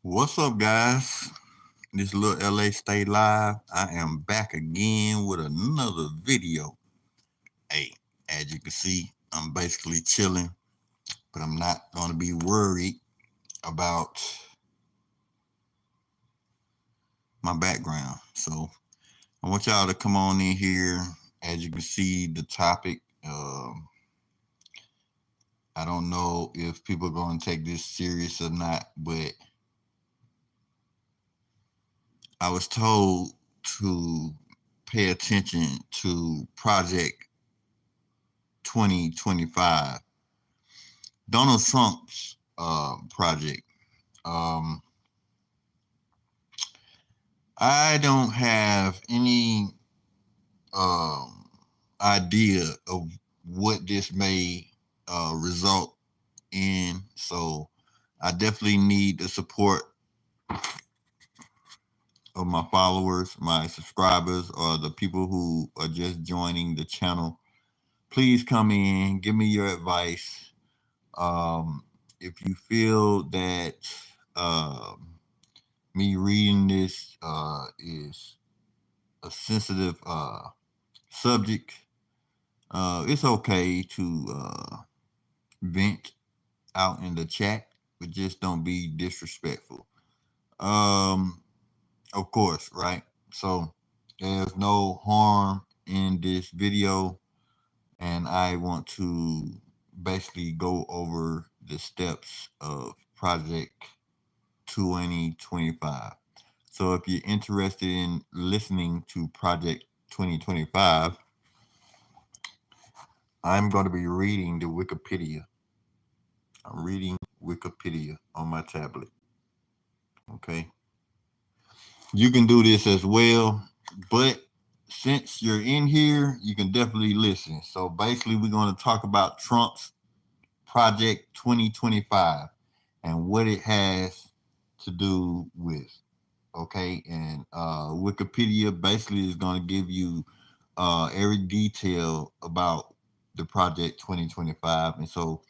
What's up, guys? This little LA Stay Live. I am back again with another video. Hey, as you can see, I'm basically chilling, but I'm not going to be worried about my background. So I want y'all to come on in here. As you can see, the topic. I don't know if people are going to take this serious or not, but I was told to pay attention to Project 2025, Donald Trump's project. Um, I don't have any um, idea of what this may result in, so I definitely need the support of my followers, my subscribers, or the people who are just joining the channel. Please come in, give me your advice. Um, if you feel that me reading this is a sensitive subject, it's okay to vent out in the chat, but just don't be disrespectful. Um, of course, right? So there's no harm in this video, and I want to basically go over the steps of Project 2025. So if you're interested in listening to Project 2025, I'm going to be reading the Wikipedia. I'm reading Wikipedia on my tablet. Okay. You can do this as well, but since you're in here, you can definitely listen. So basically, we're going to talk about Trump's Project 2025 and what it has to do with. Okay. And Wikipedia basically is going to give you every detail about the Project 2025. And so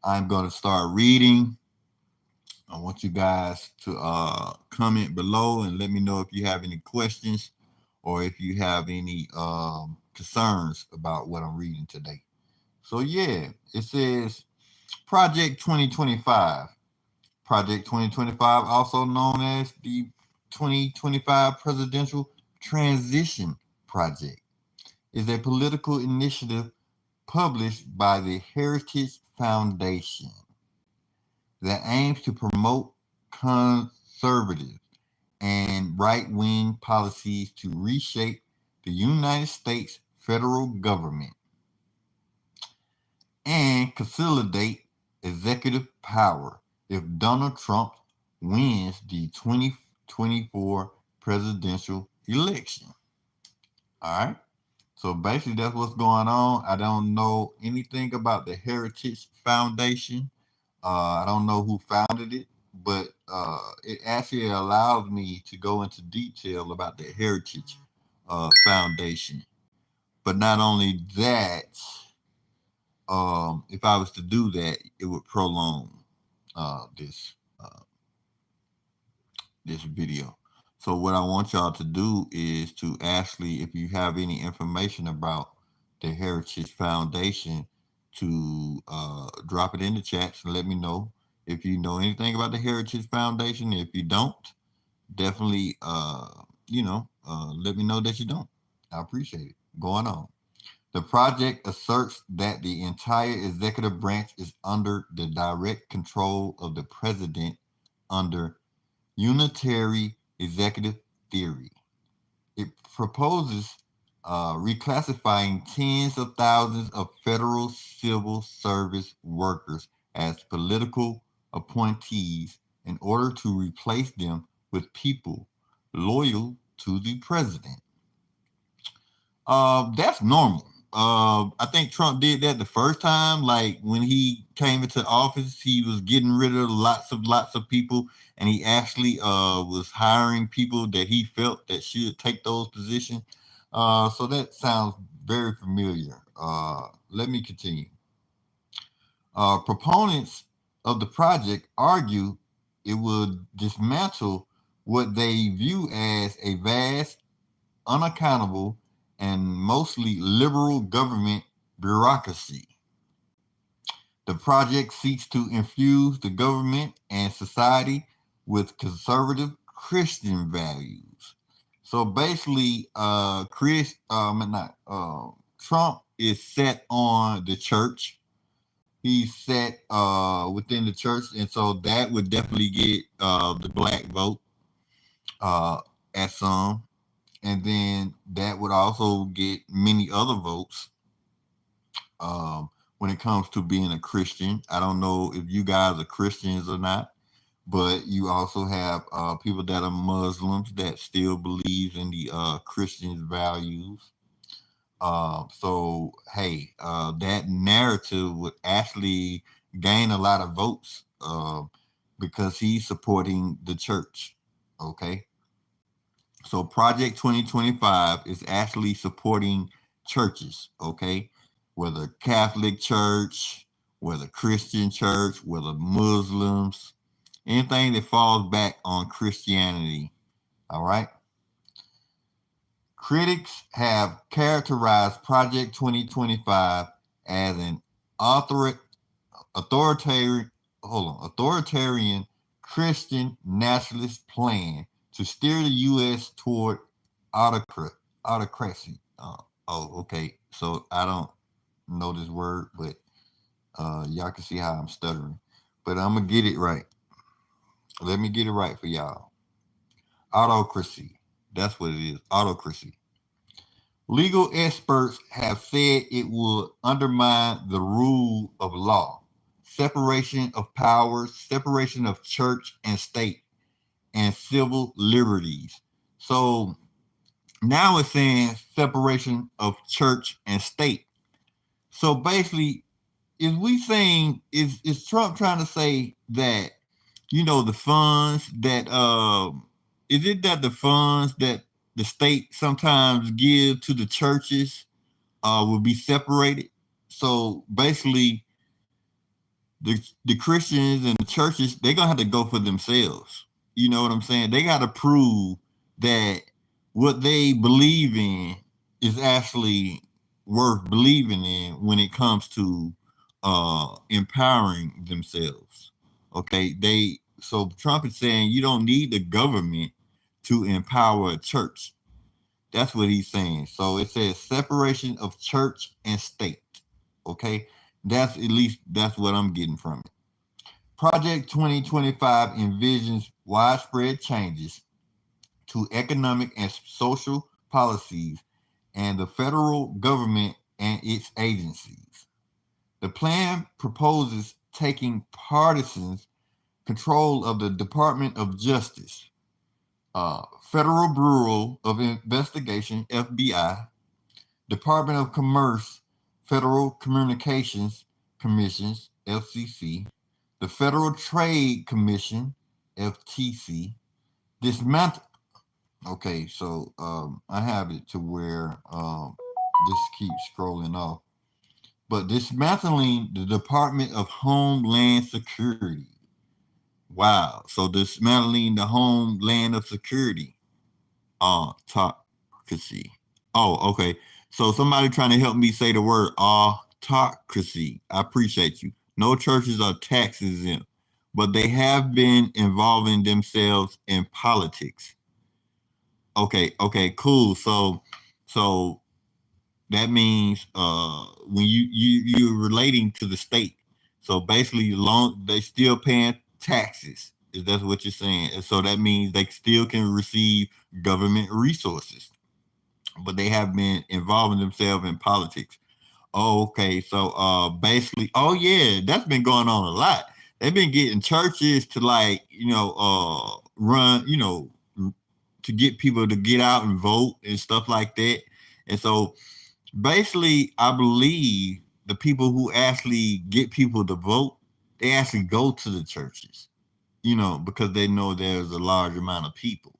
I'm going to start reading. I want you guys to comment below and let me know if you have any questions or if you have any concerns about what I'm reading today. So, yeah, it says Project 2025. Project 2025, also known as the 2025 Presidential Transition Project, is a political initiative published by the Heritage Foundation that aims to promote conservative and right wing policies to reshape the United States federal government and consolidate executive power if Donald Trump wins the 2024 presidential election. All right. So basically, that's what's going on. I don't know anything about the Heritage Foundation. I don't know who founded it, but it actually allows me to go into detail about the Heritage Foundation. But not only that, if I was to do that, it would prolong this video. So what I want y'all to do is to actually, if you have any information about the Heritage Foundation, to drop it in the chats and let me know if you know anything about the Heritage Foundation. If you don't, definitely, let me know that you don't. I appreciate it. Going on. The project asserts that the entire executive branch is under the direct control of the president under unitary executive theory. It proposes reclassifying tens of thousands of federal civil service workers as political appointees in order to replace them with people loyal to the president. That's normal. I think Trump did that the first time. Like when he came into office, he was getting rid of lots of people, and he actually was hiring people that he felt that should take those positions. So that sounds very familiar. Let me continue. Proponents of the project argue it will dismantle what they view as a vast, unaccountable, and mostly liberal government bureaucracy. The project seeks to infuse the government and society with conservative Christian values. So basically, Trump is set on the church. He's set within the church, and so that would definitely get the black vote at some, and then that would also get many other votes. When it comes to being a Christian, I don't know if you guys are Christians or not, but you also have people that are Muslims that still believes in the Christian's values. So hey, that narrative would actually gain a lot of votes because he's supporting the church. Okay, so Project 2025 is actually supporting churches. Okay, whether Catholic Church, whether Christian Church, whether Muslims, anything that falls back on Christianity. All right. Critics have characterized Project 2025 as an author- authoritarian Christian nationalist plan to steer the U.S. toward autocracy. Okay. So I don't know this word, but y'all can see how I'm stuttering. But I'm gonna get it right. Let me get it right for y'all. Autocracy. That's what it is. Autocracy. Legal experts have said it will undermine the rule of law, separation of powers, separation of church and state, and civil liberties. So now it's saying separation of church and state. So basically, is Trump trying to say that, the funds that is it that the funds that the state sometimes give to the churches will be separated? So basically, the Christians and the churches, they're gonna have to go for themselves. You know what I'm saying? They got to prove that what they believe in is actually worth believing in when it comes to empowering themselves. Okay, so Trump is saying you don't need the government to empower a church. That's what he's saying. So it says separation of church and state. Okay, that's what I'm getting from it. Project 2025 envisions widespread changes to economic and social policies and the federal government and its agencies. The plan proposes taking partisan control of the Department of Justice, Federal Bureau of Investigation, FBI, Department of Commerce, Federal Communications Commissions, FCC, the Federal Trade Commission, FTC, dismantle. Okay, so I have it to where this keeps scrolling off. But dismantling the Department of Homeland Security. Wow. So dismantling the Homeland of Security. Autocracy. Oh, okay. So somebody trying to help me say the word autocracy. I appreciate you. No churches are tax exempt, but they have been involving themselves in politics. Okay, cool. So that means when you're relating to the state. So basically they still paying taxes. If that's what you're saying. And so that means they still can receive government resources, but they have been involving themselves in politics. Oh, okay. So basically, oh yeah, that's been going on a lot. They've been getting churches to run, to get people to get out and vote and stuff like that. And so basically, I believe the people who actually get people to vote, they actually go to the churches, because they know there's a large amount of people.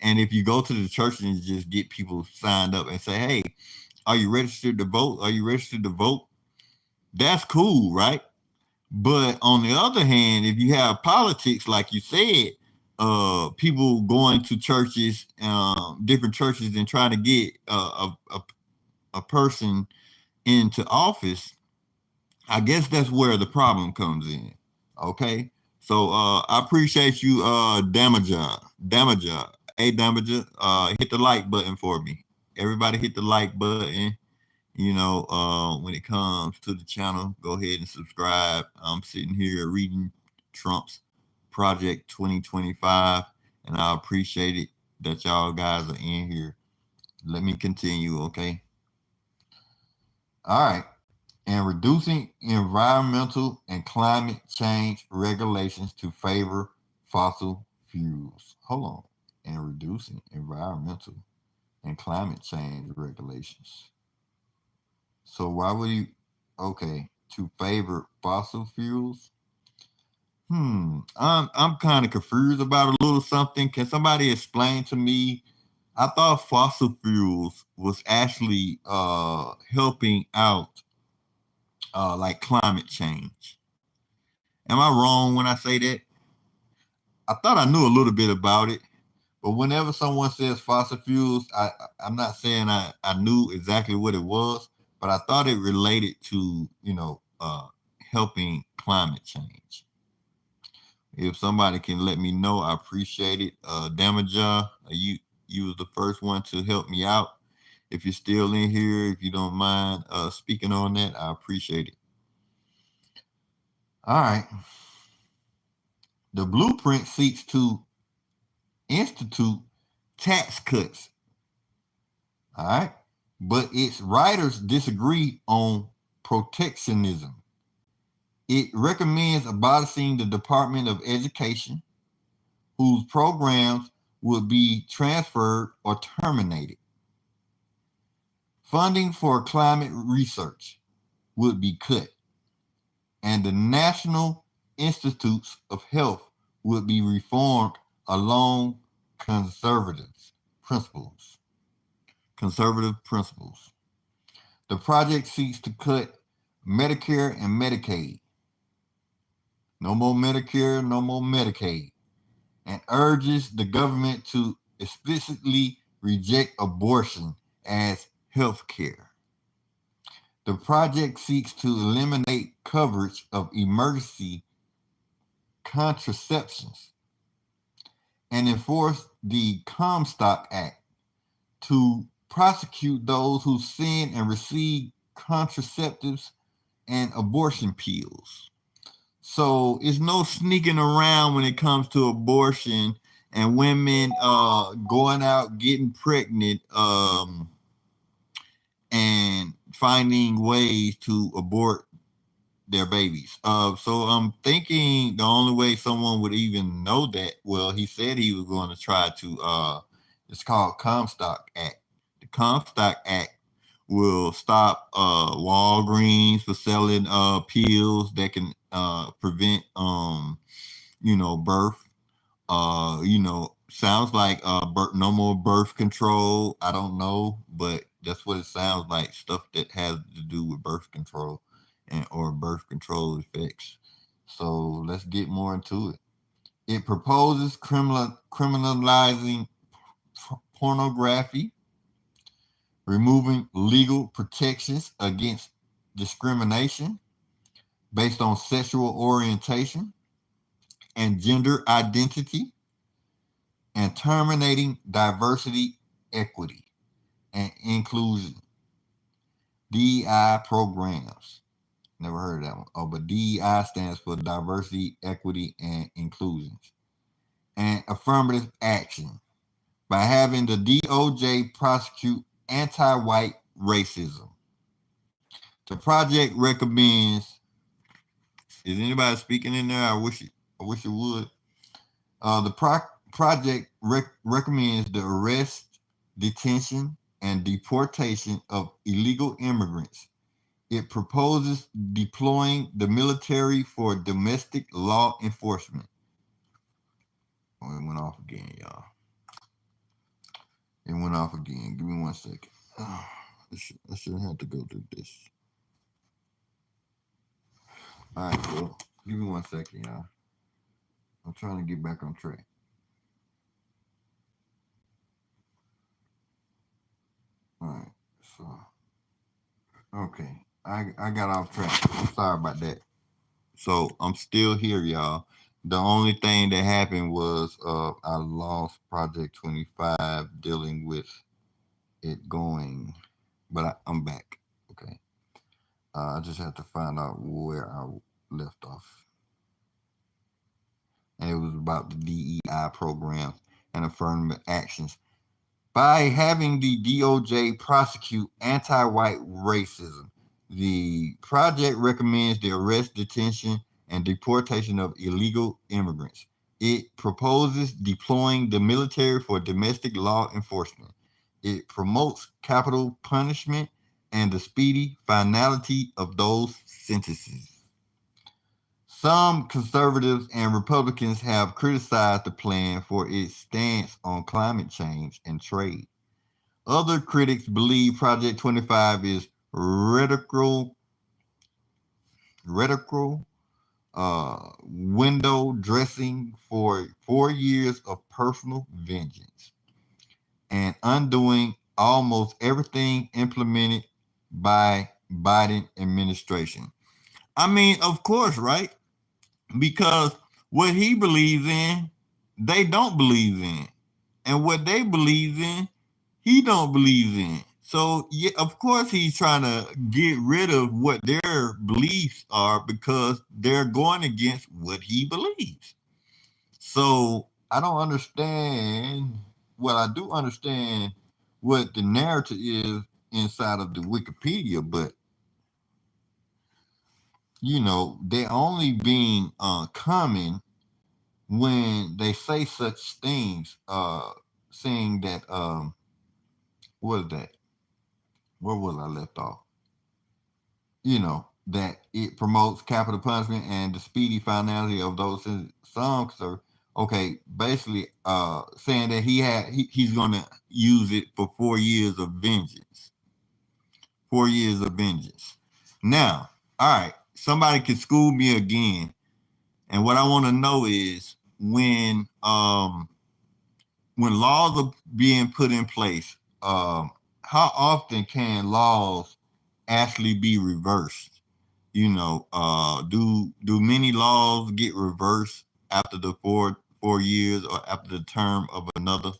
And if you go to the church and just get people signed up and say, hey, are you registered to vote? Are you registered to vote? That's cool, right? But on the other hand, if you have politics, like you said, people going to churches, different churches, and trying to get a person into office, I guess that's where the problem comes in. Okay. So I appreciate you, Damager. Damager. Hey Damager, hit the like button for me. Everybody hit the like button. When it comes to the channel, go ahead and subscribe. I'm sitting here reading Trump's Project 2025, and I appreciate it that y'all guys are in here. Let me continue, okay? All right. And reducing environmental and climate change regulations to favor fossil fuels. Hold on. And reducing environmental and climate change regulations. So why would you, okay, to favor fossil fuels? I'm kind of confused about a little something. Can somebody explain to me? I thought fossil fuels was actually helping out like climate change. Am I wrong when I say that? I thought I knew a little bit about it, but whenever someone says fossil fuels, I'm not saying I knew exactly what it was, but I thought it related to, helping climate change. If somebody can let me know, I appreciate it. Damager, you was the first one to help me out. If you're still in here, if you don't mind speaking on that, I appreciate it. All right. The blueprint seeks to institute tax cuts. All right. But its writers disagree on protectionism. It recommends abolishing the Department of Education, whose programs would be transferred or terminated. Funding for climate research would be cut, and the National Institutes of Health would be reformed along conservative principles. Conservative principles. The project seeks to cut Medicare and Medicaid. No more Medicare, no more Medicaid. And urges the government to explicitly reject abortion as health care. The project seeks to eliminate coverage of emergency contraceptions and enforce the Comstock Act to prosecute those who send and receive contraceptives and abortion pills. So it's no sneaking around when it comes to abortion and women going out getting pregnant and finding ways to abort their babies. So I'm thinking the only way someone would even know that, well, he said he was going to try to, it's called Comstock Act. The Comstock Act will stop Walgreens for selling pills that can prevent, birth. Sounds like no more birth control. I don't know, but that's what it sounds like. Stuff that has to do with birth control and or birth control effects. So let's get more into it. It proposes criminalizing pornography, removing legal protections against discrimination based on sexual orientation and gender identity, and terminating diversity, equity, and inclusion. DEI programs. Never heard of that one. Oh, but DEI stands for diversity, equity, and inclusions. And affirmative action by having the DOJ prosecute anti-white racism. The project recommends. Is anybody speaking in there? I wish it would. The project recommends the arrest, detention, and deportation of illegal immigrants. It proposes deploying the military for domestic law enforcement. Oh, it went off again, y'all. It went off again. Give me 1 second. I shouldn't have to go through this. All right, so give me 1 second, y'all. I'm trying to get back on track. All right, so okay, I got off track. I'm sorry about that. So I'm still here, y'all. The only thing that happened was I lost Project 25 dealing with it going, but I'm back. Okay. I just have to find out where I left off. And it was about the DEI programs and affirmative actions. By having the DOJ prosecute anti white racism, the project recommends the arrest, detention, and deportation of illegal immigrants. It proposes deploying the military for domestic law enforcement. It promotes capital punishment and the speedy finality of those sentences. Some conservatives and Republicans have criticized the plan for its stance on climate change and trade. Other critics believe Project 25 is radical window dressing for 4 years of personal vengeance and undoing almost everything implemented by Biden administration. I mean, of course, right? Because what he believes in, they don't believe in. And what they believe in, he don't believe in. So yeah, of course he's trying to get rid of what their beliefs are because they're going against what he believes. So I don't understand. Well, I do understand what the narrative is inside of the Wikipedia, but they're only being common when they say such things, saying that what is that? Where was I left off? That it promotes capital punishment and the speedy finality of those some sir. Okay, basically saying that he's gonna use it for 4 years of vengeance. 4 years of vengeance. Now, all right, somebody can school me again. And what I want to know is when laws are being put in place, how often can laws actually be reversed? Do many laws get reversed after the 4 years or after the term of another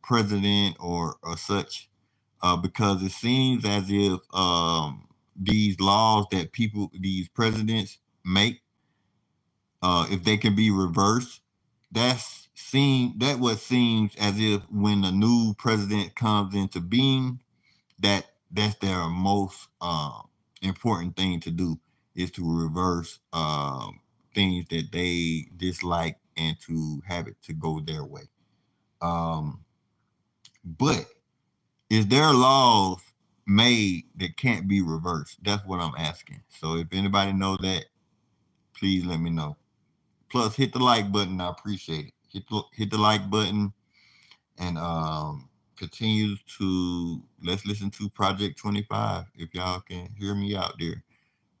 president or such? Because it seems as if these laws that these presidents make, if they can be reversed, that what seems as if when a new president comes into being, that's their most important thing to do is to reverse things that they dislike and to have it to go their way. Um, but is there laws made that can't be reversed? That's what I'm asking. So if anybody know that, please let me know. Plus, hit the like button. I appreciate it. Hit the like button and continue to let's listen to Project 25. If y'all can hear me out there,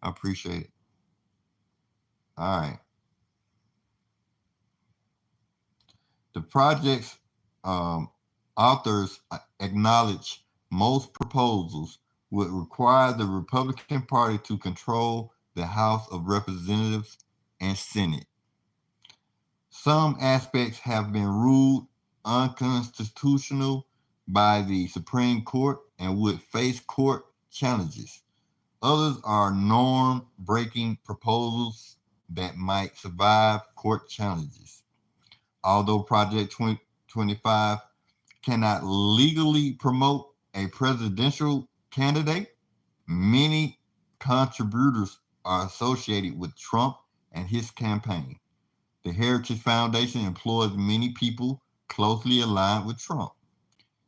I appreciate it. All right. The project's um, authors acknowledge most proposals would require the Republican Party to control the House of Representatives and Senate. Some aspects have been ruled unconstitutional by the Supreme Court and would face court challenges. Others are norm breaking proposals that might survive court challenges. Although Project 2025 cannot legally promote a presidential candidate, many contributors are associated with Trump and his campaign. The Heritage Foundation employs many people closely aligned with Trump,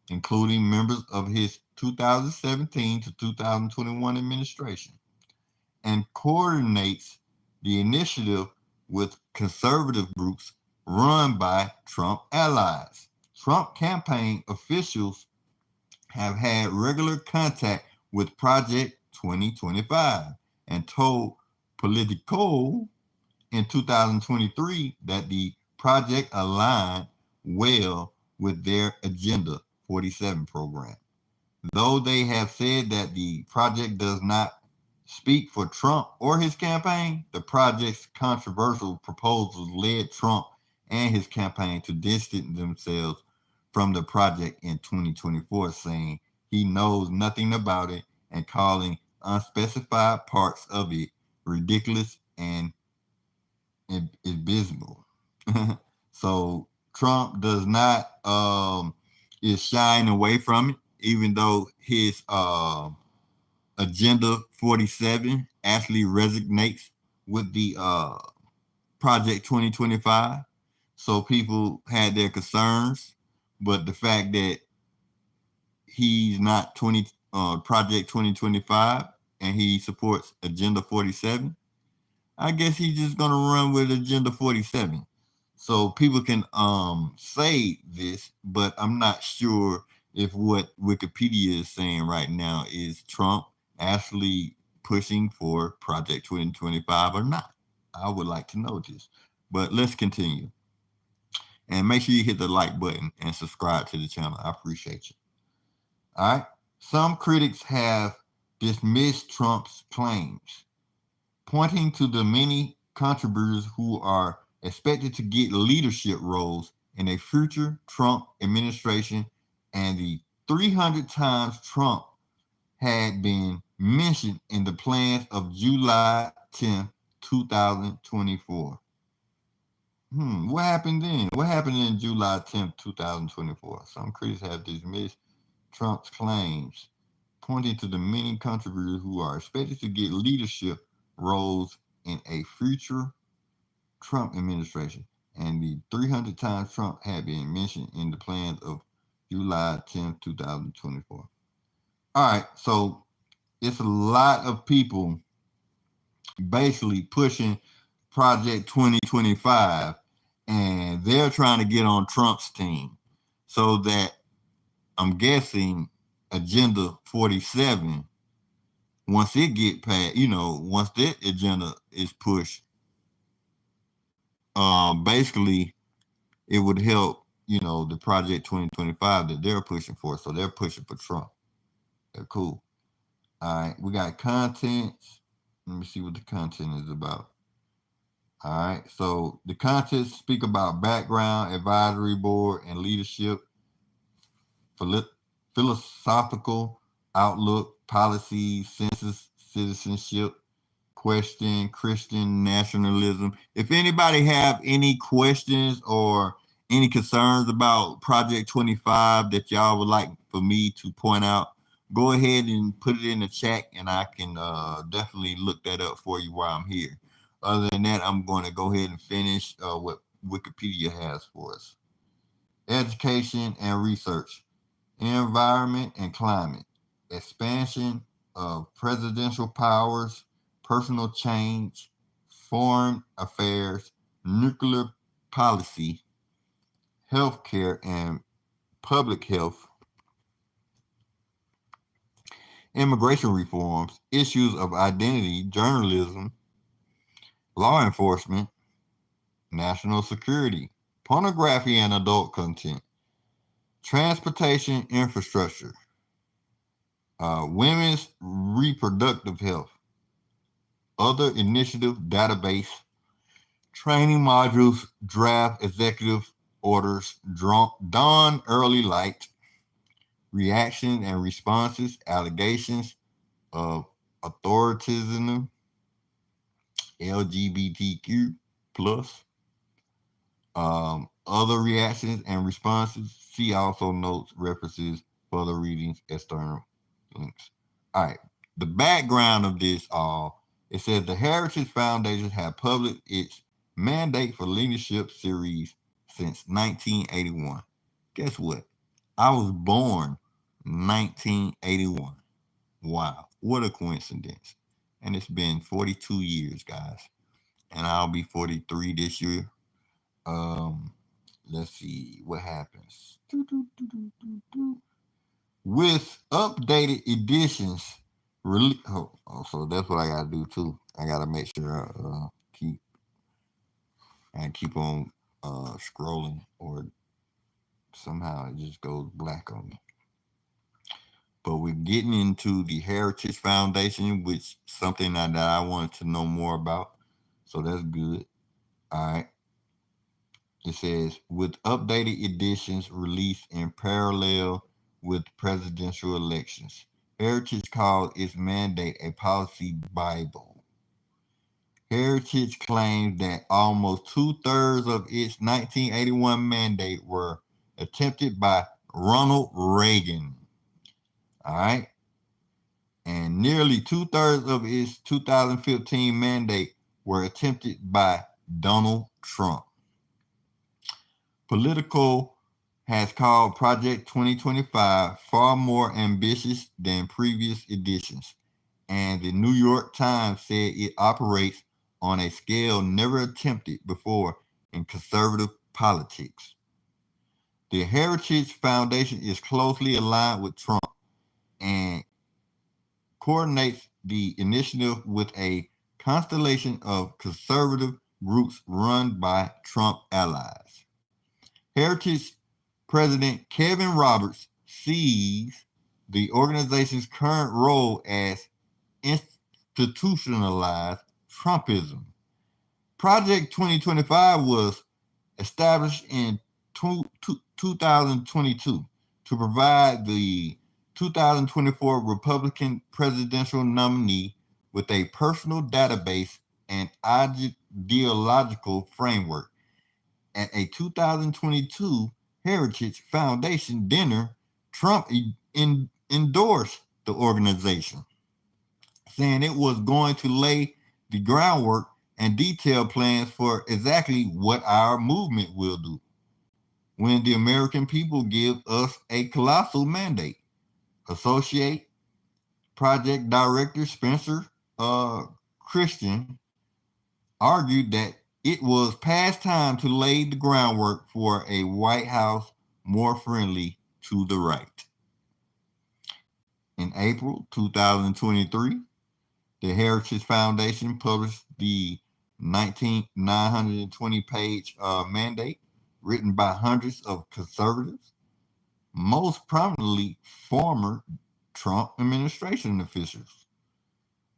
including members of his 2017 to 2021 administration, and coordinates the initiative with conservative groups run by Trump allies. Trump campaign officials have had regular contact with Project 2025 and told Politico in 2023 that the project aligned well with their Agenda 47 program. Though they have said that the project does not speak for Trump or his campaign, the project's controversial proposals led Trump and his campaign to distance themselves from the project in 2024, saying he knows nothing about it and calling unspecified parts of it ridiculous and abysmal. So Trump does not is shying away from it, even though his Agenda 47 actually resonates with the Project 2025. So people had their concerns, but the fact that he's not Project 2025 and he supports Agenda 47, I guess he's just gonna run with Agenda 47. So people can say this, but I'm not sure if what Wikipedia is saying right now is Trump actually pushing for Project 2025 or not. I would like to know this. But let's continue. And make sure you hit the like button and subscribe to the channel. I appreciate you. All right. Some critics have dismissed Trump's claims, pointing to the many contributors who are expected to get leadership roles in a future Trump administration and the 300 times Trump had been mentioned in the plans of July 10th, 2024. What happened then? What happened in July 10th, 2024? Some critics have dismissed Trump's claims, pointing to the many contributors who are expected to get leadership roles in a future Trump administration, and the 300 times Trump had been mentioned in the plans of July 10th, 2024. All right, so it's a lot of people basically pushing Project 2025, and they're trying to get on Trump's team so that I'm guessing Agenda 47, once it get passed, once that agenda is pushed, basically it would help, the Project 2025 that they're pushing for. So they're pushing for Trump. They're cool. All right, we got content. Let me see what the content is about. All right, so the contents speak about background, advisory board, and leadership, philosophical outlook, policies, census, citizenship, question, Christian nationalism. If anybody have any questions or any concerns about Project 25 that y'all would like for me to point out, go ahead and put it in the chat, and I can definitely look that up for you while I'm here. Other than that, I'm going to go ahead and finish what Wikipedia has for us. Education and research, environment and climate, expansion of presidential powers, personal change, foreign affairs, nuclear policy, healthcare and public health, immigration reforms, issues of identity, journalism, law enforcement, national security, pornography and adult content, transportation infrastructure, women's reproductive health, other initiative database, training modules, draft executive orders, dawn early light, reaction and responses, allegations of authoritarianism, LGBTQ plus, other reactions and responses. See also notes, references, further readings, external links. All right, the background of this all, it says the Heritage Foundation has published its Mandate for Leadership series since 1981. Guess what? I was born 1981. Wow, what a coincidence. And it's been 42 years, guys. And I'll be 43 this year. Let's see what happens. With updated editions Really? So that's what I gotta do too. I gotta make sure I keep on scrolling, or somehow it just goes black on me. But we're getting into the Heritage Foundation, which something that I wanted to know more about. So that's good. All right. It says, with updated editions released in parallel with presidential elections, Heritage called its mandate a policy Bible. Heritage claims that almost two-thirds of its 1981 mandate were attempted by Ronald Reagan. All right. And nearly two-thirds of its 2015 mandate were attempted by Donald Trump. Politico has called Project 2025 far more ambitious than previous editions, and the New York Times said it operates on a scale never attempted before in conservative politics. The Heritage Foundation is closely aligned with Trump and coordinates the initiative with a constellation of conservative groups run by Trump allies. Heritage President Kevin Roberts sees the organization's current role as institutionalized Trumpism. Project 2025 was established in 2022 to provide the 2024 Republican presidential nominee with a personal database and ideological framework. At a 2022 Heritage Foundation dinner, Trump endorsed the organization, saying it was going to lay the groundwork and detail plans for exactly what our movement will do when the American people give us a colossal mandate. Associate Project Director Spencer Christian argued that it was past time to lay the groundwork for a White House more friendly to the right. In April 2023, the Heritage Foundation published the 920-page mandate written by hundreds of conservatives, most prominently former Trump administration officials.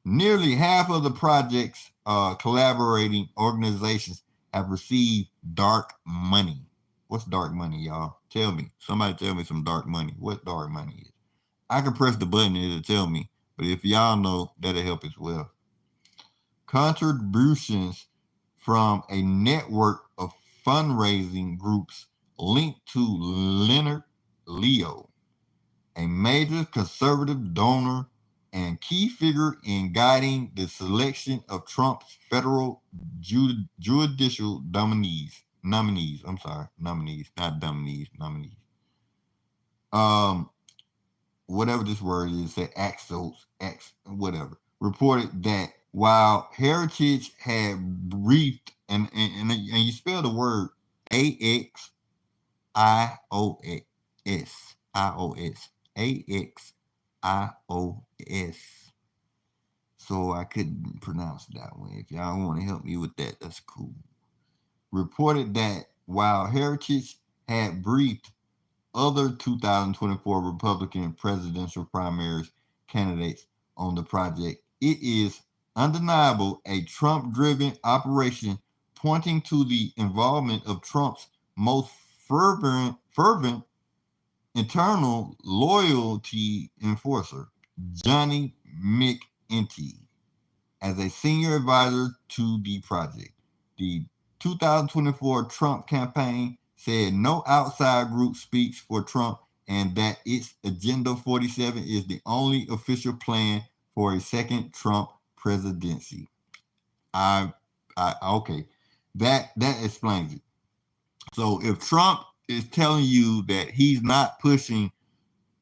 Nearly half of the project's collaborating organizations have received dark money. What's dark money, y'all? Tell me. Somebody tell me some dark money. What dark money is? I can press the button and it'll tell me, but if y'all know, that'll help as well. Contributions from a network of fundraising groups linked to Leonard Leo, a major conservative donor and key figure in guiding the selection of Trump's federal judicial nominees. Nominees, not nominees. Whatever this word is, say whatever, reported that while Heritage had briefed, and you spell the word AXIOS. So I couldn't pronounce that one. If y'all want to help me with that, that's cool. Reported that while Heritage had briefed other 2024 Republican presidential primaries candidates on the project, it is undeniable a Trump-driven operation pointing to the involvement of Trump's most fervent internal loyalty enforcer, Johnny McEntee, as a senior advisor to the project. The 2024 Trump campaign said no outside group speaks for Trump and that its Agenda 47 is the only official plan for a second Trump presidency. Okay, that explains it. So if Trump is telling you that he's not pushing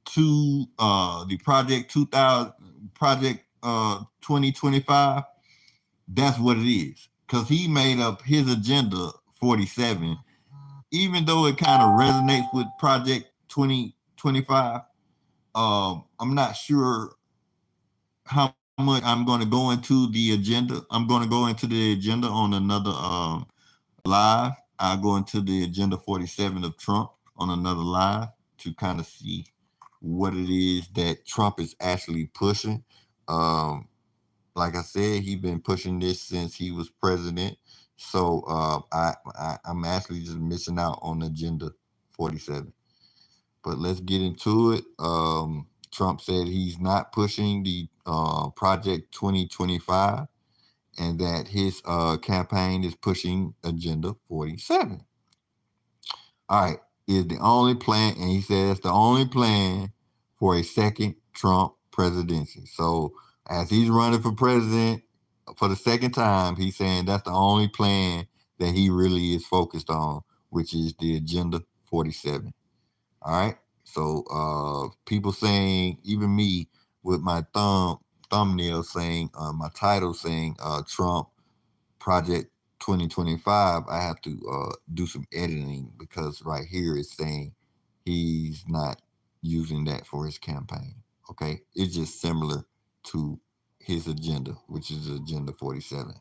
to the Project 2025, that's what it is. Because he made up his Agenda 47, even though it kind of resonates with Project 2025. I'm not sure how much I'm going to go into the agenda. I'm going to go into the agenda on another live. I'll go into the agenda 47 of Trump on another live to kind of see what it is that Trump is actually pushing. Um, like I said, he's been pushing this since he was president. So I'm actually just missing out on agenda 47. But let's get into it. Trump said he's not pushing the Project 2025 and that his campaign is pushing Agenda 47. All right, is the only plan, and he says the only plan for a second Trump presidency. So as he's running for president for the second time, he's saying that's the only plan that he really is focused on, which is the Agenda 47. All right. So people saying, even me with my thumbnail saying, my title saying Trump Project 2025, I have to do some editing because right here it's saying he's not using that for his campaign. Okay. It's just similar to his agenda, which is Agenda 47.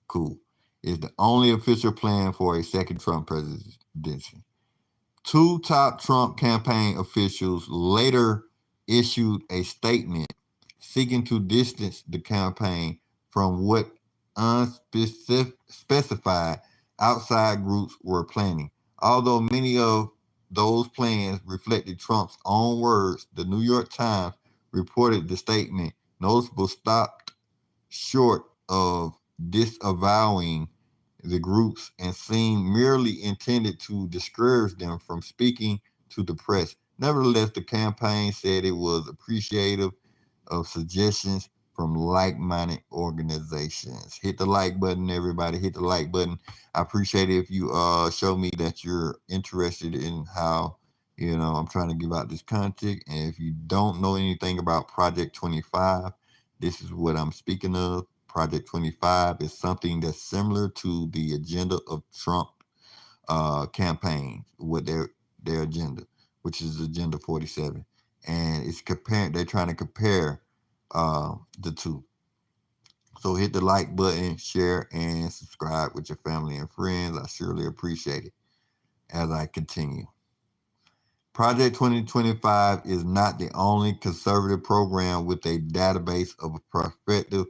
Cool. It's the only official plan for a second Trump presidency. Two top Trump campaign officials later issued a statement seeking to distance the campaign from what unspecified outside groups were planning. Although many of those plans reflected Trump's own words, the New York Times reported the statement noticeable stopped short of disavowing the groups and seemed merely intended to discourage them from speaking to the press. Nevertheless, the campaign said it was appreciative of suggestions from like-minded organizations. Hit the like button, everybody. Hit the like button. I appreciate it if you show me that you're interested in how I'm trying to give out this content. And if you don't know anything about Project 25, this is what I'm speaking of. Project 25 is something that's similar to the agenda of Trump campaign, with their agenda, which is Agenda 47. And it's comparing, they're trying to compare the two. So hit the like button, share, and subscribe with your family and friends. I surely appreciate it as I continue. Project 2025 is not the only conservative program with a database of prospective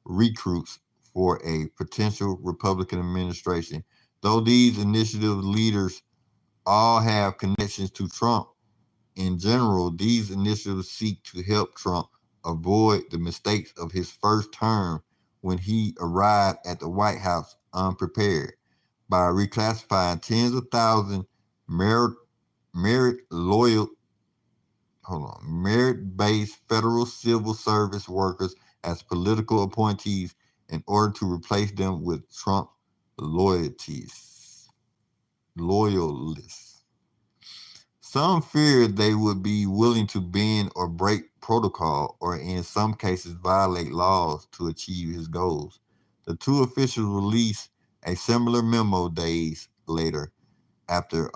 recruits for a potential Republican administration. Though these initiative leaders all have connections to Trump, in general, these initiatives seek to help Trump avoid the mistakes of his first term when he arrived at the White House unprepared by reclassifying tens of thousands merit-based federal civil service workers as political appointees in order to replace them with Trump loyalists. Some feared they would be willing to bend or break protocol or in some cases violate laws to achieve his goals. The two officials released a similar memo days later after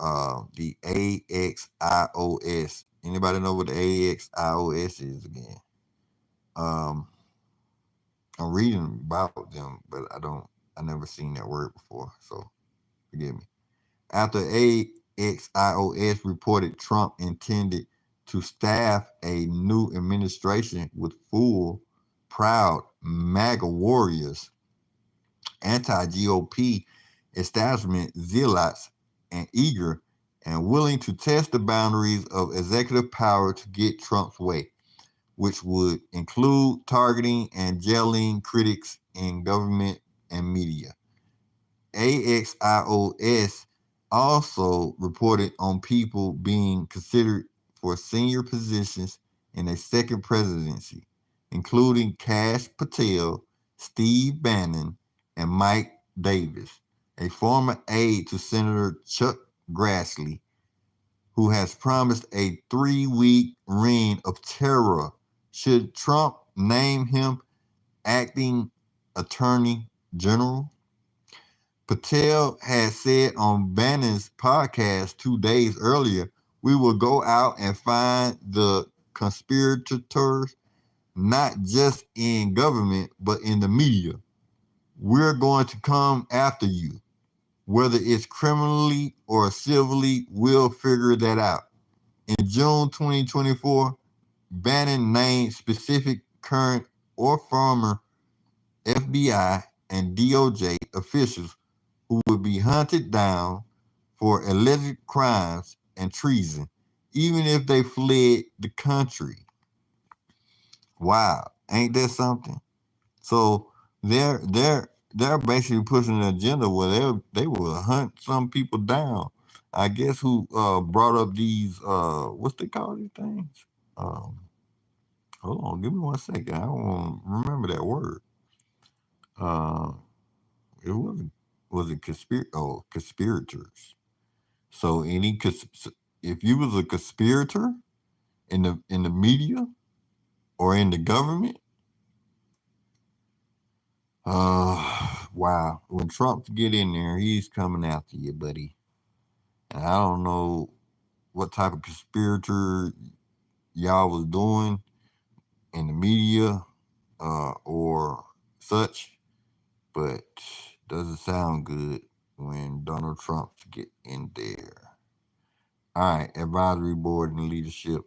the AXIOS. Anybody know what the AXIOS is again? I'm reading about them, but I never seen that word before, so forgive me. After AXIOS reported Trump intended to staff a new administration with full, proud MAGA warriors, anti-GOP establishment zealots, and eager and willing to test the boundaries of executive power to get Trump's way, which would include targeting and jailing critics in government and media. AXIOS also reported on people being considered for senior positions in a second presidency, including Kash Patel, Steve Bannon, and Mike Davis, a former aide to Senator Chuck Grassley, who has promised a 3-week reign of terror should Trump name him acting attorney general. Patel had said on Bannon's podcast 2 days earlier, "We will go out and find the conspirators, not just in government, but in the media. We're going to come after you. Whether it's criminally or civilly, we'll figure that out. In June 2024, Bannon named specific current or former FBI and DOJ officials who would be hunted down for alleged crimes and treason, even if they fled the country. Wow, ain't that something? So they're basically pushing an agenda where they will hunt some people down. I guess who brought up these what's they call these things? Um, Hold on, give me 1 second. I don't remember that word. Uh, it wasn't was it conspirators. So if you was a conspirator in the media or in the government, wow, when Trump get in there, he's coming after you, buddy. And I don't know what type of conspirator y'all was doing in the media or such, but doesn't sound good when Donald Trump get in there. All right, advisory board and leadership.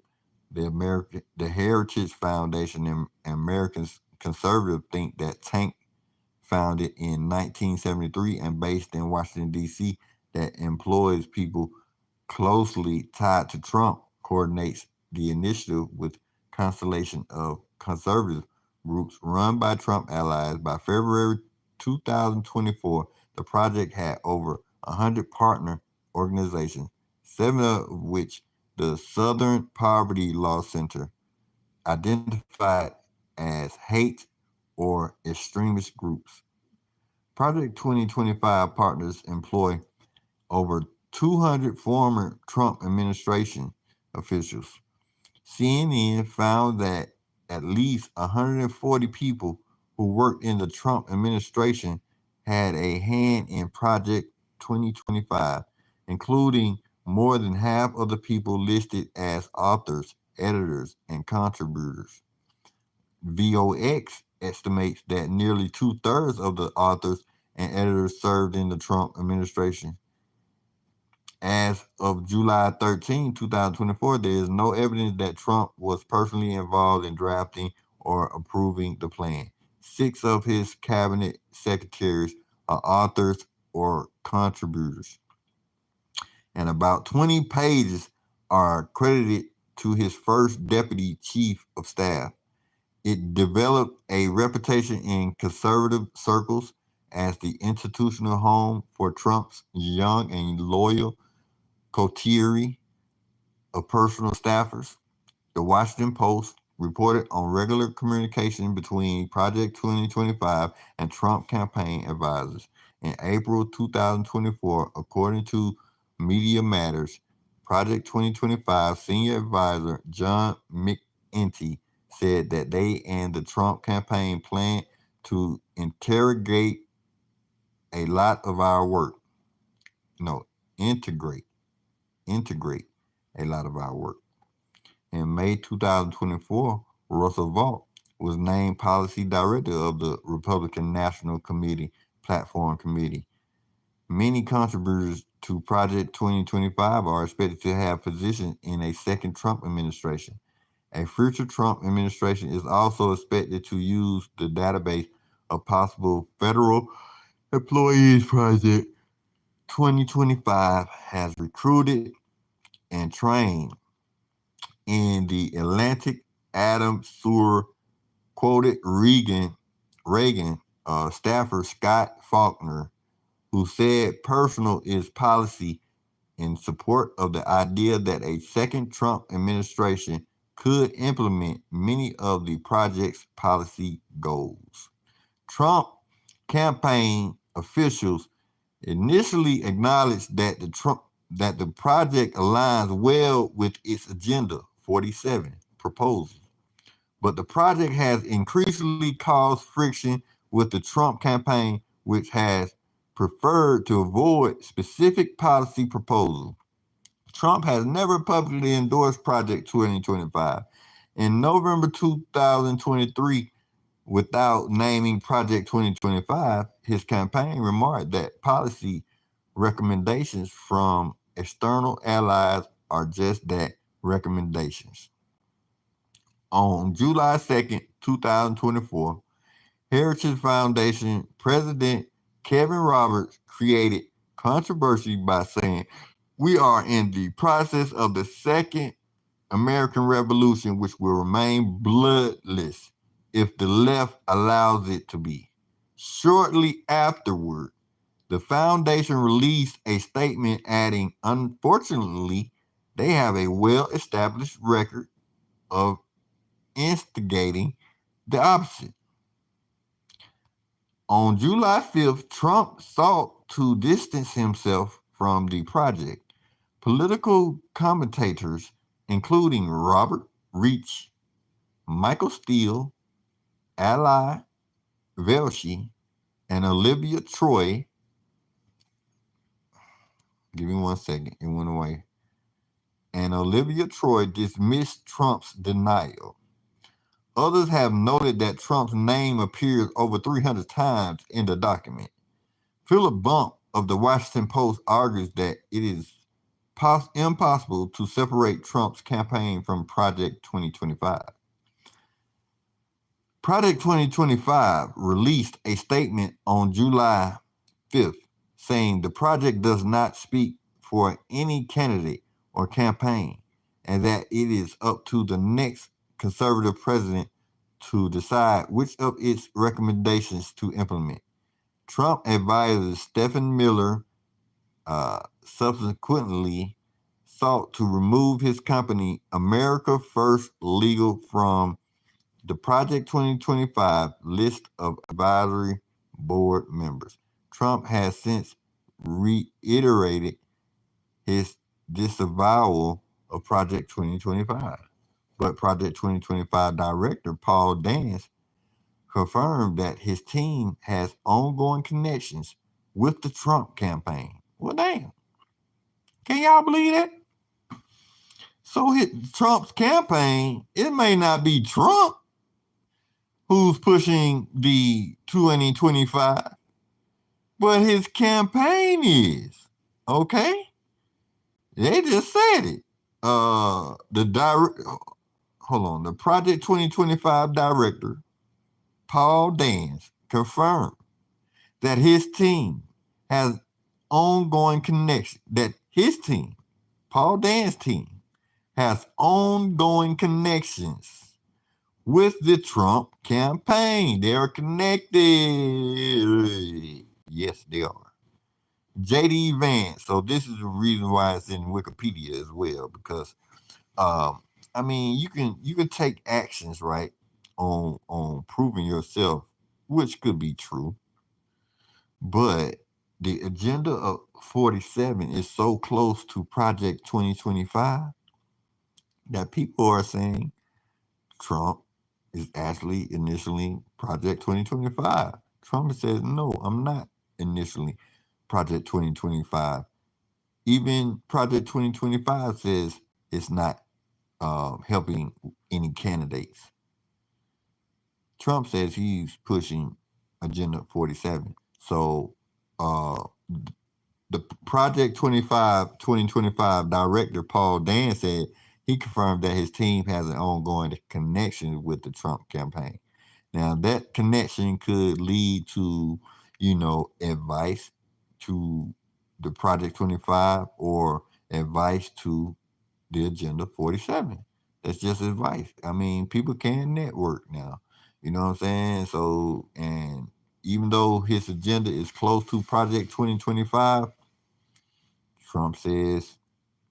The Heritage Foundation and Americans Conservative think that Tank, founded in 1973 and based in Washington, D.C., that employs people closely tied to Trump, coordinates the initiative with constellation of conservative groups run by Trump allies. By February 2024, the project had over 100 partner organizations, 7 of which the Southern Poverty Law Center identified as hate or extremist groups. Project 2025 partners employ over 200 former Trump administration officials. CNN found that at least 140 people who worked in the Trump administration had a hand in Project 2025, including more than half of the people listed as authors, editors, and contributors. VOX estimates that nearly 2/3 of the authors and editors served in the Trump administration. As of July 13, 2024, there is no evidence that Trump was personally involved in drafting or approving the plan. 6 of his cabinet secretaries are authors or contributors, and about 20 pages are credited to his first deputy chief of staff. It developed a reputation in conservative circles as the institutional home for Trump's young and loyal coterie of personal staffers. The Washington Post reported on regular communication between Project 2025 and Trump campaign advisors. In April 2024, according to Media Matters, Project 2025 senior advisor John McEntee said that they and the Trump campaign plan to interrogate a lot of our work. No, integrate a lot of our work. In May 2024, Russell Vought was named policy director of the Republican National Committee Platform Committee. Many contributors to Project 2025 are expected to have positions in a second Trump administration. A future Trump administration is also expected to use the database of possible federal employees. Project 2025 has recruited and trained in the Atlantic. Adam Seward quoted Reagan staffer Scott Faulkner, who said personal is policy, in support of the idea that a second Trump administration could implement many of the project's policy goals. Trump campaign officials initially acknowledged that the project aligns well with its Agenda 47 proposals, but the project has increasingly caused friction with the Trump campaign, which has preferred to avoid specific policy proposals. Trump has never publicly endorsed Project 2025, In November 2023, without naming Project 2025, his campaign remarked that policy recommendations from external allies are just that, recommendations. On July 2nd, 2024, Heritage Foundation President Kevin Roberts created controversy by saying, "We are in the process of the second American Revolution, which will remain bloodless if the left allows it to be." Shortly afterward, the foundation released a statement adding, "Unfortunately, they have a well-established record of instigating the opposite." On July 5th, Trump sought to distance himself from the project. Political commentators, including Robert Reich, Michael Steele, Ali Velshi, and Olivia Troy, give me 1 second, it went away, and Olivia Troy dismissed Trump's denial. Others have noted that Trump's name appears over 300 times in the document. Philip Bump of the Washington Post argues that it is impossible to separate Trump's campaign from Project 2025. Project 2025 released a statement on July 5th saying the project does not speak for any candidate or campaign, and that it is up to the next conservative president to decide which of its recommendations to implement. Trump advisor Stephen Miller subsequently sought to remove his company America First Legal from the Project 2025 list of advisory board members. Trump has since reiterated his disavowal of Project 2025. But Project 2025 director Paul Dance confirmed that his team has ongoing connections with the Trump campaign. Well, damn. Can y'all believe that? So Trump's campaign, it may not be Trump who's pushing the 2025, but his campaign is. Okay? They just said it. The Project 2025 director, Paul Dance, confirmed that his team has ongoing connection, that his team, Paul Dance's team, has ongoing connections with the Trump campaign. They are connected. Yes, they are. J.D. Vance. So this is the reason why it's in Wikipedia as well, because you can take actions, right, on proving yourself, which could be true, but the agenda of 47 is so close to Project 2025 that people are saying Trump is actually initially Project 2025. Trump says, no, I'm not initially Project 2025. Even Project 2025 says it's not helping any candidates. Trump says he's pushing Agenda 47. So the Project 2025 director, Paul Dan, said he confirmed that his team has an ongoing connection with the Trump campaign. Now, that connection could lead to, advice to the Project 25 or advice to the Agenda 47. That's just advice. I mean, people can network now. You know what I'm saying? So, and even though his agenda is close to Project 2025, Trump says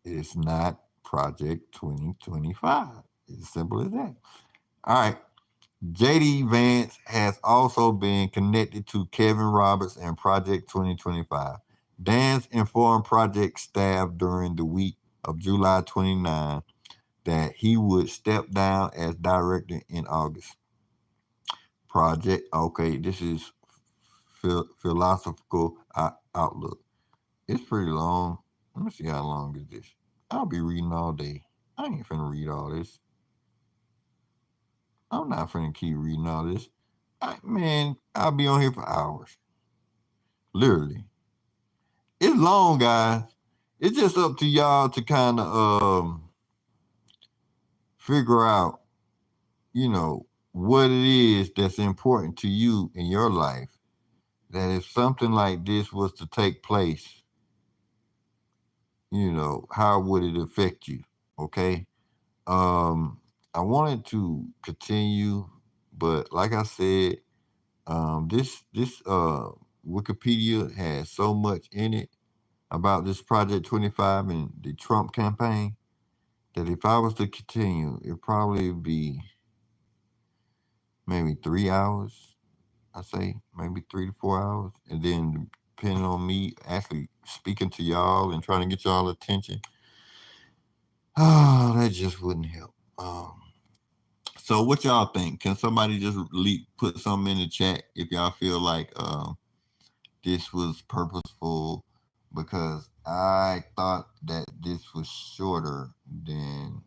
it's not Project 2025. It's as simple as that. All right. J.D. Vance has also been connected to Kevin Roberts and Project 2025. Vance informed project staff during the week of July 29 that he would step down as director in August. Project, okay, this is philosophical outlook. It's pretty long. Let me see how long is this. I'll be reading all day. I ain't finna read all this. I'm not finna keep reading all this. Man, I'll be on here for hours. Literally. It's long, guys. It's just up to y'all to kind of figure out, what it is that's important to you in your life. That if something like this was to take place, how would it affect you? Okay. I wanted to continue, but like I said, this Wikipedia has so much in it about this Project 25 and the Trump campaign that if I was to continue, it probably would be maybe 3 hours. I say maybe 3 to 4 hours, and then depending on me actually speaking to y'all and trying to get y'all attention, that just wouldn't help. So what y'all think? Can somebody just put something in the chat if y'all feel like this was purposeful? Because I thought that this was shorter than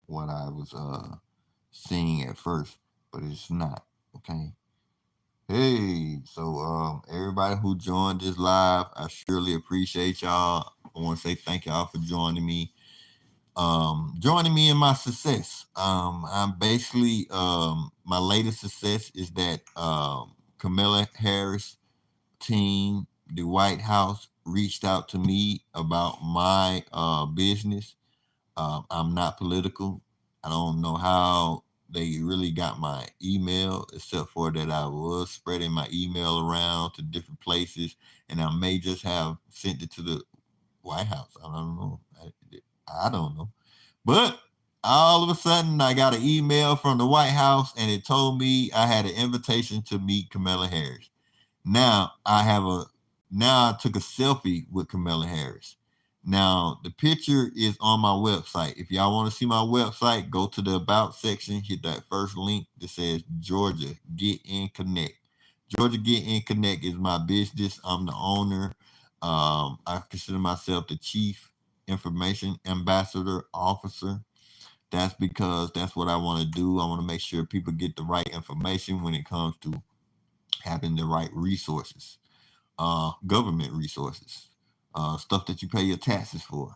what I was seeing at first, but it's not. Okay. Hey, so everybody who joined this live, I surely appreciate y'all. I want to say thank y'all for joining me. Joining me in my success. I'm basically my latest success is that Kamala Harris team, the White House, reached out to me about my business. I'm not political. I don't know how they really got my email, except for that I was spreading my email around to different places, and I may just have sent it to the White House. I don't know. I don't know. But all of a sudden, I got an email from the White House, and it told me I had an invitation to meet Kamala Harris. Now I took a selfie with Kamala Harris. Now the picture is on my website. If y'all want to see my website, go to the about section, hit that first link that says Georgia Get In Connect. Georgia Get In Connect is my business. I'm the owner. I consider myself the chief information ambassador officer. That's because that's what I want to do. I want to make sure people get the right information when it comes to having the right resources, government resources, stuff that you pay your taxes for,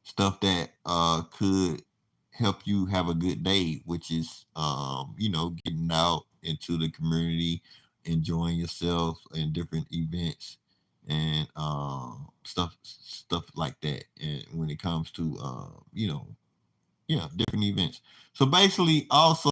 stuff that could help you have a good day, which is, getting out into the community, enjoying yourself in different events and stuff like that. And when it comes to, different events. So basically, also,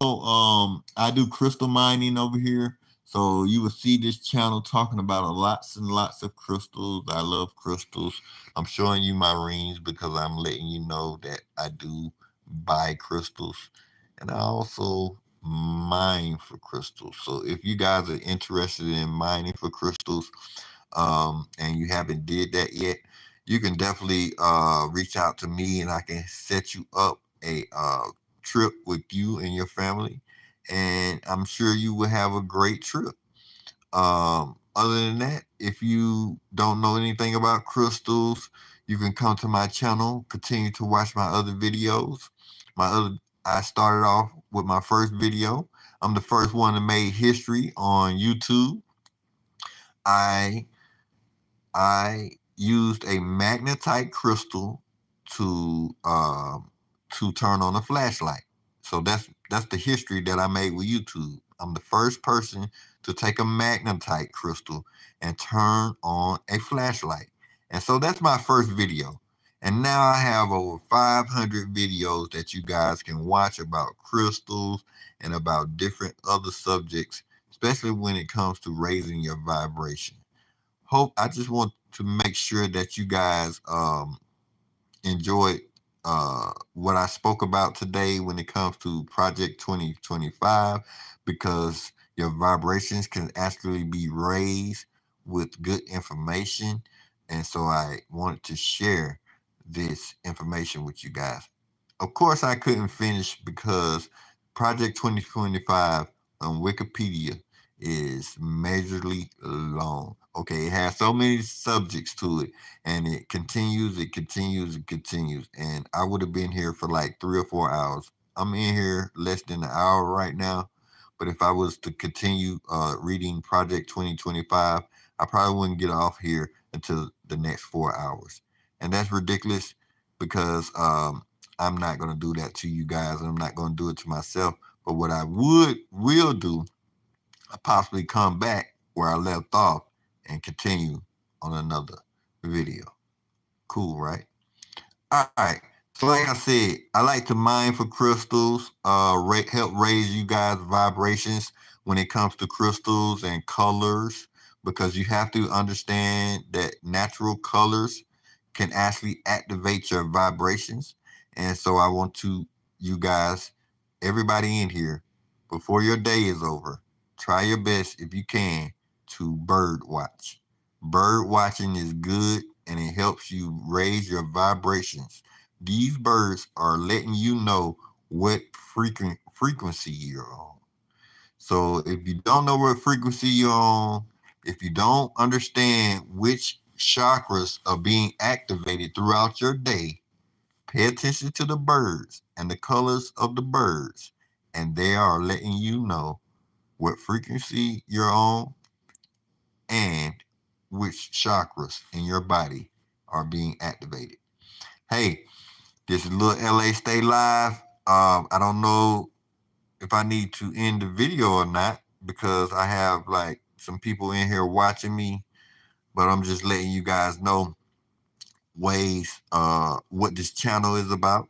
I do crystal mining over here. So you will see this channel talking about lots and lots of crystals. I love crystals. I'm showing you my rings because I'm letting you know that I do buy crystals, and I also mine for crystals. So if you guys are interested in mining for crystals, and you haven't did that yet, you can definitely reach out to me, and I can set you up a trip with you and your family, and I'm sure you will have a great trip. Other than that, if you don't know anything about crystals, you can come to my channel, continue to watch my other videos. I started off with my first video. I'm the first one to make history on YouTube. I I used a magnetite crystal to turn on a flashlight. So that's the history that I made with YouTube. I'm the first person to take a magnetite crystal and turn on a flashlight. And so that's my first video. And now I have over 500 videos that you guys can watch about crystals and about different other subjects, especially when it comes to raising your vibration. I just want to make sure that you guys enjoyed what I spoke about today when it comes to Project 2025, because your vibrations can actually be raised with good information. And so I wanted to share this information with you guys. Of course, I couldn't finish because Project 2025 on Wikipedia is majorly long. Okay, it has so many subjects to it, and it continues, it continues, it continues. And I would have been here for like 3 or 4 hours. I'm in here less than an hour right now, but if I was to continue reading Project 2025, I probably wouldn't get off here until the next 4 hours. And that's ridiculous because I'm not going to do that to you guys, and I'm not going to do it to myself. But what I will do, I possibly come back where I left off and continue on another video. Cool, right? All right. So like I said, I like to mine for crystals, help raise you guys' vibrations when it comes to crystals and colors, because you have to understand that natural colors can actually activate your vibrations. And so I want you guys, everybody in here, before your day is over, try your best if you can to bird watch. Bird watching is good and it helps you raise your vibrations. These birds are letting you know what frequency you're on. So if you don't know what frequency you're on, if you don't understand which chakras are being activated throughout your day, pay attention to the birds and the colors of the birds, and they are letting you know what frequency you're on and which chakras in your body are being activated. Hey, this is Lil LA Stay Live. I don't know if I need to end the video or not because I have like some people in here watching me, but I'm just letting you guys know ways what this channel is about,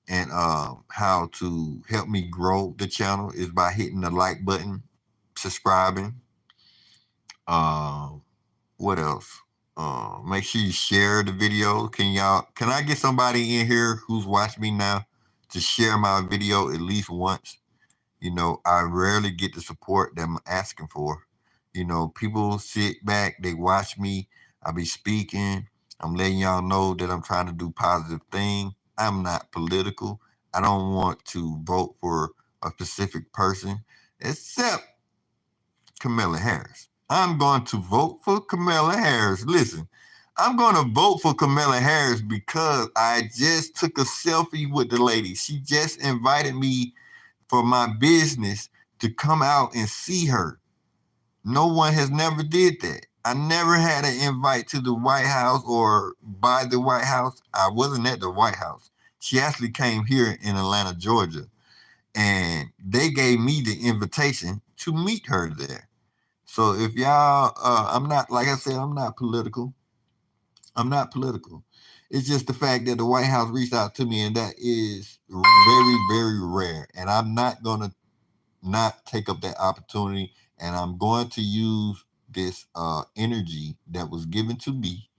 and how to help me grow the channel is by hitting the like button, subscribing. What else? Make sure you share the video. Can I get somebody in here who's watching me now to share my video at least once? You know, I rarely get the support that I'm asking for. You know, people sit back, they watch me. I be speaking. I'm letting y'all know that I'm trying to do positive thing. I'm not political. I don't want to vote for a specific person except Kamala Harris. I'm going to vote for Kamala Harris. Listen, I'm going to vote for Kamala Harris because I just took a selfie with the lady. She just invited me for my business to come out and see her. No one has never did that. I never had an invite to the White House or by the White House. I wasn't at the White House. She actually came here in Atlanta, Georgia, and they gave me the invitation to meet her there. So if y'all, I'm not, like I said, I'm not political. I'm not political. It's just the fact that the White House reached out to me, and that is very, very rare. And I'm not going to not take up that opportunity, and I'm going to use this energy that was given to me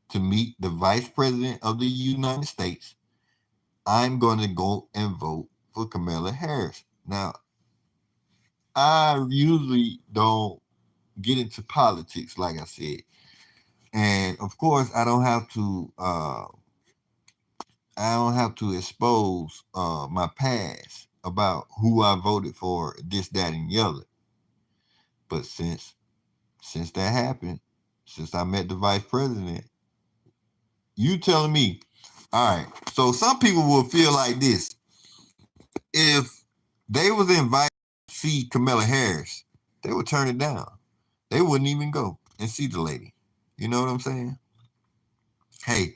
to meet the Vice President of the United States. I'm going to go and vote for Kamala Harris. Now, I usually don't get into politics, like I said. And of course, I don't have to expose my past about who I voted for, this, that, and the other. But since that happened, since I met the vice president, you telling me, all right. So some people will feel like this: if they was invited to see Kamala Harris, they would turn it down. They wouldn't even go and see the lady. You know what I'm saying? Hey,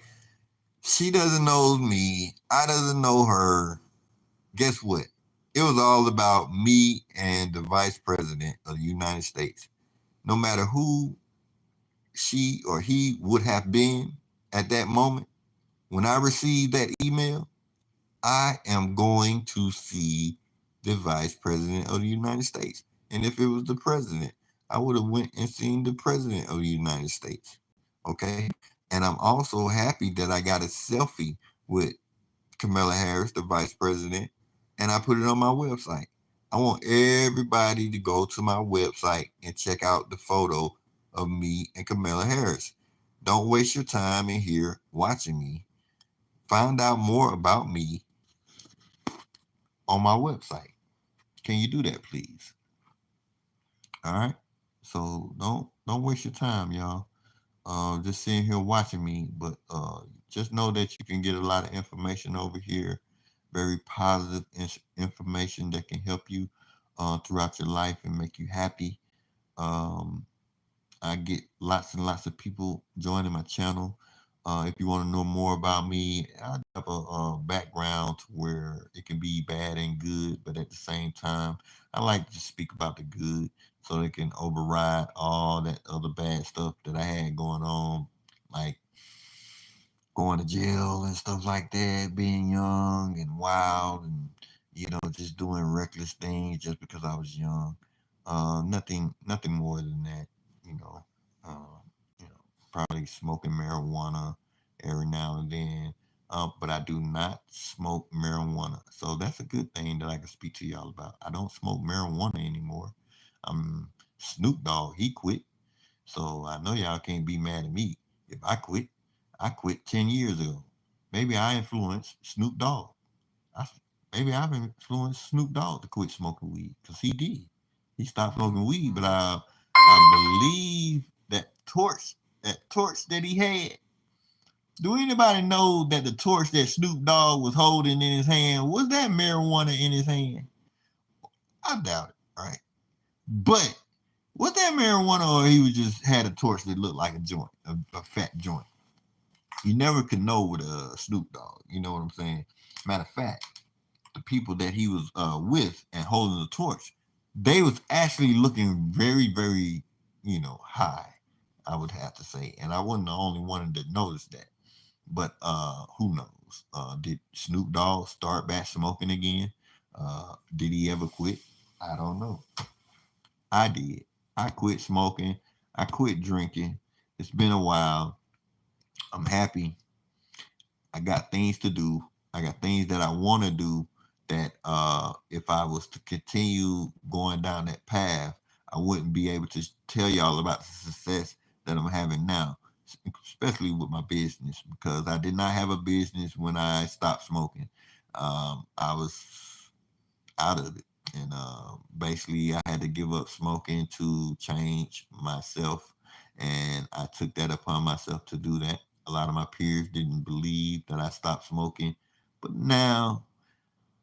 she doesn't know me. I doesn't know her. Guess what? It was all about me and the vice president of the United States. No matter who she or he would have been at that moment, when I received that email, I am going to see the vice president of the United States. And if it was the president, I would have went and seen the president of the United States. Okay. And I'm also happy that I got a selfie with Kamala Harris, the vice president, and I put it on my website. I want everybody to go to my website and check out the photo of me and Kamala Harris. Don't waste your time in here watching me. Find out more about me on my website. Can you do that, please? All right. So don't waste your time, y'all. Just sitting here watching me, but just know that you can get a lot of information over here. very positive information that can help you throughout your life and make you happy. Um, I get lots and lots of people joining my channel. If you want to know more about me, I have a background where it can be bad and good, but at the same time, I like to speak about the good so they can override all that other bad stuff that I had going on, like going to jail and stuff like that, being young and wild and just doing reckless things just because I was young. Nothing more than that. You know, uh, probably smoking marijuana every now and then. But I do not smoke marijuana, so that's a good thing that I can speak to y'all about. I don't smoke marijuana anymore. Snoop Dogg, he quit. So I know y'all can't be mad at me if I quit. I quit 10 years ago. Maybe I influenced Snoop Dogg. I, Maybe I've influenced Snoop Dogg to quit smoking weed because he did. He stopped smoking weed, but I believe that torch that he had. Do anybody know that the torch that Snoop Dogg was holding in his hand, was that marijuana in his hand? I doubt it, right? But was that marijuana, or he was just had a torch that looked like a joint, a fat joint? You never could know with a Snoop Dogg. You know what I'm saying? Matter of fact, the people that he was with and holding the torch, they was actually looking very, very, high, I would have to say. And I wasn't the only one that noticed that. But who knows? Did Snoop Dogg start back smoking again? Did he ever quit? I don't know. I did. I quit smoking. I quit drinking. It's been a while. I'm happy. I got things to do. I got things that I want to do that if I was to continue going down that path, I wouldn't be able to tell y'all about the success that I'm having now, especially with my business, because I did not have a business when I stopped smoking. I was out of it. And basically, I had to give up smoking to change myself. And I took that upon myself to do that. A lot of my peers didn't believe that I stopped smoking. But now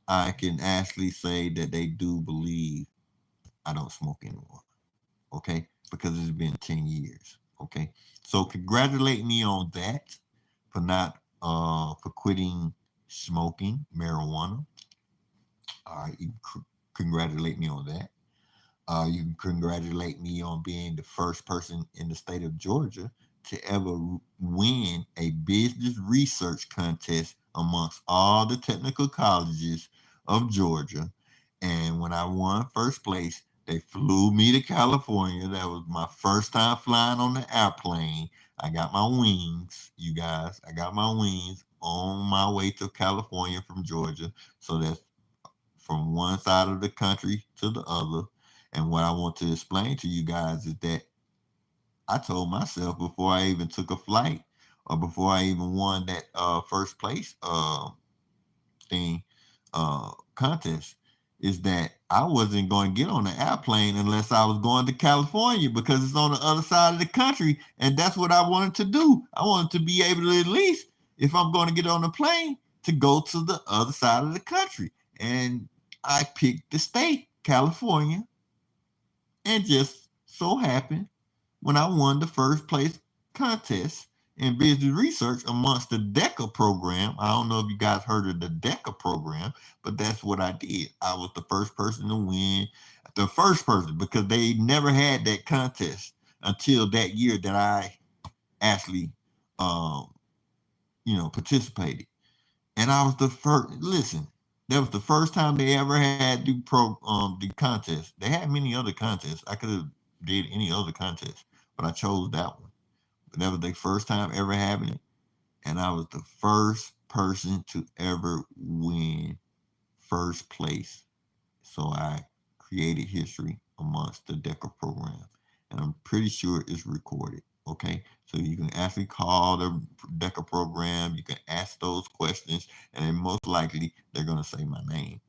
I can actually say that they do believe I don't smoke anymore. Okay? Because it's been 10 years. Okay? So congratulate me on that for quitting smoking marijuana. All right, you congratulate me on that. You can congratulate me on being the first person in the state of Georgia to ever win a business research contest amongst all the technical colleges of Georgia. And when I won first place, they flew me to California. That was my first time flying on the airplane. I got my wings, you guys. I got my wings on my way to California from Georgia. So that's from one side of the country to the other. And what I want to explain to you guys is that I told myself before I even took a flight or before I even won that first place thing contest is that I wasn't going to get on the airplane unless I was going to California because it's on the other side of the country, and that's what I wanted to do. I wanted to be able to, at least if I'm going to get on the plane, to go to the other side of the country. And I picked the state, California, and just so happened when I won the first place contest in business research amongst the DECA program. I don't know if you guys heard of the DECA program, but that's what I did. I was the first person to win, the first person, because they never had that contest until that year that I actually, participated. And I was the first. Listen, that was the first time they ever had the contest. They had many other contests. I could have did any other contest, but I chose that one. But that was their first time ever having it, and I was the first person to ever win first place. So I created history amongst the DECA program, and I'm pretty sure it's recorded. Okay, so you can actually call the DECA program. You can ask those questions, and then most likely they're gonna say my name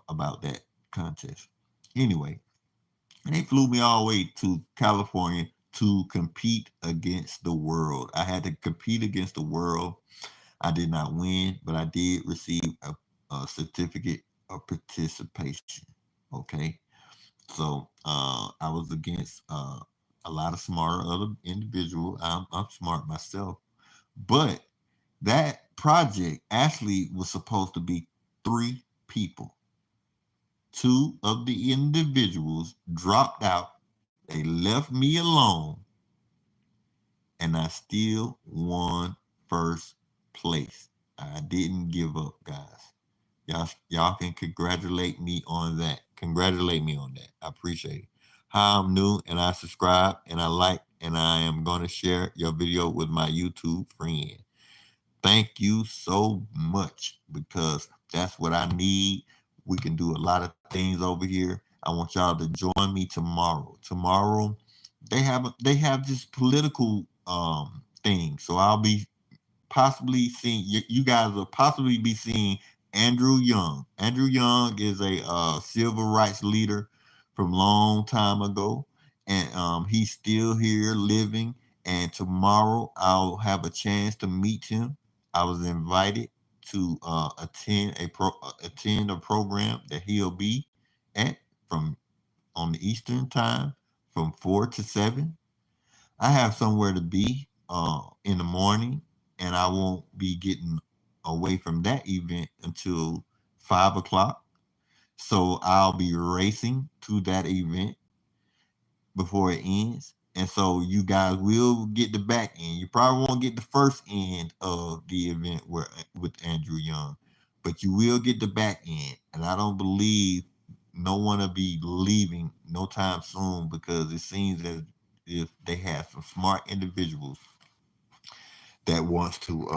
about that contest. Anyway, and they flew me all the way to California to compete against the world. I had to compete against the world. I did not win, but I did receive certificate of participation. Okay, so I was against a lot of smarter other individuals. I'm smart myself, but that project actually was supposed to be 3 people. 2 of the individuals dropped out. They left me alone, and I still won first place. I didn't give up, guys. Y'all can congratulate me on that. Congratulate me on that. I appreciate it. Hi, I'm new and I subscribe and I like and I am going to share your video with my YouTube friend. Thank you so much because that's what I need. We can do a lot of things over here. I want y'all to join me tomorrow. Tomorrow they have this political thing. So I'll be possibly seeing you guys will possibly be seeing Andrew Young. Andrew Young is a civil rights leader from long time ago, and he's still here living. And tomorrow I'll have a chance to meet him. I was invited to attend a program that he'll be at from on the Eastern time from 4 to 7. I have somewhere to be in the morning, and I won't be getting away from that event until 5 o'clock. So I'll be racing to that event before it ends. And so you guys will get the back end. You probably won't get the first end of the event with Andrew Young, but you will get the back end. And I don't believe no one will be leaving no time soon because it seems as if they have some smart individuals that wants to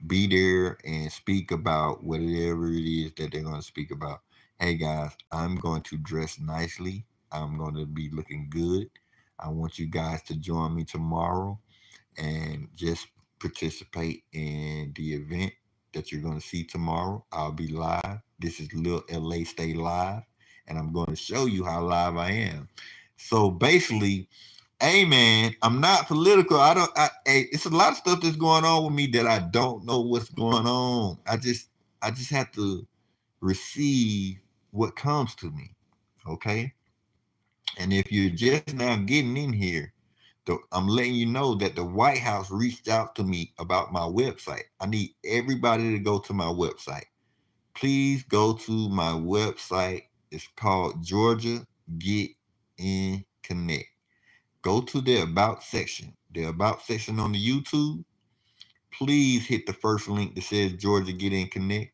be there and speak about whatever it is that they're going to speak about. Hey guys, I'm going to dress nicely. I'm going to be looking good. I want you guys to join me tomorrow and just participate in the event that you're going to see tomorrow. I'll be live. This is Lil LA Stay Live, and I'm going to show you how live I am. So basically, hey man, I'm not political. It's a lot of stuff that's going on with me that I don't know what's going on. I just have to receive what comes to me. Okay. And if you're just now getting in here, I'm letting you know that the White House reached out to me about my website. I need everybody to go to my website. Please go to my website. It's called Georgia Get In Connect. Go to the About section. The About section on the YouTube. Please hit the first link that says Georgia Get In Connect.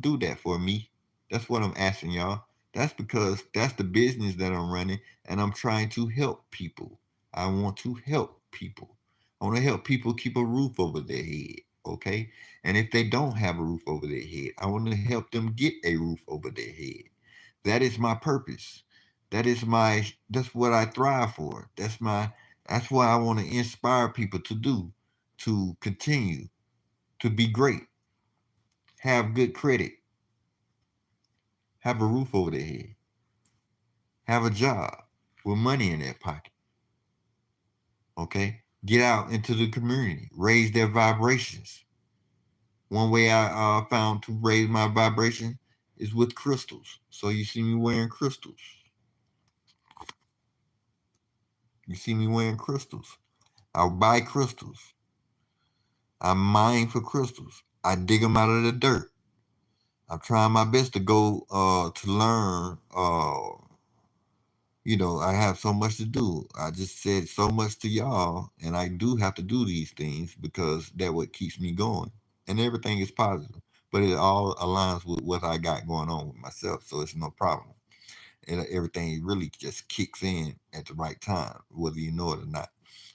Do that for me. That's what I'm asking y'all. That's because that's the business that I'm running and I'm trying to help people. I want to help people. I want to help people keep a roof over their head. Okay. And if they don't have a roof over their head, I want to help them get a roof over their head. That is my purpose. That's what I thrive for. That's what I want to inspire people to do, to continue to be great, have good credit, have a roof over their head, have a job with money in their pocket. Okay? Get out into the community, raise their vibrations. One way I found to raise my vibration is with crystals. So you see me wearing crystals. You see me wearing crystals. I'll buy crystals. I mine for crystals. I dig them out of the dirt. I'm trying my best to go to learn. I have so much to do. I just said so much to y'all, and I do have to do these things because that what keeps me going. And everything is positive, but it all aligns with what I got going on with myself, so it's no problem. And everything really just kicks in at the right time, whether you know it or not.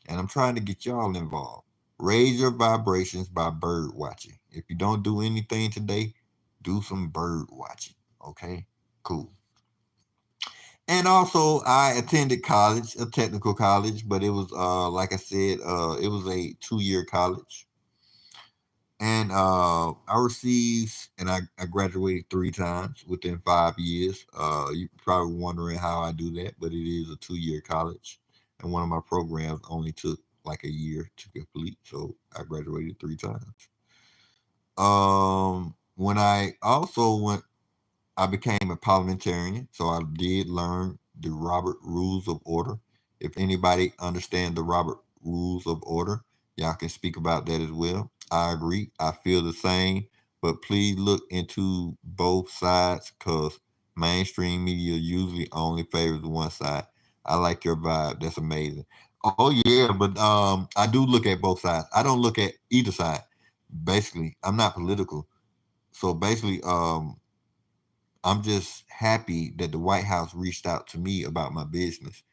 And I'm trying to get y'all involved. Raise your vibrations by bird watching. If you don't do anything today, do some bird watching. Okay? Cool. And also, I attended college, a technical college, but it was, like I said, it was a 2-year college. And I graduated 3 times within 5 years. You're probably wondering how I do that, but it is a 2-year college. And one of my programs only took like a year to complete. So I graduated 3 times. When I also went, I became a parliamentarian, so I did learn the Robert Rules of Order. If anybody understands the Robert Rules of Order, y'all can speak about that as well. I agree. I feel the same, but please look into both sides because mainstream media usually only favors one side. I like your vibe. That's amazing. Oh yeah, but I do look at both sides. I don't look at either side. Basically, I'm not political. So basically, I'm just happy that the White House reached out to me about my business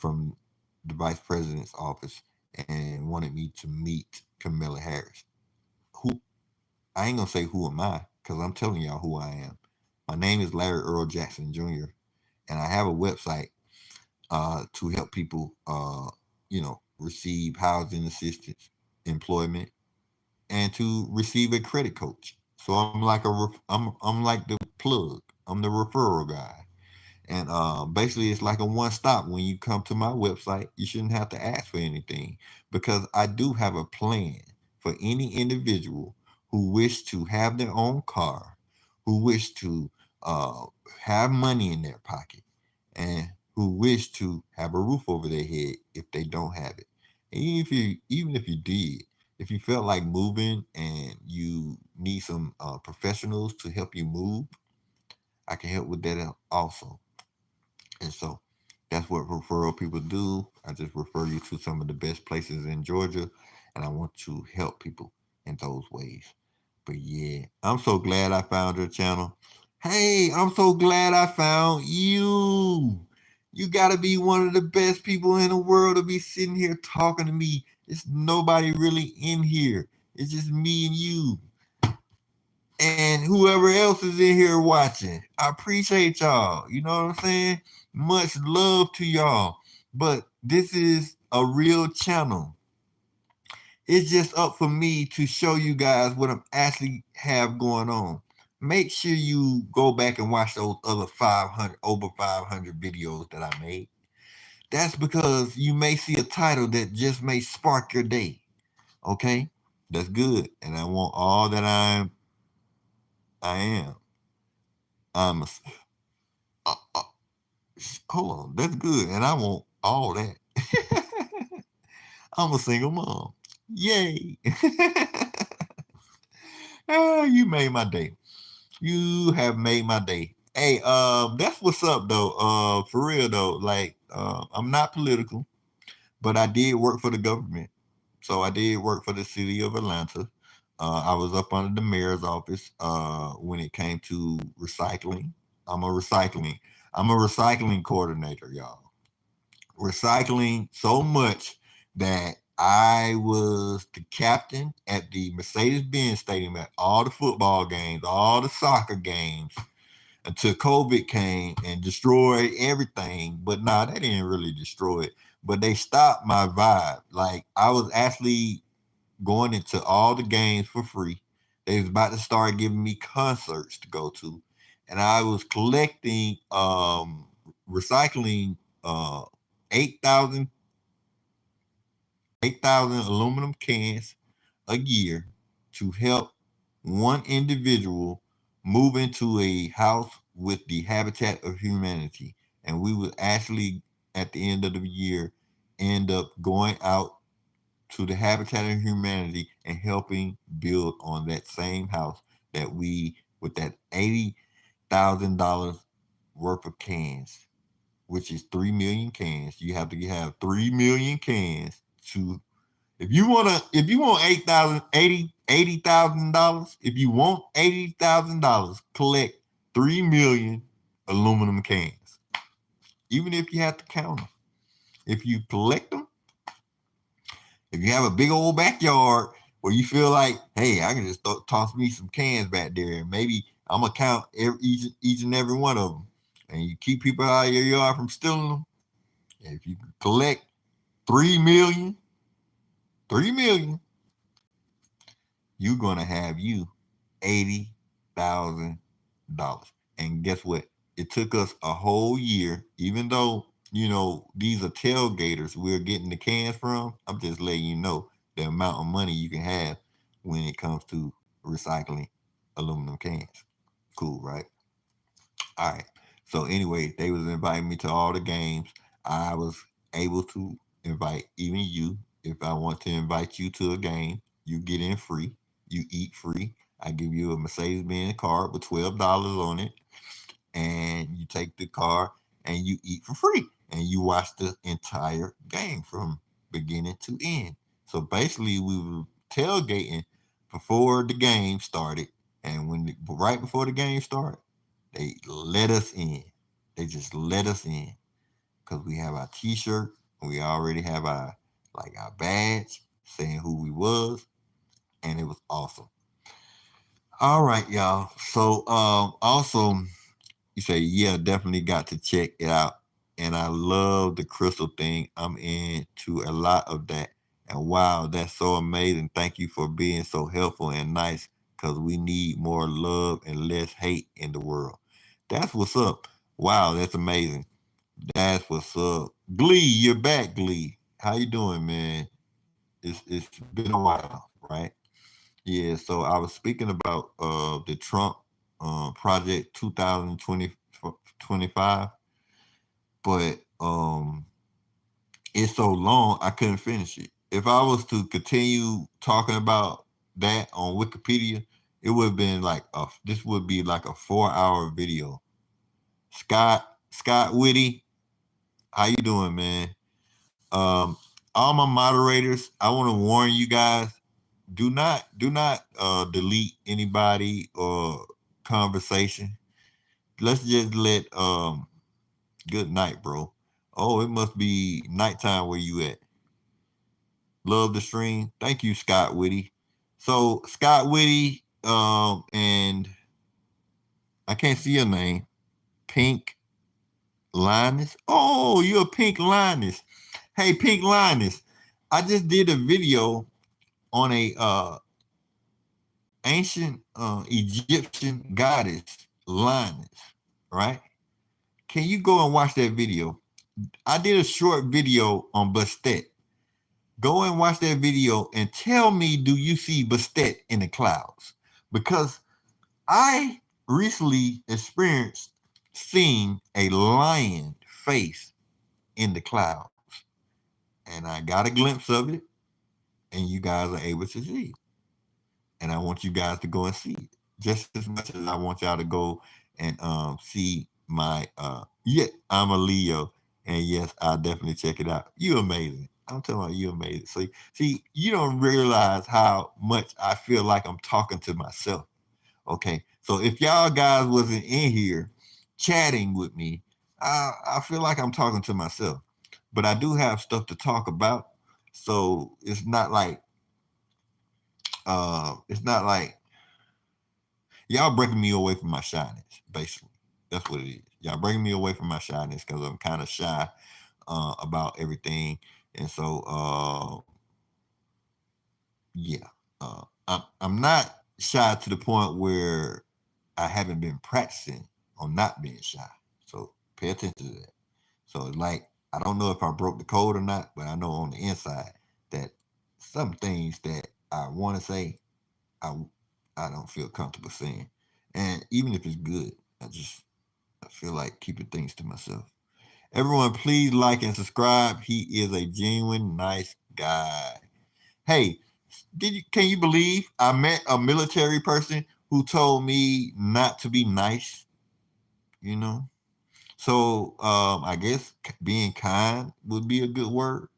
from the vice president's office and wanted me to meet Kamala Harris. Who I ain't gonna say who am I because I'm telling y'all who I am. My name is Larry Earl Jackson Jr. and I have a website to help people, receive housing assistance, employment, and to receive a credit coach. So I'm like the plug. I'm the referral guy. And basically, it's like a one stop. When you come to my website, you shouldn't have to ask for anything because I do have a plan for any individual who wish to have their own car, who wish to uh, have money in their pocket, and who wish to have a roof over their head if they don't have it. And even if you did, if you felt like moving and you need some professionals to help you move, I can help with that also. And so that's what referral people do. I just refer you to some of the best places in Georgia, and I want to help people in those ways. But yeah, I'm so glad I found your channel. Hey, I'm so glad I found you. You got to be one of the best people in the world to be sitting here talking to me. It's nobody really in here. It's just me and you and whoever else is in here watching. I appreciate y'all. You know what I'm saying? Much love to y'all. But this is a real channel. It's just up for me to show you guys what I'm actually have going on. Make sure you go back and watch those other over 500 videos that I made. That's because you may see a title that just may spark your day. Okay? That's good. And I want all that I am. I'm a, hold on, that's good, and I want all that. I'm a single mom. Yay! You made my day. You have made my day. Hey, that's what's up though. For real though, like, I'm not political, but I did work for the government. So I did work for the city of Atlanta. I was up under the mayor's office when it came to recycling. I'm a recycling. I'm a recycling coordinator, y'all. Recycling so much that I was the captain at the Mercedes-Benz Stadium at all the football games, all the soccer games, until COVID came and destroyed everything. But nah, they didn't really destroy it. But they stopped my vibe. Like I was actually going into all the games for free. They was about to start giving me concerts to go to. And I was collecting recycling 8,000 aluminum cans a year to help one individual move into a house with the Habitat of Humanity. And we would actually, at the end of the year, end up going out to the Habitat of Humanity and helping build on that same house that with that $80,000 worth of cans, which is 3 million cans. You have to have 3 million cans to, if you want $80,000, if you want $80,000, collect 3 million aluminum cans. Even if you have to count them. If you collect them, if you have a big old backyard where you feel like, hey, I can just toss me some cans back there, and maybe I'm gonna count each and every one of them, and you keep people out of your yard from stealing them. And if you collect 3 million, you're gonna have you $80,000. And guess what? It took us a whole year, even though you know, these are tailgaters we're getting the cans from. I'm just letting you know the amount of money you can have when it comes to recycling aluminum cans. Cool, right? All right. So anyway, they was inviting me to all the games. I was able to invite even you. If I want to invite you to a game, you get in free. You eat free. I give you a Mercedes-Benz card with $12 on it, and you take the card and you eat for free, and you watch the entire game from beginning to end. So basically, we were tailgating before the game started, and right before the game started, they let us in. They just let us in because we have our T-shirt. We already have our badge saying who we was, and it was awesome. All right, y'all. So also you say, yeah, definitely got to check it out. And I love the crystal thing. I'm into a lot of that. And wow, that's so amazing. Thank you for being so helpful and nice because we need more love and less hate in the world. That's what's up. Wow, that's amazing. That's what's up. Glee, you're back, Glee. How you doing, man? It's been a while, right? Yeah, so I was speaking about the Trump project 2025, but it's so long I couldn't finish it. If I was to continue talking about that on Wikipedia, it would have been like this would be like a 4-hour video. Scott Whitty, how you doing, man? Um, all my moderators, I want to warn you guys, do not delete anybody or conversation. Let's just let good night, bro. Oh, it must be nighttime where you at. Love the stream. Thank you, Scott Whitty. So Scott Whitty, and I can't see your name. Pink Linus. Oh, you're a Pink Linus. Hey, Pink Linus. I just did a video on a ancient Egyptian goddess, Linus, right? Can you go and watch that video? I did a short video on Bastet. Go and watch that video and tell me, do you see Bastet in the clouds? Because I recently experienced seeing a lion face in the clouds. And I got a glimpse of it, and you guys are able to see it. And I want you guys to go and see it just as much as I want y'all to go and see my yeah, I'm a Leo, and yes, I'll definitely check it out. You amazing. I'm telling you, amazing. So see, you don't realize how much I feel like I'm talking to myself. Okay, so if y'all guys wasn't in here chatting with me, I feel like I'm talking to myself. But I do have stuff to talk about, so it's not like y'all breaking me away from my shyness, basically. That's what it is. Y'all breaking me away from my shyness because I'm kind of shy about everything. And so, yeah, I'm not shy to the point where I haven't been practicing on not being shy. So pay attention to that. So like, I don't know if I broke the code or not, but I know on the inside that some things that I want to say, I I don't feel comfortable saying. And even if it's good, I feel like keeping things to myself. Everyone, please like and subscribe. He is a genuine nice guy. Hey, can you believe I met a military person who told me not to be nice? You know? So I guess being kind would be a good word.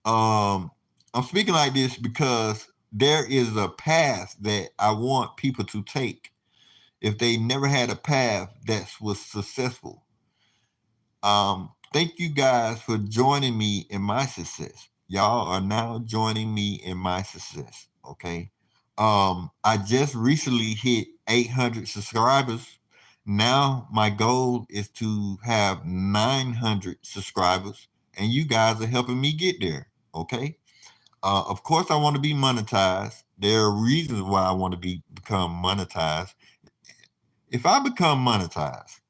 I'm speaking like this because there is a path that I want people to take if they never had a path that was successful. Thank you guys for joining me in my success. Y'all are now joining me in my success. Okay. I just recently hit 800 subscribers. Now my goal is to have 900 subscribers, and you guys are helping me get there. Okay. Of course, I want to be monetized. There are reasons why I want to become monetized. If I become monetized,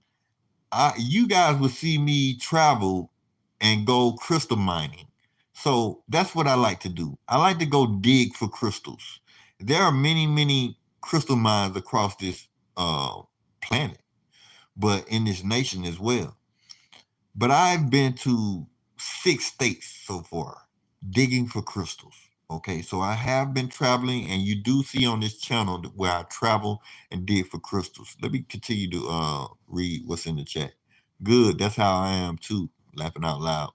you guys will see me travel and go crystal mining. So that's what I like to do. I like to go dig for crystals. There are many, many crystal mines across this planet, but in this nation as well. But I've been to 6 states so far digging for crystals. Okay, so I have been traveling, and you do see on this channel where I travel and dig for crystals. Let me continue to read what's in the chat. Good, that's how I am too. Laughing out loud.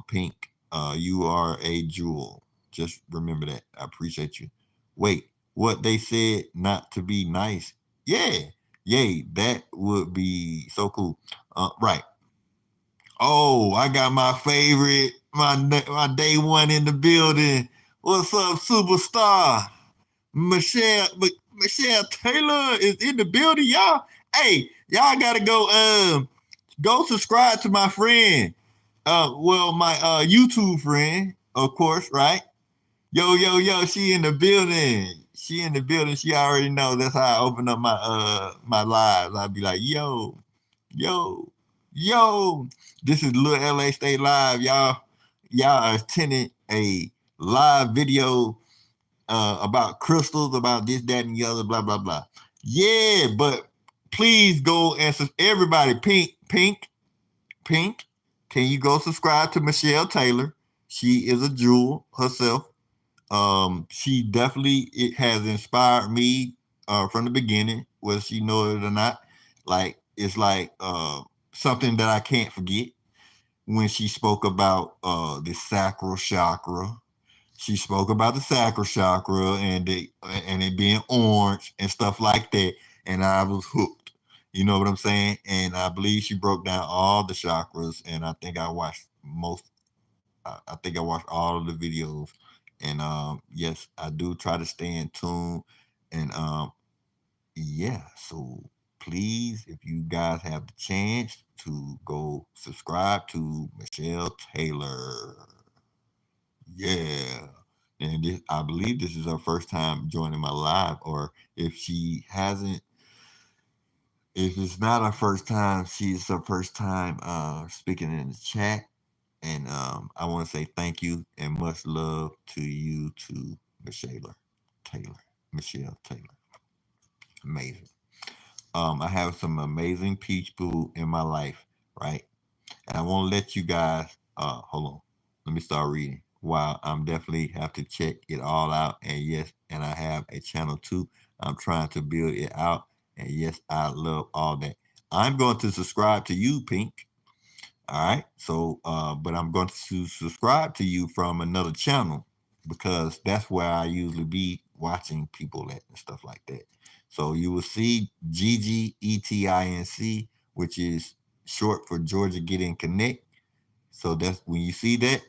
Pink, you are a jewel. Just remember that. I appreciate you. Wait, what they said not to be nice? Yeah, yay, that would be so cool. Right. Oh, I got my favorite, my day one in the building. What's up, superstar? Michelle Taylor is in the building, y'all. Hey, y'all gotta go subscribe to my friend. My YouTube friend, of course, right? Yo, she in the building. She in the building. She already know. That's how I open up my lives. I'll be like, yo, yo. This is Lil LA State Live, y'all. Y'all are attending a live video about crystals, about this, that, and the other, blah, blah, blah. Yeah, but please go and everybody, Pink, can you go subscribe to Michelle Taylor? She is a jewel herself. She definitely has inspired me from the beginning, whether she know it or not. Like it's like something that I can't forget. When she spoke about the sacral chakra, she spoke about the sacral chakra and it being orange and stuff like that, and I was hooked. You know what I'm saying? And I believe she broke down all the chakras, and I think I watched most. I think I watched all of the videos, and yes, I do try to stay in tune, and yeah. So please, if you guys have the chance to go subscribe to Michelle Taylor, yeah. And I believe this is her first time joining my live, or if she hasn't, if it's not her first time, she's her first time speaking in the chat. And I want to say thank you and much love to you, to Michelle Taylor. Amazing. I have some amazing people in my life, right? And I want to let you guys, hold on. Let me start reading. Wow, I'm definitely have to check it all out. And yes, and I have a channel too. I'm trying to build it out. And yes, I love all that. I'm going to subscribe to you, Pink. All right. So, but I'm going to subscribe to you from another channel because that's where I usually be watching people at and stuff like that. So you will see GGETINC, which is short for Georgia Get In Connect. So that's when you see that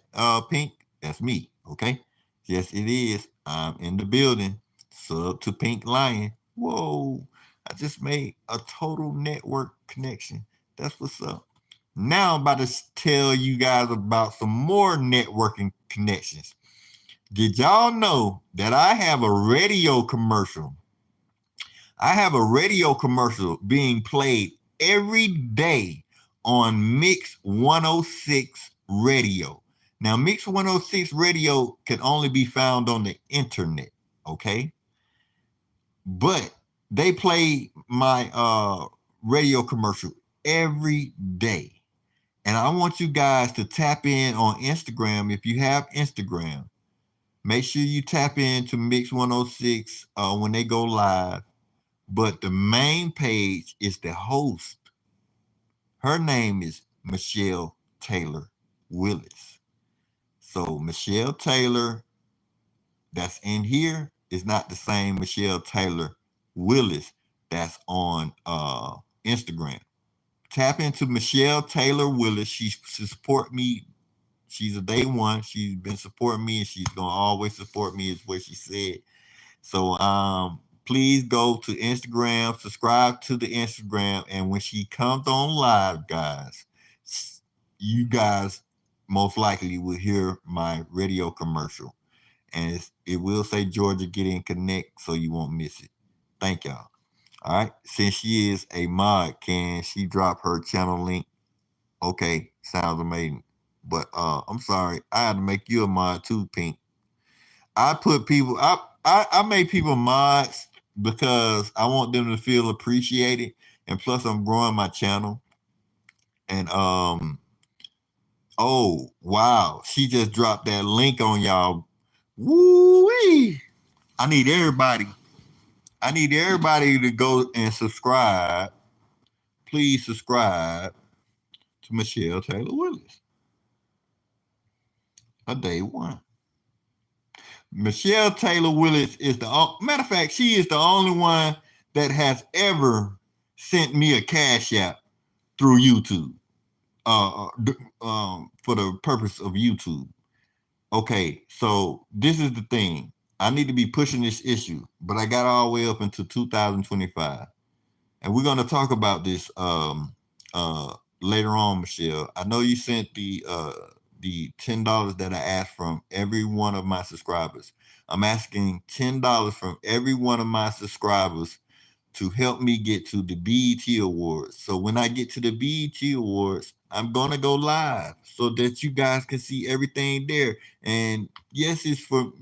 Pink, that's me. Okay. Yes, it is. I'm in the building. Sub to Pink Lion. Whoa. I just made a total network connection. That's what's up. Now I'm about to tell you guys about some more networking connections. Did y'all know that I have a radio commercial? I have a radio commercial being played every day on Mix 106 Radio. Now, Mix 106 Radio can only be found on the internet, okay? But they play my radio commercial every day. And I want you guys to tap in on Instagram. If you have Instagram, make sure you tap into Mix 106 when they go live. But the main page is the host. Her name is Michelle Taylor Willis. So Michelle Taylor that's in here is not the same Michelle Taylor Willis that's on Instagram. Tap into Michelle Taylor Willis. She support me. She's a day one. She's been supporting me, and she's gonna always support me, is what she said. So please go to Instagram, subscribe to the Instagram, and when she comes on live, guys, you guys most likely will hear my radio commercial, and it will say Georgia Get In Connect, so you won't miss it. Thank y'all. All right. Since she is a mod, can she drop her channel link? Okay, sounds amazing. But I'm sorry, I had to make you a mod too, Pink. I put people I make people mods because I want them to feel appreciated. And plus I'm growing my channel. And oh wow, she just dropped that link on y'all. Woo-wee. I need everybody. I need everybody to go and subscribe. Please subscribe to Michelle Taylor Willis. A day one. Michelle Taylor Willis is matter of fact, she is the only one that has ever sent me a cash app through YouTube for the purpose of YouTube. Okay, so this is the thing. I need to be pushing this issue, but I got all the way up into 2025. And we're going to talk about this later on, Michelle. I know you sent the $10 that I asked from every one of my subscribers. I'm asking $10 from every one of my subscribers to help me get to the BET Awards. So when I get to the BET Awards, I'm going to go live so that you guys can see everything there. And yes, it's for,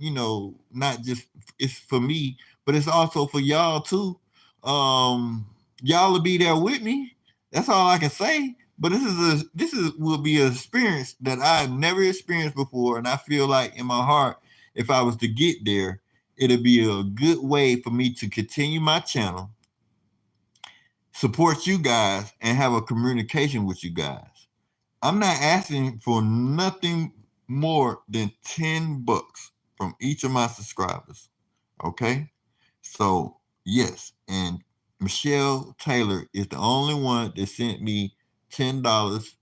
not just it's for me, but it's also for y'all too. Y'all will be there with me. That's all I can say. But this will be an experience that I've never experienced before. And I feel like in my heart, if I was to get there, it'll be a good way for me to continue my channel, support you guys, and have a communication with you guys. I'm not asking for nothing more than $10 from each of my subscribers. Okay? So, yes. And Michelle Taylor is the only one that sent me $10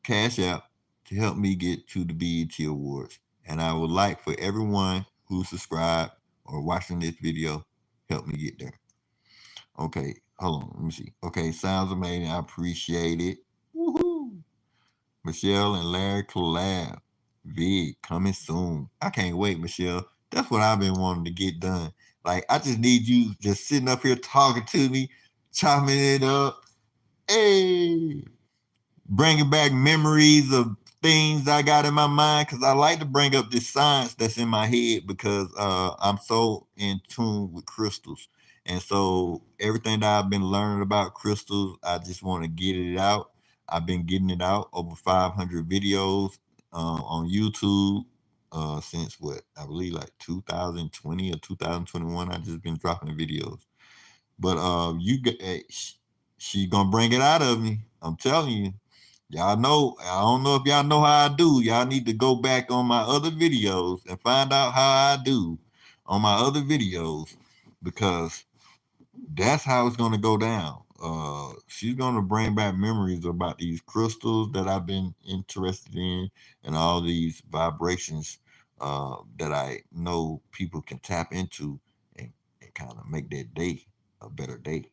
cash out to help me get to the BET Awards. And I would like for everyone who subscribed or watching this video, help me get there. Okay, hold on, let me see. Okay, sounds amazing. I appreciate it. Woohoo! Michelle and Larry collab. Vid coming soon. I can't wait, Michelle. That's what I've been wanting to get done. Like, I just need you just sitting up here talking to me, chopping it up. Hey, bringing back memories of things I got in my mind, because I like to bring up this science that's in my head because I'm so in tune with crystals. And so everything that I've been learning about crystals, I just want to get it out. I've been getting it out, over 500 videos on YouTube since I believe like 2020 or 2021. I just been dropping the videos. But she gonna bring it out of me. I'm telling you. Y'all know, I don't know if y'all know how I do. Y'all need to go back on my other videos and find out how I do on my other videos, because that's how it's going to go down. She's going to bring back memories about these crystals that I've been interested in and all these vibrations that I know people can tap into and kind of make their day a better day.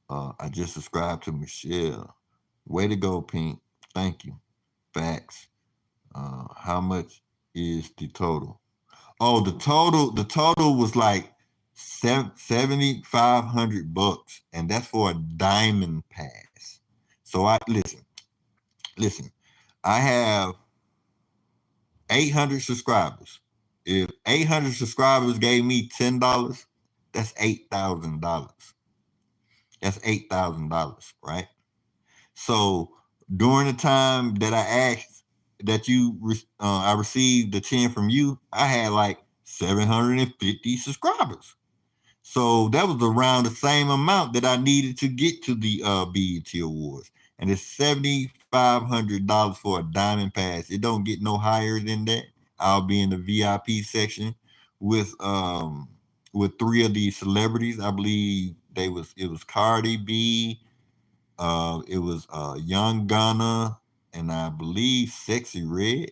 I just subscribed to Michelle. Way to go, Pink. Thank you. Facts. How much is the total? Oh, the total was like $7,500, and that's for a diamond pass. So I listen. I have 800 subscribers. If 800 subscribers gave me $10, that's $8,000. That's $8,000, right? So during the time that I asked that I received the 10 from you, I had like 750 subscribers. So that was around the same amount that I needed to get to the BET Awards. And it's $7,500 for a diamond pass. It don't get no higher than that. I'll be in the VIP section with 3 of these celebrities. I believe it was Cardi B, it was Young Gunna, and I believe Sexy Red.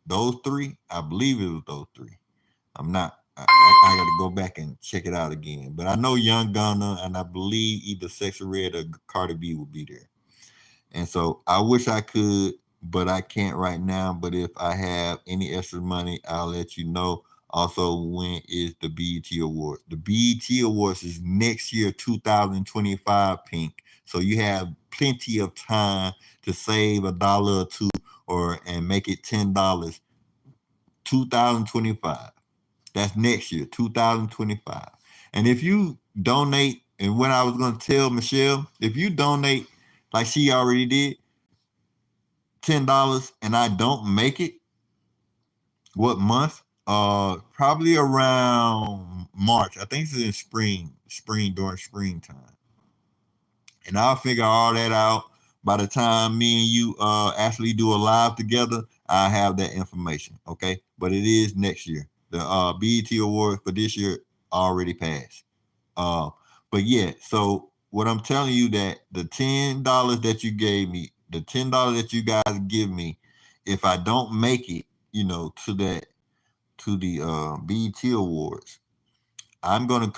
Those 3, I believe it was those 3. I'm not. I got to go back and check it out again. But I know Young Gunna, and I believe either Sexy Red or Cardi B will be there. And so I wish I could, but I can't right now. But if I have any extra money, I'll let you know. Also, when is the BET Awards? The BET Awards is next year, 2025, Pink. So you have plenty of time to save $1 or $2 and make it $10. 2025. That's next year, 2025. And if you donate, and what I was going to tell Michelle, if you donate like she already did, $10, and I don't make it, what month? Probably around March. I think it's in spring during springtime. And I'll figure all that out. By the time me and you actually do a live together, I have that information. Okay, but it is next year. The BET Awards for this year already passed. But yeah, so what I'm telling you, that the $10 that you gave me, the $10 that you guys give me, if I don't make it, to the BET Awards, I'm gonna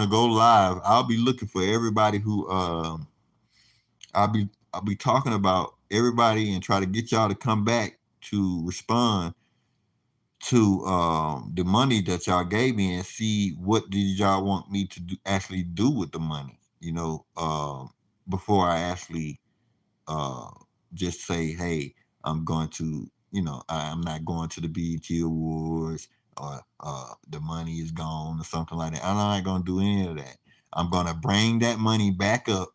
go live. I'll be looking for everybody who I'll be talking about everybody and try to get y'all to come back to respond to the money that y'all gave me and see what did y'all want me to actually do with the money, before I actually just say, hey, I'm going to, I'm not going to the BET Awards, or the money is gone or something like that. I'm not going to do any of that. I'm going to bring that money back up,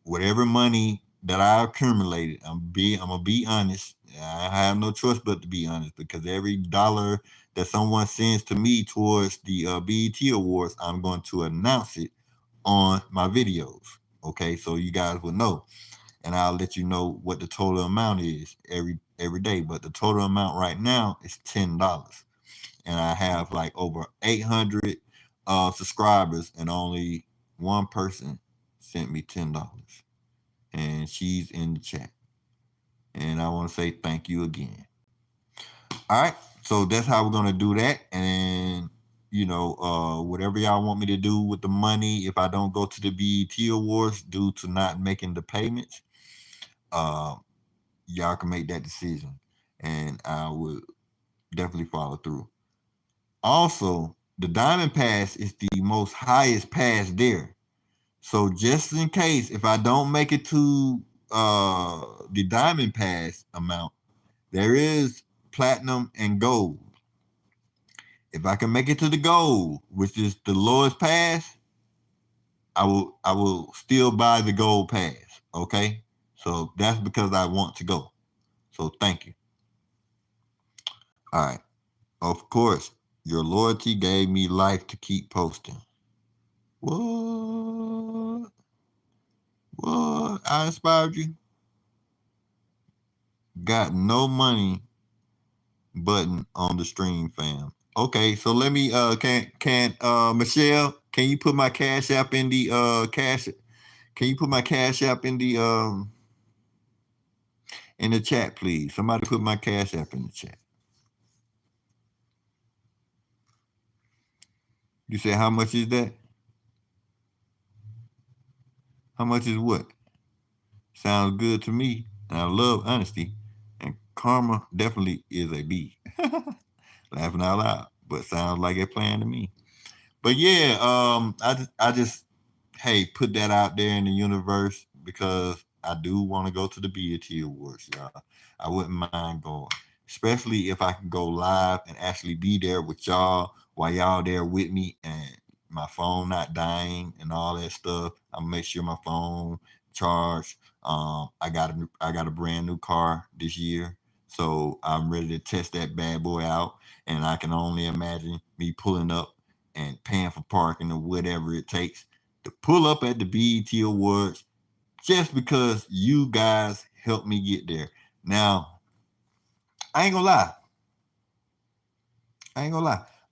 whatever money that I accumulated. I'm gonna be honest. I have no choice but to be honest, because every dollar that someone sends to me towards the BET Awards, I'm going to announce it on my videos. Okay, so you guys will know, and I'll let you know what the total amount is every day. But the total amount right now is $10, and I have like over 800 subscribers, and only one person sent me $10. And she's in the chat. And I want to say thank you again. All right. So that's how we're going to do that. And, whatever y'all want me to do with the money, if I don't go to the BET Awards due to not making the payments, y'all can make that decision. And I will definitely follow through. Also, the Diamond Pass is the most highest pass there. So just in case, if I don't make it to the Diamond Pass amount, there is Platinum and Gold. If I can make it to the Gold, which is the lowest pass, I will still buy the Gold Pass. Okay, so that's because I want to go. So thank you. All right. Of course, your loyalty gave me life to keep posting. What? I inspired you? Got no money button on the stream, fam. Okay, so let me can Michelle, can you put my cash app in the can you put my cash app in the chat, please? Somebody put my cash app in the chat. You said how much is that? How much is what? Sounds good to me. And I love honesty. And karma definitely is a B. Laughing out loud, but sounds like a plan to me. But yeah, I just hey, put that out there in the universe because I do want to go to the BET Awards, y'all. I wouldn't mind going, especially if I can go live and actually be there with y'all while y'all there with me, and my phone not dying and all that stuff. I'll make sure my phone charged. I got a brand new car this year, so I'm ready to test that bad boy out. And I can only imagine me pulling up and paying for parking or whatever it takes to pull up at the BET Awards just because you guys helped me get there. Now, I ain't gonna lie.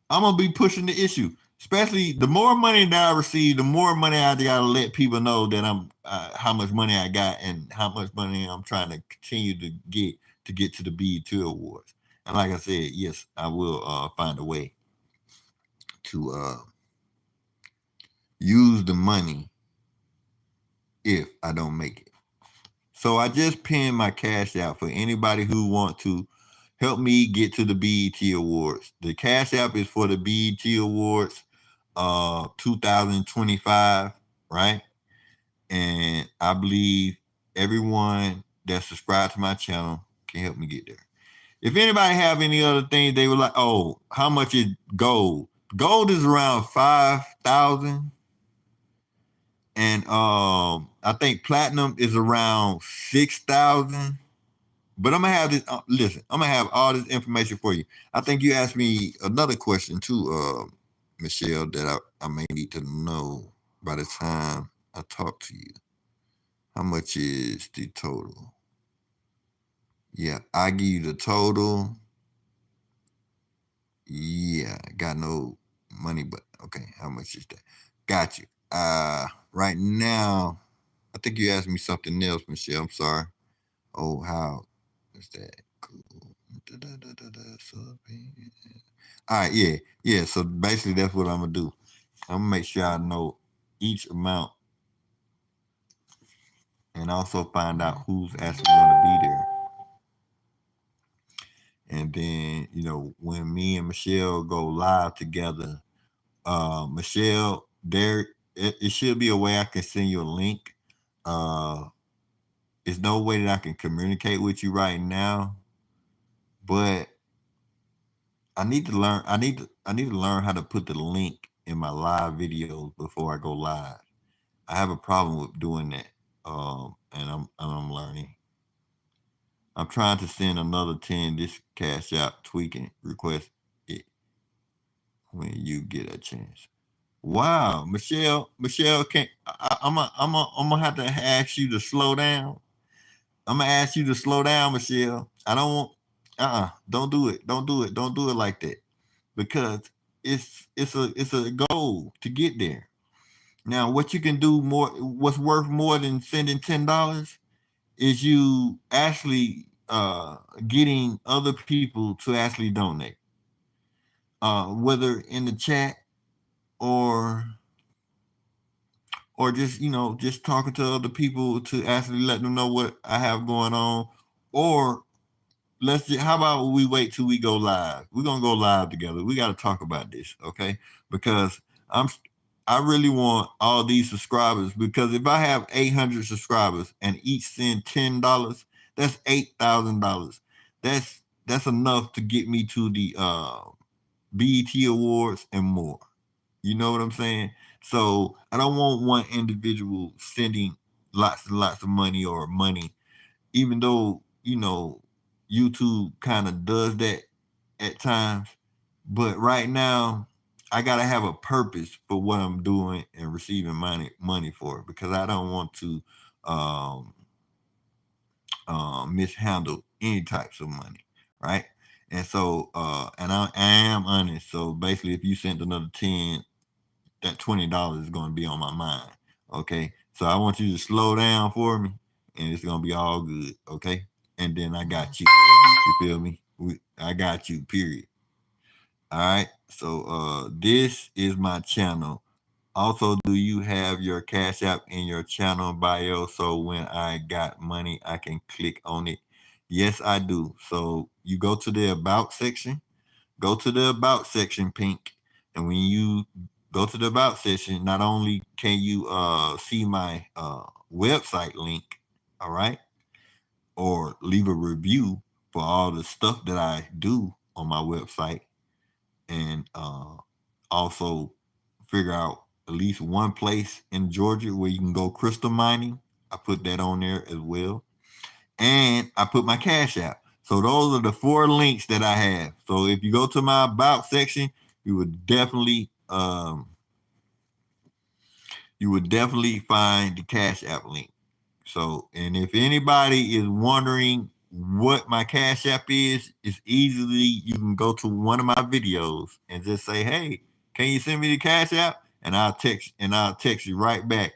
I'm gonna be pushing the issue. Especially the more money that I receive, the more money I gotta let people know that I'm how much money I got and how much money I'm trying to continue to get to the BET Awards. And like I said, yes, I will find a way to use the money if I don't make it. So I just pinned my cash out for anybody who want to help me get to the BET Awards. The Cash App is for the BET Awards 2025, right? And I believe everyone that subscribed to my channel can help me get there. If anybody have any other things they were like, oh, how much is gold? Gold is around 5,000. And I think platinum is around 6,000. But I'm gonna have this. Listen, I'm gonna have all this information for you. I think you asked me another question too, Michelle, that I may need to know by the time I talk to you. How much is the total? Yeah, I give you the total. Yeah, got no money, but okay, how much is that? Got you. Right now, I think you asked me something else, Michelle. I'm sorry. Oh, how is that? Cool. All right, yeah. So basically, that's what I'm gonna do. I'm gonna make sure I know each amount, and also find out who's actually gonna be there. And then, when me and Michelle go live together, Michelle, it should be a way I can send you a link. There's no way that I can communicate with you right now, but I need to learn. I need to learn how to put the link in my live videos before I go live. I have a problem with doing that, and I'm learning. I'm trying to send another 10 this Cash App tweaking request it when you get a chance. Wow, Michelle, can't I'm gonna have to ask you to slow down. I'm gonna ask you to slow down, Michelle. I don't want don't do it. Don't do it. Don't do it like that. Because it's a goal to get there. Now, what you can do more, what's worth more than sending $10 is you actually getting other people to actually donate. Whether in the chat or just just talking to other people to actually let them know what I have going on. Or how about we wait till we go live? We're gonna go live together. We got to talk about this, okay? Because I really want all these subscribers, because if I have 800 subscribers and each send $10, that's $8,000. That's enough to get me to the BET Awards and more. You know what I'm saying? So I don't want one individual sending lots and lots of money, even though, YouTube kind of does that at times. But right now, I got to have a purpose for what I'm doing and receiving money for it, because I don't want to mishandle any types of money, right? And so, and I am honest. So basically, if you sent another 10, that $20 is going to be on my mind. Okay. So I want you to slow down for me, and it's going to be all good. Okay. And then I got you. You feel me? I got you, period. All right. So this is my channel. Also, do you have your Cash App in your channel bio, so when I got money, I can click on it? Yes, I do. So you go to the About section. Go to the About section, Pink. And when you go to the About section, not only can you see my website link, all right, or leave a review for all the stuff that I do on my website, and also figure out at least one place in Georgia where you can go crystal mining. I put that on there as well. And I put my Cash App. So those are the 4 links that I have. So if you go to my About section, you would definitely find the Cash App link. So, and if anybody is wondering what my Cash App is, it's easily, you can go to one of my videos and just say, hey, can you send me the Cash App? And I'll text you right back.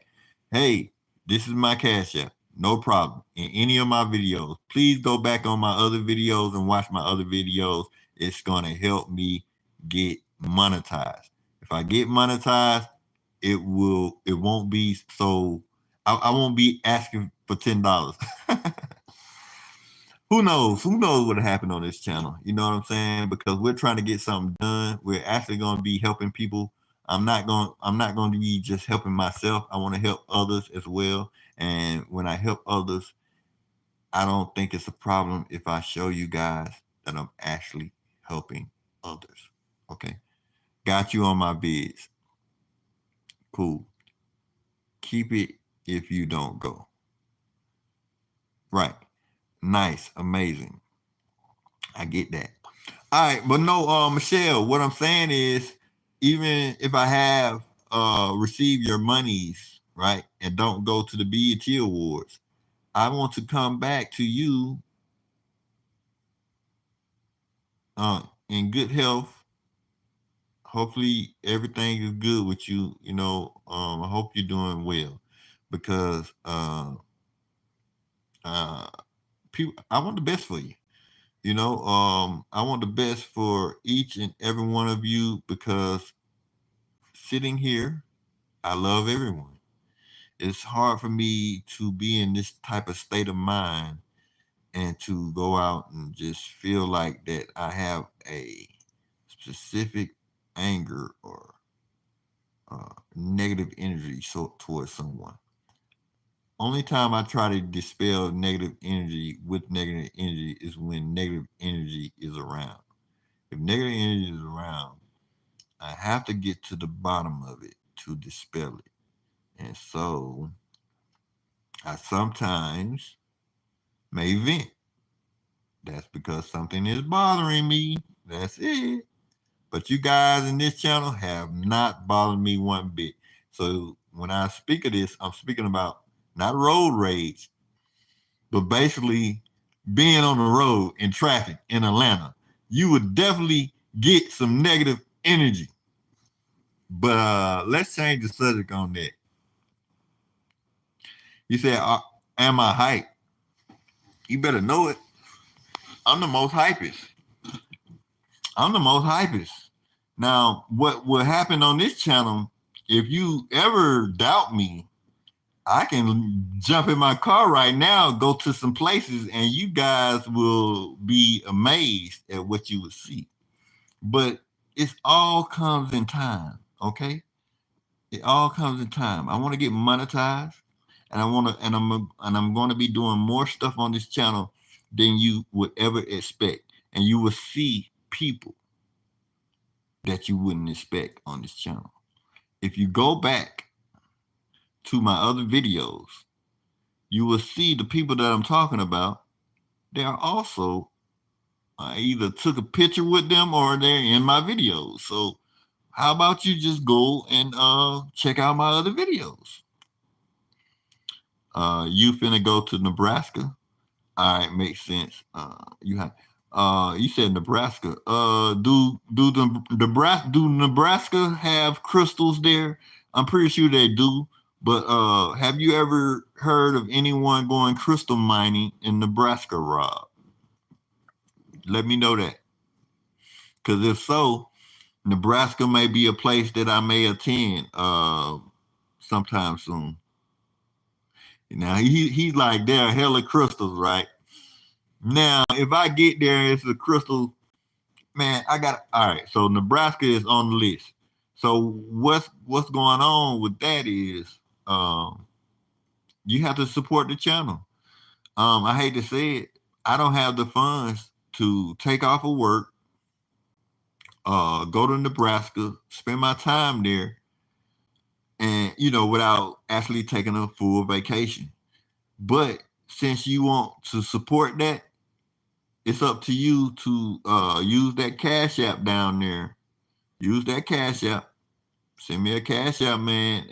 Hey, this is my Cash App. No problem. In any of my videos, please go back on my other videos and watch my other videos. It's going to help me get monetized. If I get monetized, it won't be so, I won't be asking for $10. Who knows? Who knows what happened on this channel? You know what I'm saying? Because we're trying to get something done. We're actually going to be helping people. I'm not going to be just helping myself. I want to help others as well. And when I help others, I don't think it's a problem if I show you guys that I'm actually helping others. Okay. Got you on my vids. Cool. Keep it if you don't go. Right. Nice. Amazing. I get that. All right, but no, Michelle, what I'm saying is, even if I have received your monies, right, and don't go to the BET Awards, I want to come back to you in good health. Hopefully everything is good with you. You know, I hope you're doing well, because people, I want the best for you. You know, I want the best for each and every one of you, because sitting here, I love everyone. It's hard for me to be in this type of state of mind and to go out and just feel like that I have a specific anger or negative energy towards someone. Only time I try to dispel negative energy with negative energy is when negative energy is around. If negative energy is around, I have to get to the bottom of it to dispel it. And so I sometimes may vent. That's because something is bothering me. That's it. But you guys in this channel have not bothered me one bit. So when I speak of this, I'm speaking about not road rage, but basically being on the road in traffic in Atlanta. You would definitely get some negative energy. But let's change the subject on that. You said, am I hype? You better know it. I'm the most hypest. I'm the most hypest. Now, what will happen on this channel, if you ever doubt me, I can jump in my car right now, go to some places, and you guys will be amazed at what you will see. But it all comes in time, okay? It all comes in time. I want to get monetized, and I'm going to be doing more stuff on this channel than you would ever expect, and you will see people that you wouldn't expect on this channel. If you go back to my other videos, you will see the people that I'm talking about. They are also, I either took a picture with them or they're in my videos. So how about you just go and check out my other videos? You finna go to Nebraska? All right, makes sense. You said Nebraska. Do Nebraska have crystals there? I'm pretty sure they do. But have you ever heard of anyone going crystal mining in Nebraska, Rob? Let me know that. Because if so, Nebraska may be a place that I may attend sometime soon. Now he's like, there are hella crystals, right? Now, if I get there, it's a crystal. Man, all right. So Nebraska is on the list. So what's going on with that is you have to support the channel. I hate to say it, I don't have the funds to take off of work, go to Nebraska, spend my time there, and without actually taking a full vacation. But since you want to support that, it's up to you to use that Cash App down there. Use that Cash App. Send me a Cash App, man,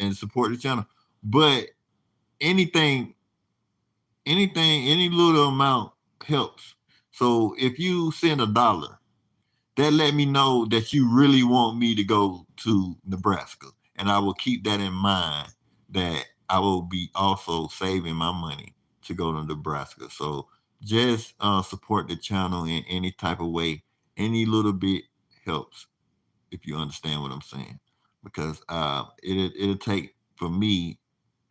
and support the channel. But anything, any little amount helps. So if you send $1, that let me know that you really want me to go to Nebraska. And I will keep that in mind, that I will be also saving my money to go to Nebraska. So just support the channel in any type of way. Any little bit helps, if you understand what I'm saying. Because it'll take, for me,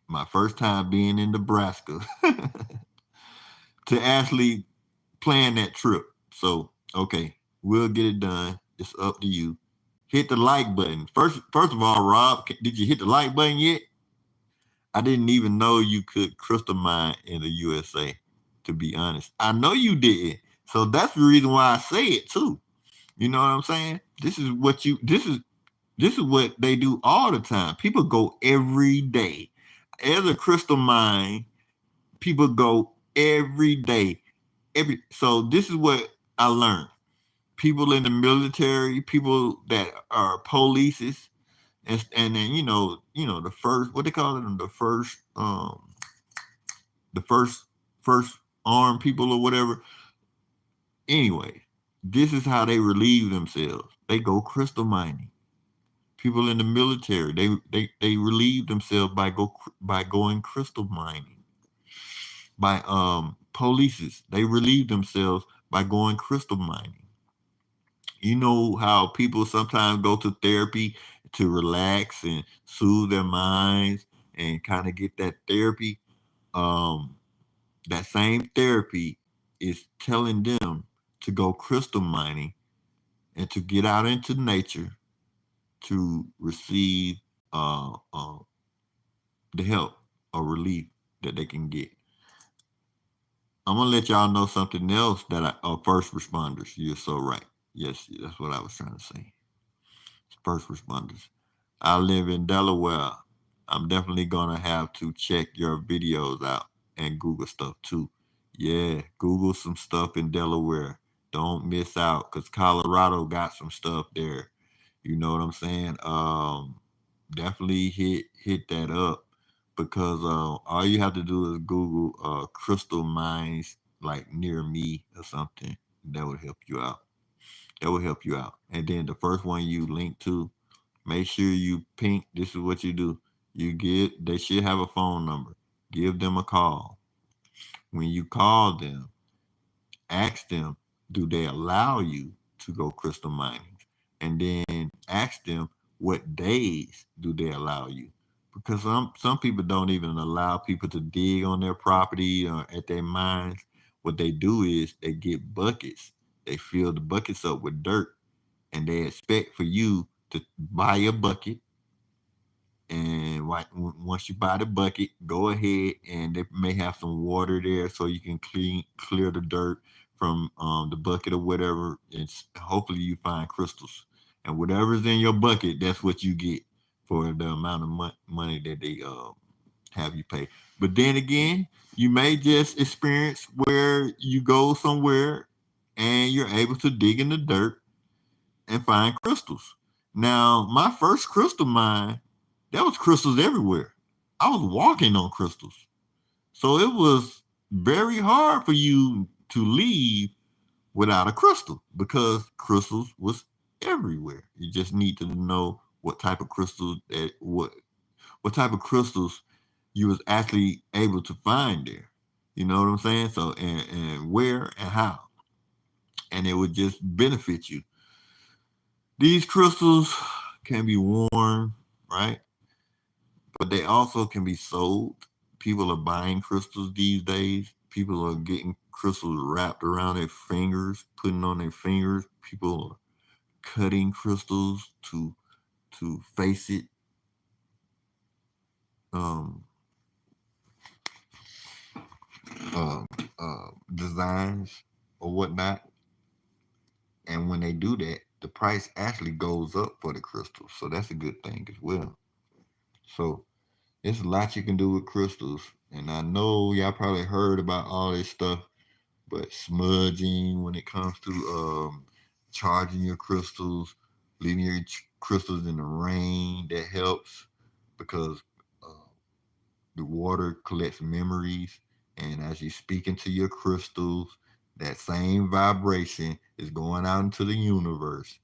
my first time being in Nebraska, to actually plan that trip. So, okay, we'll get it done. It's up to you. Hit the like button. First of all, Rob, did you hit the like button yet? I didn't even know you could crystal mine in the USA, to be honest. I know you did. So that's the reason why I say it too. You know what I'm saying? This is what they do all the time. People go every day. As a crystal mine, people go every day. So this is what I learned. People in the military, people that are polices, and then the first, what they call it, the first armed people or whatever. Anyway, this is how they relieve themselves. They go crystal mining. People in the military, they relieve themselves by going crystal mining. By polices, they relieve themselves by going crystal mining. You know how people sometimes go to therapy to relax and soothe their minds and kind of get that therapy. Um, that same therapy is telling them to go crystal mining and to get out into nature to receive uh, uh, the help or relief that they can get. I'm gonna let y'all know something else that first responders. You're so right. Yes, that's what I was trying to say. First responders. I live in Delaware. I'm definitely gonna have to check your videos out and Google stuff too. Yeah, Google some stuff in Delaware. Don't miss out because Colorado got some stuff there. You know what I'm saying? Definitely hit that up because all you have to do is Google crystal mines like near me or something. That would help you out. That will help you out. And then the first one you link to, make sure you pink. This is what you do. They should have a phone number. Give them a call. When you call them, ask them, do they allow you to go crystal mining? And then ask them what days do they allow you? Because some people don't even allow people to dig on their property or at their mines. What they do is they get buckets. They fill the buckets up with dirt and they expect for you to buy a bucket. And once you buy the bucket, go ahead and they may have some water there so you can clear the dirt from the bucket or whatever. And hopefully you find crystals. And whatever's in your bucket, that's what you get for the amount of money that they have you pay. But then again, you may just experience where you go somewhere and you're able to dig in the dirt and find crystals. Now, my first crystal mine, there was crystals everywhere. I was walking on crystals. So it was very hard for you to leave without a crystal because crystals was everywhere. You just need to know what type of crystals what type of crystals you was actually able to find there. You know what I'm saying? So and where and how. And it would just benefit you. These crystals can be worn, right? But they also can be sold. People are buying crystals these days. People are getting crystals wrapped around their fingers, putting on their fingers. People are cutting crystals to face it. Um, uh, Designs or whatnot. And when they do that, the price actually goes up for the crystals. So that's a good thing as well. So there's a lot you can do with crystals. And I know y'all probably heard about all this stuff, but smudging when it comes to charging your crystals, leaving your crystals in the rain, that helps because the water collects memories. And as you speak into your crystals, that same vibration is going out into the universe.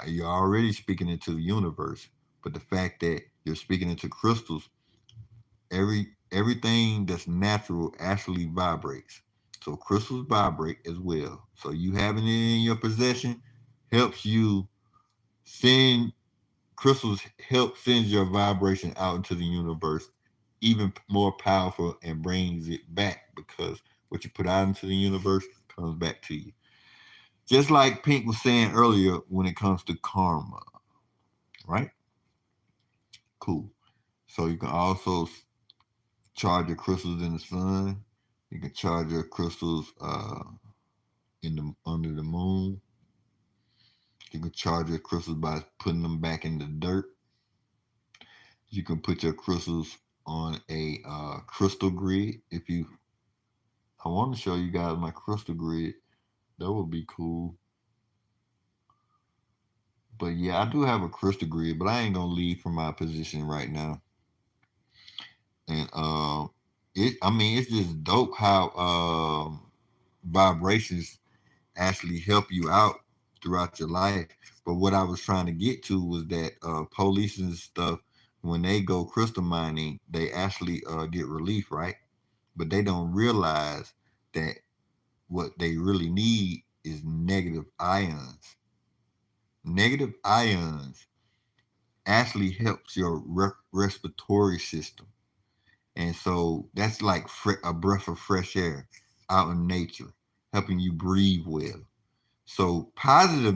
You're already speaking into the universe, but the fact that you're speaking into crystals, everything that's natural actually vibrates. So crystals vibrate as well. So you having it in your possession helps you send crystals help send your vibration out into the universe even more powerful and brings it back because What you put out into the universe comes back to you. Just like Pink was saying earlier when it comes to karma, right? Cool. So you can also charge your crystals in the sun. You can charge your crystals in the under the moon. You can charge your crystals by putting them back in the dirt. You can put your crystals on a crystal grid. I want to show you guys my crystal grid. That would be cool. But yeah, I do have a crystal grid, but I ain't gonna leave from my position right now. And it's just dope how vibrations actually help you out throughout your life. But what I was trying to get to was that police and stuff, when they go crystal mining, they actually get relief, right? But they don't realize that what they really need is negative ions. Negative ions actually helps your respiratory system. And so that's like a breath of fresh air out in nature, helping you breathe well. So positive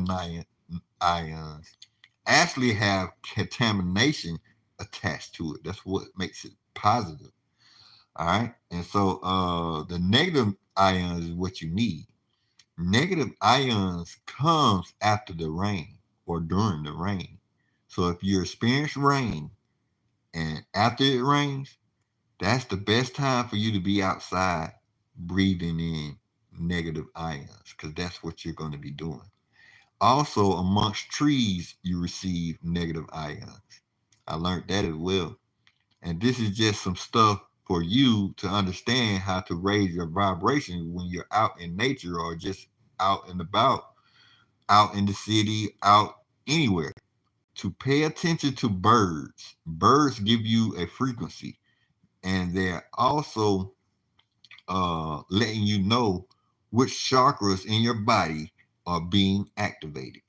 ions actually have contamination attached to it. That's what makes it positive. All right. And so the negative ions is what you need. Negative ions comes after the rain or during the rain. So if you experience rain and after it rains, that's the best time for you to be outside breathing in negative ions because that's what you're going to be doing. Also, amongst trees, you receive negative ions. I learned that as well. And this is just some stuff for you to understand how to raise your vibration when you're out in nature or just out and about, out in the city, out anywhere. To pay attention to birds. Birds give you a frequency, and they're also letting you know which chakras in your body are being activated.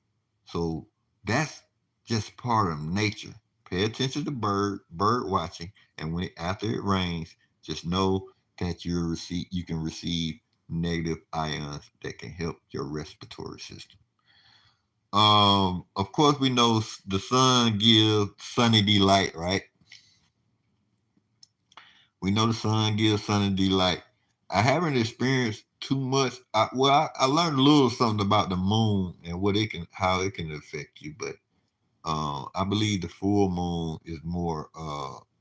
So that's just part of nature. Pay attention to bird watching, and after it rains, just know that you can receive negative ions that can help your respiratory system. Of course, we know the sun gives sunny delight, right? We know the sun gives sunny delight. I haven't experienced too much. I learned a little something about the moon and how it can affect you, but I believe the full moon is more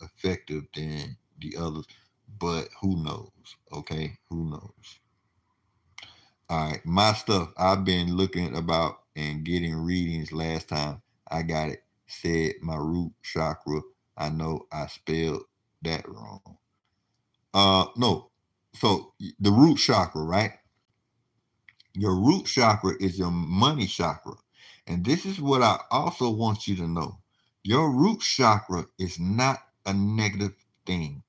effective than the others. But who knows? Okay, who knows? All right, my stuff. I've been looking about and getting readings. Last time I got it, said my root chakra. I know I spelled that wrong. No. So the root chakra, right? Your root chakra is your money chakra. And this is what I also want you to know. Your root chakra is not a negative thing.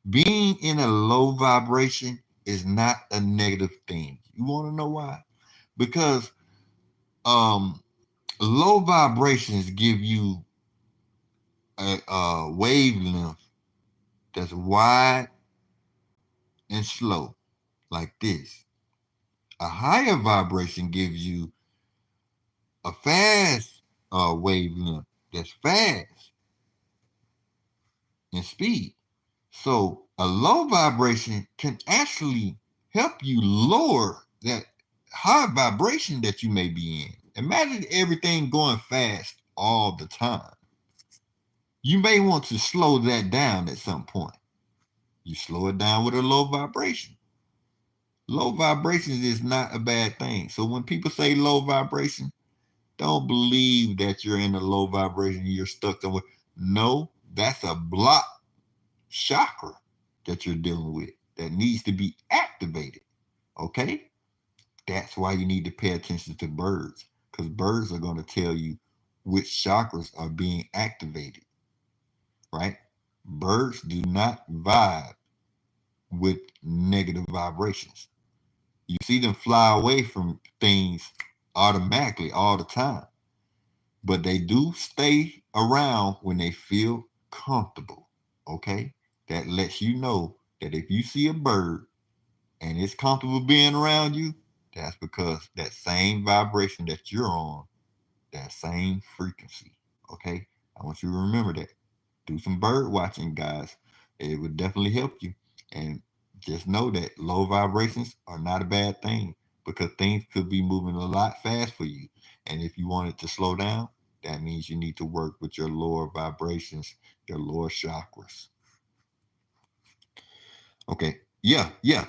Being in a low vibration is not a negative thing. You want to know why? Because low vibrations give you a wavelength that's wide and slow, like this. A higher vibration gives you a fast wavelength that's fast in speed. So a low vibration can actually help you lower that high vibration that you may be in. Imagine everything going fast all the time. You may want to slow that down at some point. You slow it down with a low vibration. Low vibrations is not a bad thing. So when people say low vibration, don't believe that you're in a low vibration, you're stuck somewhere. No, that's a block chakra that you're dealing with that needs to be activated. Okay? That's why you need to pay attention to birds, because birds are going to tell you which chakras are being activated. Right? Birds do not vibe with negative vibrations. You see them fly away from things automatically all the time, but they do stay around when they feel comfortable. Okay? That lets you know that if you see a bird and it's comfortable being around you, that's because that same vibration that you're on, that same frequency. Okay? I want you to remember that. Do some bird watching, guys. It would definitely help you. And just know that low vibrations are not a bad thing, because things could be moving a lot fast for you. And if you want it to slow down, that means you need to work with your lower vibrations, your lower chakras. Okay. Yeah, yeah.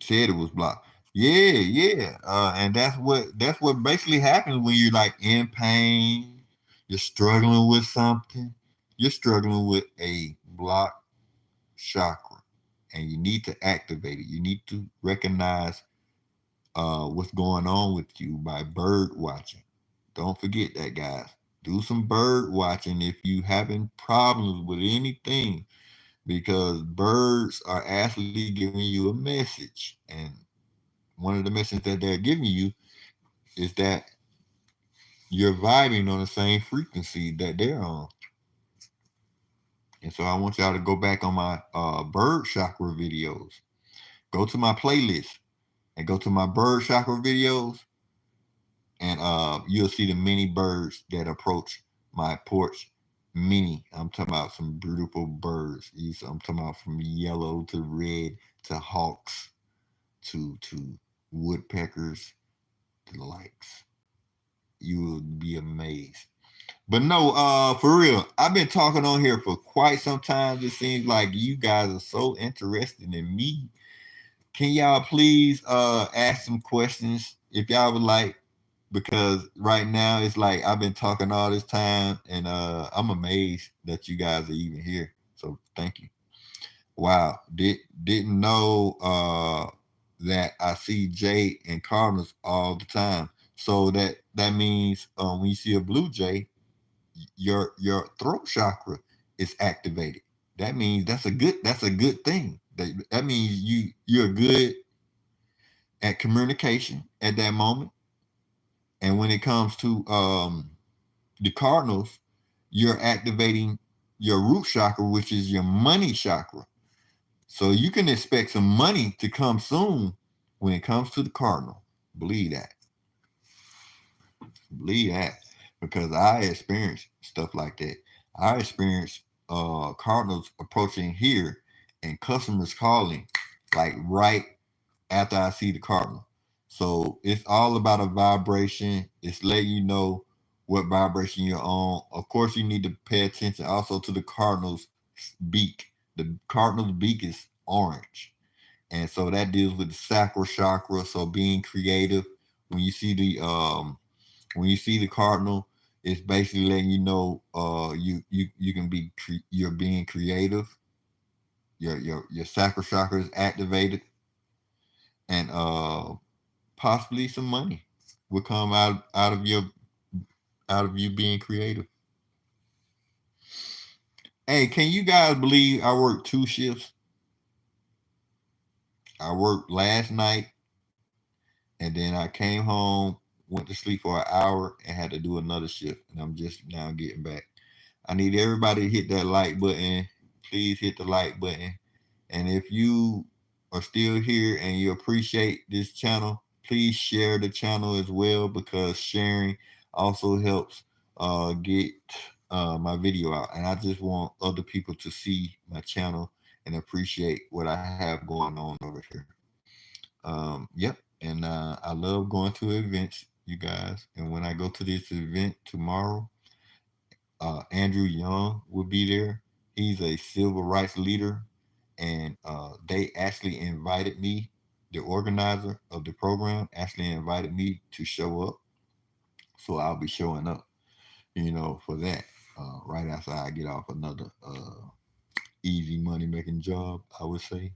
Said it was blocked. Yeah, yeah. And that's what basically happens when you're like in pain, you're struggling with something, you're struggling with a blocked chakra, and you need to activate it. You need to recognize what's going on with you by bird watching. Don't forget that, guys. Do some bird watching if you having problems with anything, because birds are actually giving you a message. And one of the messages that they're giving you is that you're vibing on the same frequency that they're on. And so I want y'all to go back on my bird chakra videos. Go to my playlist and go to my bird chakra videos, and you'll see the many birds that approach my porch. Many. I'm talking about some beautiful birds. I'm talking about from yellow to red to hawks to woodpeckers, to the likes. You will be amazed. But no, for real, I've been talking on here for quite some time. It seems like you guys are so interested in me. Can y'all please ask some questions if y'all would like? Because right now it's like I've been talking all this time, and I'm amazed that you guys are even here. So thank you. Wow, didn't know that I see jay and cardinals all the time. So that means when you see a blue jay, your throat chakra is activated. That means that's a good thing. That means you're good at communication at that moment. And when it comes to the cardinals, you're activating your root chakra, which is your money chakra. So you can expect some money to come soon when it comes to the cardinal. Believe that. Believe that. Because I experienced stuff like that. I experienced cardinals approaching here and customers calling like right after I see the cardinal. So it's all about a vibration. It's letting you know what vibration you're on. Of course, you need to pay attention also to the cardinal's beak. The cardinal's beak is orange. And so that deals with the sacral chakra. So being creative. When you see the cardinal, it's basically letting you know you can be you're being creative. Your sacral chakra is activated, and possibly some money will come out of you being creative. Hey, can you guys believe I worked 2 shifts? I worked last night, and then I came home, went to sleep for an hour, and had to do another shift. And I'm just now getting back. I need everybody to hit that like button. Please hit the like button. And if you are still here and you appreciate this channel, please share the channel as well, because sharing also helps get my video out. And I just want other people to see my channel and appreciate what I have going on over here. Yep. And I love going to events, you guys. And when I go to this event tomorrow, Andrew Young will be there. He's a civil rights leader, and they actually invited me. The organizer of the program actually invited me to show up, so I'll be showing up, for that. Right after I get off another easy money making job, I would say,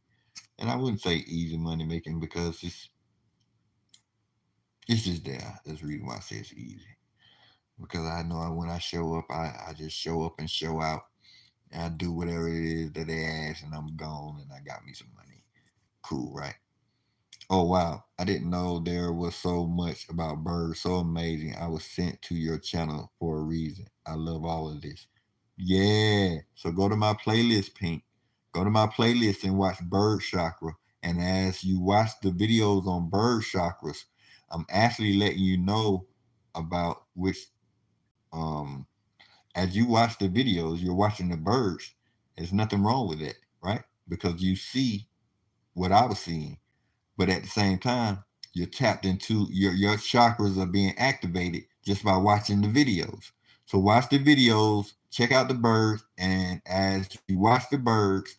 and I wouldn't say easy money making because it's just there. That's the reason why I say it's easy, because I know when I show up, I just show up and show out. I do whatever it is that they ask, and I'm gone, and I got me some money. Cool, right? Oh, wow. I didn't know there was so much about birds. So amazing. I was sent to your channel for a reason. I love all of this. Yeah. So go to my playlist, Pink. Go to my playlist and watch bird chakra. And as you watch the videos on bird chakras, I'm actually letting you know about which um as you watch the videos, you're watching the birds. There's nothing wrong with that, right? Because you see what I was seeing. But at the same time, you're tapped into your chakras are being activated just by watching the videos. So watch the videos, check out the birds, and as you watch the birds,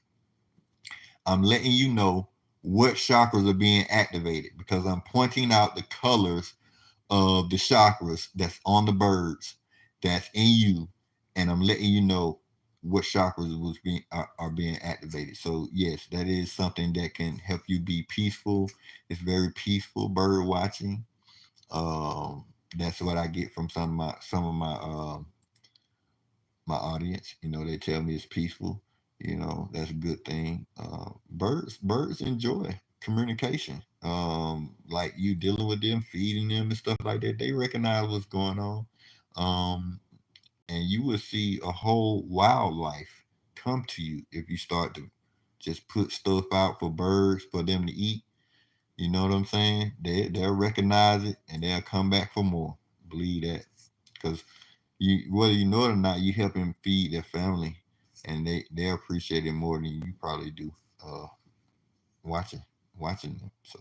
I'm letting you know what chakras are being activated because I'm pointing out the colors of the chakras that's on the birds that's in you, and I'm letting you know what chakras are being activated. So yes, that is something that can help you be peaceful. It's very peaceful bird watching. That's what I get from some of my audience. They tell me it's peaceful. That's a good thing. Birds enjoy communication. Like you dealing with them, feeding them and stuff like that. They recognize what's going on. Um, and you will see a whole wildlife come to you if you start to just put stuff out for birds for them to eat. You know what I'm saying? They'll recognize it and they'll come back for more. Believe that, because whether you know it or not, you help them feed their family, and they appreciate it more than you probably do. Uh, watching them. So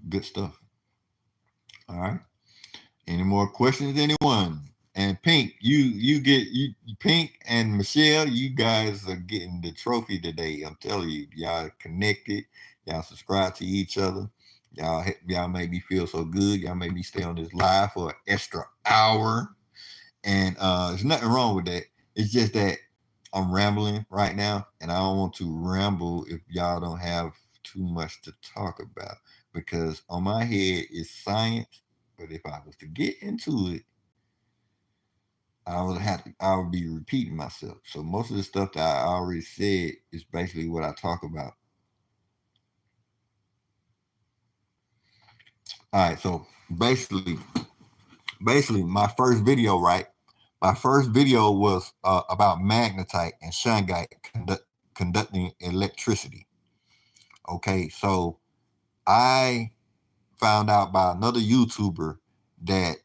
good stuff. All right. Any more questions, anyone? And Pink, you get you Pink and Michelle, you guys are getting the trophy today. I'm telling you, y'all connected, y'all subscribe to each other. Y'all make me feel so good. Y'all make me stay on this live for an extra hour. And there's nothing wrong with that. It's just that I'm rambling right now, and I don't want to ramble if y'all don't have too much to talk about. Because on my head is science, but if I was to get into it, I would be repeating myself. So most of the stuff that I already said is basically what I talk about. All right, so basically my first video, right? My first video was about magnetite and shungite conducting electricity. Okay, so I found out by another YouTuber that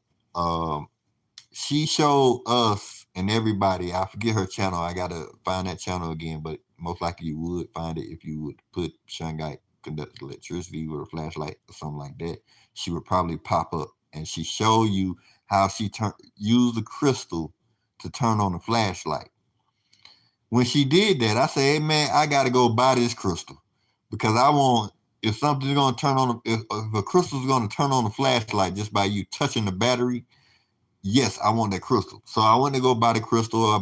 she showed us and everybody, I forget her channel, I gotta find that channel again, but most likely you would find it if you would put shungite conducts electricity with a flashlight or something like that. She would probably pop up and she showed you how she used the crystal to turn on the flashlight. When she did that, I said, hey man, I gotta go buy this crystal because I want, if something's gonna turn on, if a crystal's gonna turn on the flashlight just by you touching the battery, yes, I want that crystal. So I went to go buy the crystal. I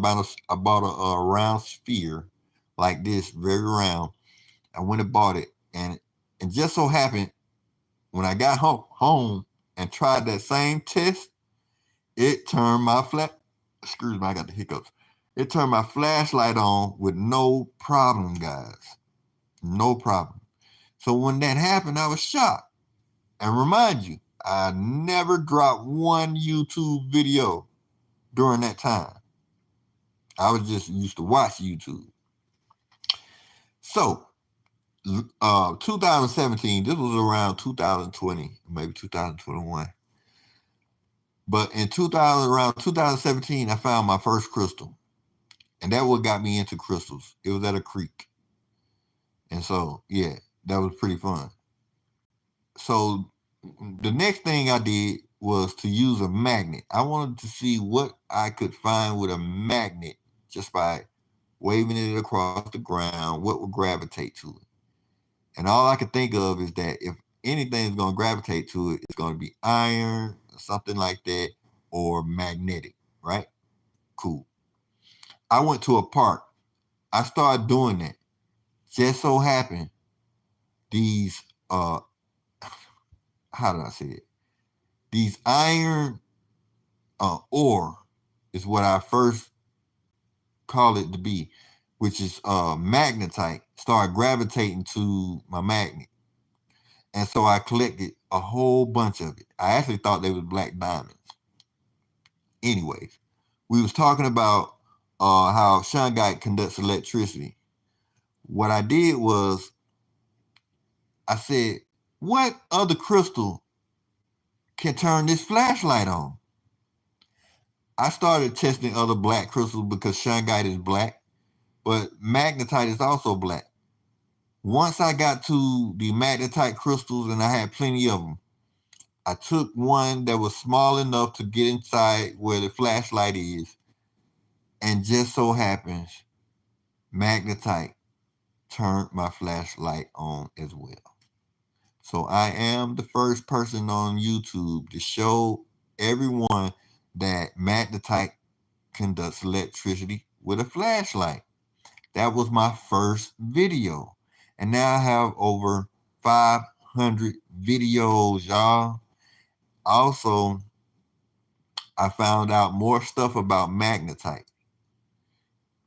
bought a round sphere like this, very round. I went and bought it, and just so happened when I got home and tried that same test, it turned my excuse me, I got the hiccups. It turned my flashlight on with no problem, guys. No problem. So when that happened, I was shocked. And remind you, I never dropped one YouTube video during that time. I was just used to watch YouTube. So, 2017, this was around 2020, maybe 2021. But in around 2017, I found my first crystal. And that what got me into crystals. It was at a creek. And so, yeah, that was pretty fun. So the next thing I did was to use a magnet. I wanted to see what I could find with a magnet just by waving it across the ground, what would gravitate to it. And all I could think of is that if anything's going to gravitate to it, it's going to be iron, something like that, or magnetic, right? Cool. I went to a park. I started doing that. Just so happened, these, how did I say it? These iron ore is what I first call it to be, which is magnetite, started gravitating to my magnet. And so I collected a whole bunch of it. I actually thought they was black diamonds. Anyways, we was talking about how shungite conducts electricity. what I did was I said, what other crystal can turn this flashlight on? I started testing other black crystals because shungite is black, but magnetite is also black. Once I got to the magnetite crystals, and I had plenty of them, I took one that was small enough to get inside where the flashlight is, and just so happens, magnetite turned my flashlight on as well. So I am the first person on YouTube to show everyone that magnetite conducts electricity with a flashlight. That was my first video. And now I have over 500 videos, y'all. Also, I found out more stuff about magnetite,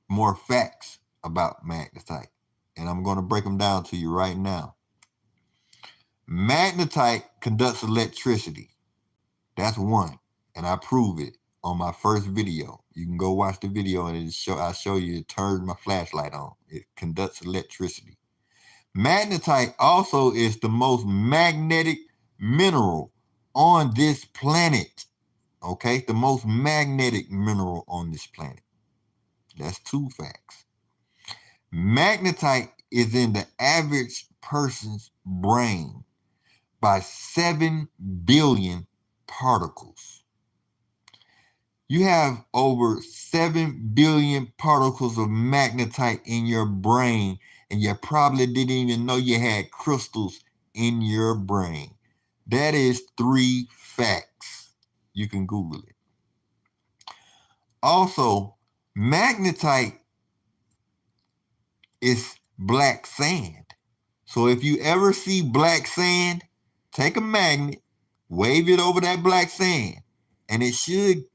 more facts about magnetite. And I'm going to break them down to you right now. Magnetite conducts electricity. That's one. And I prove it on my first video. You can go watch the video and I'll show you it turns my flashlight on. It conducts electricity. Magnetite also is the most magnetic mineral on this planet. Okay? The most magnetic mineral on this planet. That's two facts. Magnetite is in the average person's brain by 7 billion particles. You have over 7 billion particles of magnetite in your brain, and you probably didn't even know you had crystals in your brain. That is 3 facts. You can Google it. Also, magnetite is black sand. So if you ever see black sand, take a magnet, wave it over that black sand, and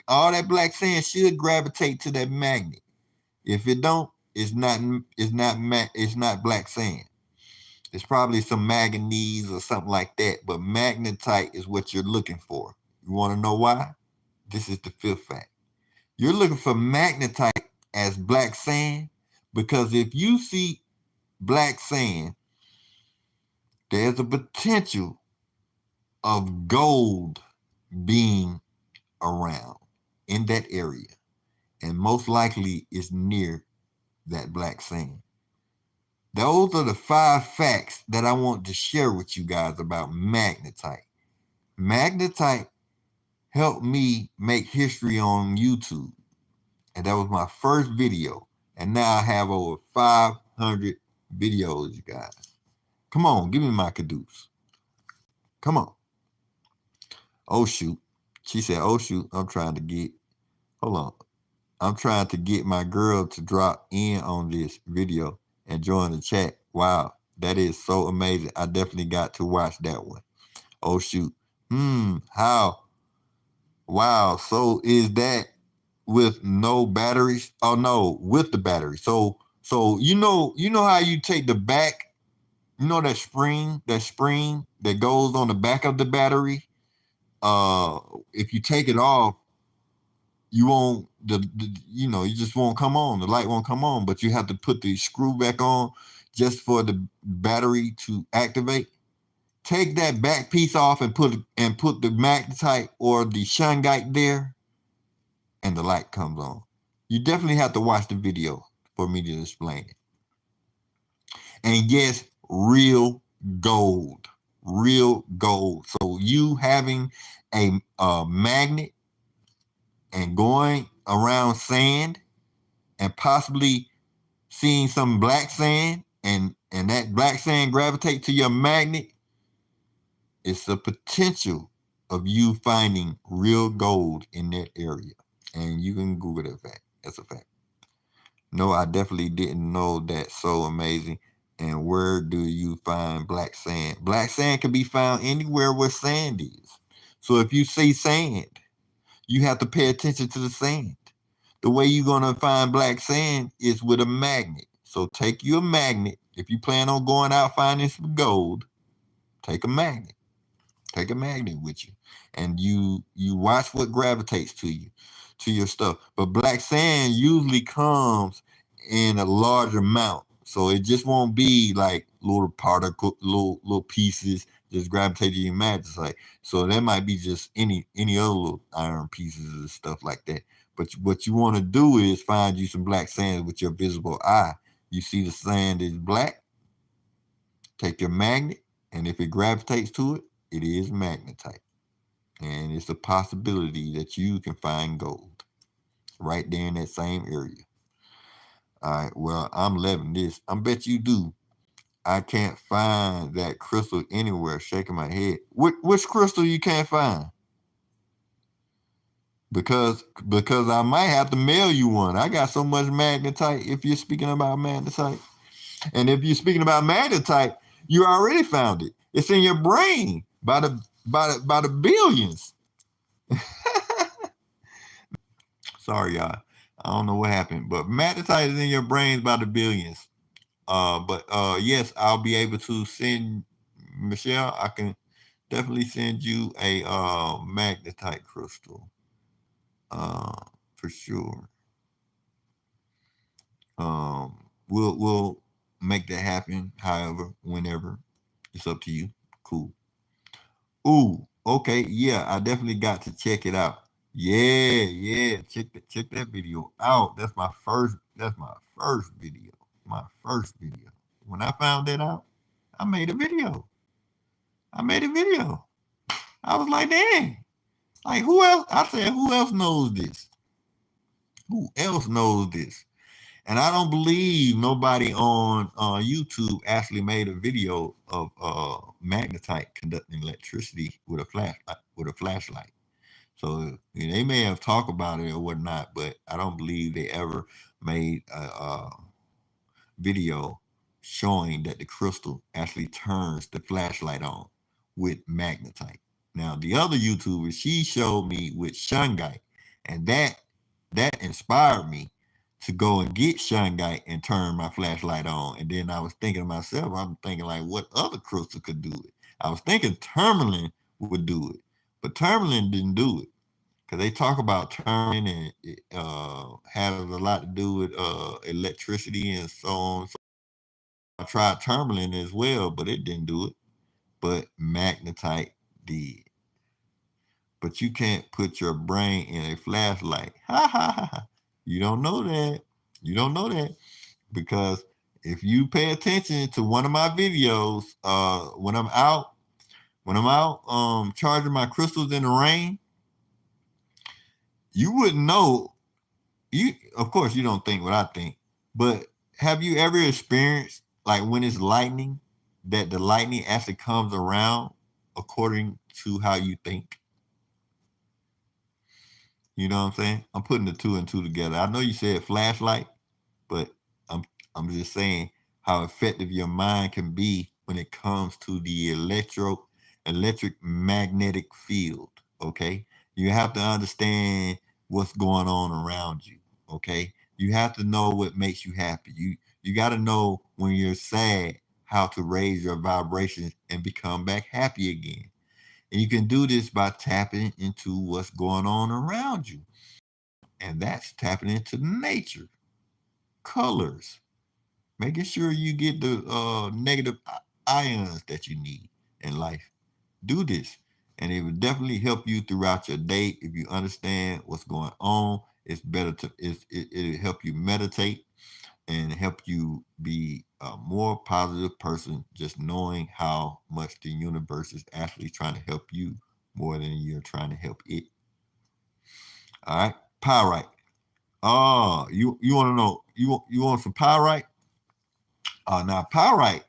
all that black sand should gravitate to that magnet. If it don't, it's not black sand. It's probably some manganese or something like that, but magnetite is what you're looking for. You want to know why? This is the 5th fact. You're looking for magnetite as black sand because if you see black sand, there's a potential of gold being around in that area, and most likely is near that black sand. Those are the 5 facts that I want to share with you guys about magnetite. Magnetite helped me make history on YouTube, and that was my first video, and now I have over 500 videos, you guys. Come on, give me my caduce. Come on. Oh, shoot. She said, oh, shoot, I'm trying to get my girl to drop in on this video and join the chat. Wow, that is so amazing. I definitely got to watch that one. Oh, shoot. How? Wow, so is that with no batteries? Oh, no, with the battery. So you know how you take the back, that spring that goes on the back of the battery? If you take it off, you won't, you just won't come on. The light won't come on, but you have to put the screw back on just for the battery to activate. Take that back piece off and put the magnetite or the shungite there, and the light comes on. You definitely have to watch the video for me to explain it. And yes, real gold. So you having a magnet and going around sand and possibly seeing some black sand and that black sand gravitate to your magnet, it's the potential of you finding real gold in that area. And you can Google that fact. That's a fact. No, I definitely didn't know that. So amazing. And where do you find black sand? Black sand can be found anywhere where sand is. So if you see sand, you have to pay attention to the sand. The way you're going to find black sand is with a magnet. So take you a magnet. If you plan on going out finding some gold, take a magnet. Take a magnet with you. And you watch what gravitates to you, to your stuff. But black sand usually comes in a large amount. So it just won't be like little particle, little pieces just gravitate to your magnetite. So that might be just any other little iron pieces and stuff like that. But what you want to do is find you some black sand with your visible eye. You see the sand is black, take your magnet, and if it gravitates to it, it is magnetite. And it's a possibility that you can find gold right there in that same area. All right, well, I'm loving this. I bet you do. I can't find that crystal anywhere. Shaking my head. Which crystal you can't find? Because I might have to mail you one. I got so much magnetite. If you're speaking about magnetite, and if you're speaking about magnetite, you already found it. It's in your brain by the billions. Sorry, y'all. I don't know what happened, but magnetite is in your brains by the billions. But yes, I'll be able to send Michelle. I can definitely send you a magnetite crystal. For sure. We'll make that happen. However, whenever, it's up to you. Cool. Ooh, okay, yeah, I definitely got to check it out. Yeah, check that video out. That's my first video. My first video. When I found that out, I made a video. I was like, dang. Like, who else? I said, who else knows this? Who else knows this? And I don't believe nobody on YouTube actually made a video of magnetite conducting electricity with a flashlight. So they may have talked about it or whatnot, but I don't believe they ever made a video showing that the crystal actually turns the flashlight on with magnetite. Now, the other YouTuber, she showed me with shungite, and that inspired me to go and get shungite and turn my flashlight on. And then I was thinking to myself, I'm thinking like, what other crystal could do it? I was thinking tourmaline would do it, but tourmaline didn't do it. Because they talk about tourmaline and it has a lot to do with electricity and so on. So I tried tourmaline as well, but it didn't do it. But magnetite did. But you can't put your brain in a flashlight. Ha ha ha. You don't know that. You don't know that. Because if you pay attention to one of my videos, when I'm out charging my crystals in the rain, you wouldn't know. Of course you don't think what I think, but have you ever experienced like when it's lightning, that the lightning actually comes around according to how you think? You know what I'm saying? I'm putting the two and two together. I know you said flashlight, but I'm I'm just saying how effective your mind can be when it comes to the electric magnetic field. Okay, you have to understand what's going on around you. Okay, you have to know what makes you happy. You got to know when you're sad how to raise your vibrations and become back happy again. And you can do this by tapping into what's going on around you. And that's tapping into nature, colors, making sure you get the negative ions that you need in life. Do this, and it will definitely help you throughout your day if you understand what's going on. It's better to it'll help you meditate and help you be a more positive person, just knowing how much the universe is actually trying to help you more than you're trying to help it. All right, pyrite. Oh, you want to know you want some pyrite? Now pyrite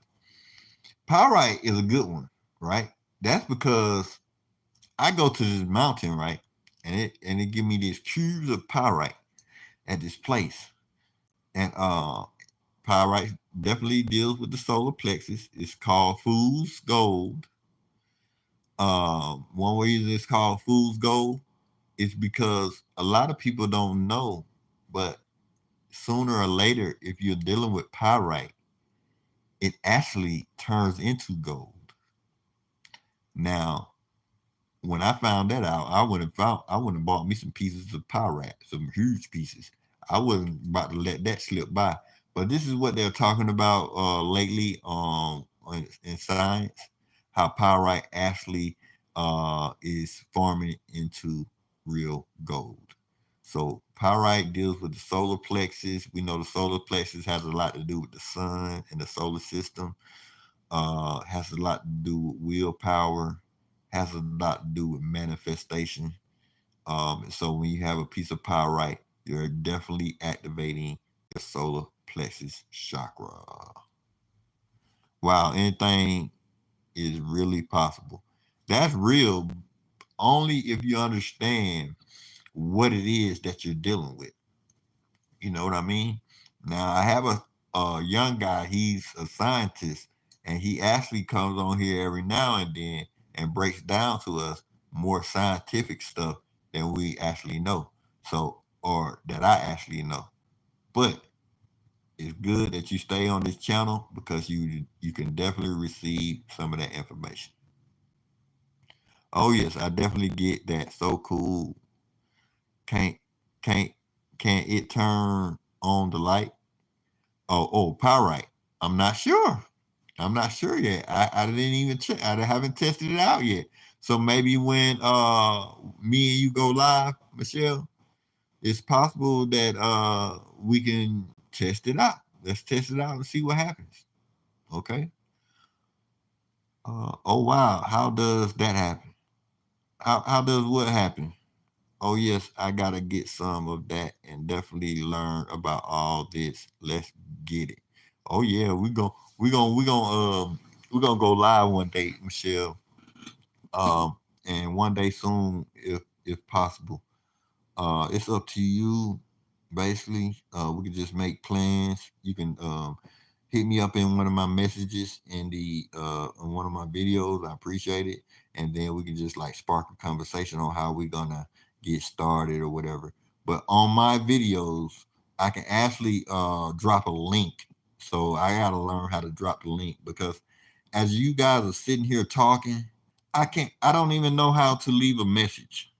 is a good one, right? That's because I go to this mountain, right, and it give me these cubes of pyrite at this place, and pyrite definitely deals with the solar plexus. It's called fool's gold. One reason it's called fool's gold is because a lot of people don't know, but sooner or later, if you're dealing with pyrite, it actually turns into gold. Now, when I found that out, I went and bought me some pieces of pyrite, some huge pieces. I wasn't about to let that slip by. But this is what they're talking about lately in science, how pyrite actually is forming into real gold. So pyrite deals with the solar plexus. We know the solar plexus has a lot to do with the sun and the solar system. Has a lot to do with willpower. Has a lot to do with manifestation. So when you have a piece of pyrite, you're definitely activating your solar plexus chakra. Wow, anything is really possible. That's real only if you understand what it is that you're dealing with. You know what I mean? Now, I have a young guy, he's a scientist, and he actually comes on here every now and then and breaks down to us more scientific stuff than we actually know. So, or that I actually know. But it's good that you stay on this channel because you can definitely receive some of that information. Oh yes, I definitely get that. So cool. Can't can't can it turn on the light? Oh, pyrite. I'm not sure. I'm not sure yet. I didn't even check. I haven't tested it out yet. So maybe when me and you go live, Michelle, it's possible that we can test it out. Let's test it out and see what happens. Okay. Oh wow, how does that happen? How does what happen? Oh yes, I gotta get some of that and definitely learn about all this. Let's get it. Oh yeah, we're gonna go live one day, Michelle. And one day soon, if possible. It's up to you. Basically, we can just make plans. You can hit me up in one of my messages in one of my videos. I appreciate it, and then we can just like spark a conversation on how we're gonna get started or whatever. But on my videos, I can actually drop a link. So I gotta learn how to drop the link because as you guys are sitting here talking, I don't even know how to leave a message.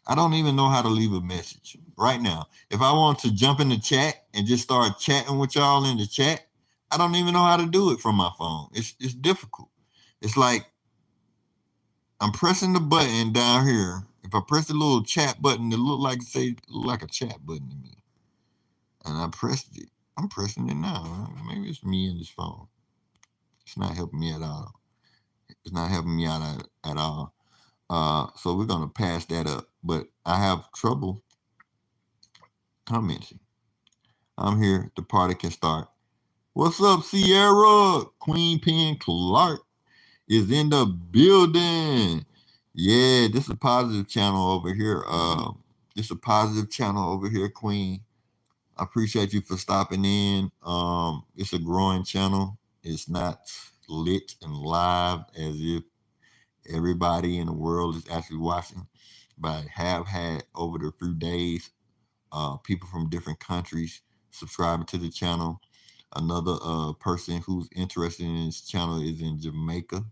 I don't even know how to leave a message right now. If I want to jump in the chat and just start chatting with y'all in the chat, I don't even know how to do it from my phone. It's difficult. It's like I'm pressing the button down here. If I press the little chat button, it look like a chat button to me. And I pressed it. I'm pressing it now. Maybe it's me and this phone. It's not helping me at all. It's not helping me out at all. So we're gonna pass that up. But I have trouble commenting. I'm here. The party can start. What's up, Sierra? Queen Pen Clark is in the building. Yeah, this is a positive channel over here. This is a positive channel over here, Queen. I appreciate you for stopping in. It's a growing channel. It's not lit and live as if everybody in the world is actually watching, but I have had over the few days people from different countries subscribing to the channel. Another person who's interested in this channel is in Jamaica.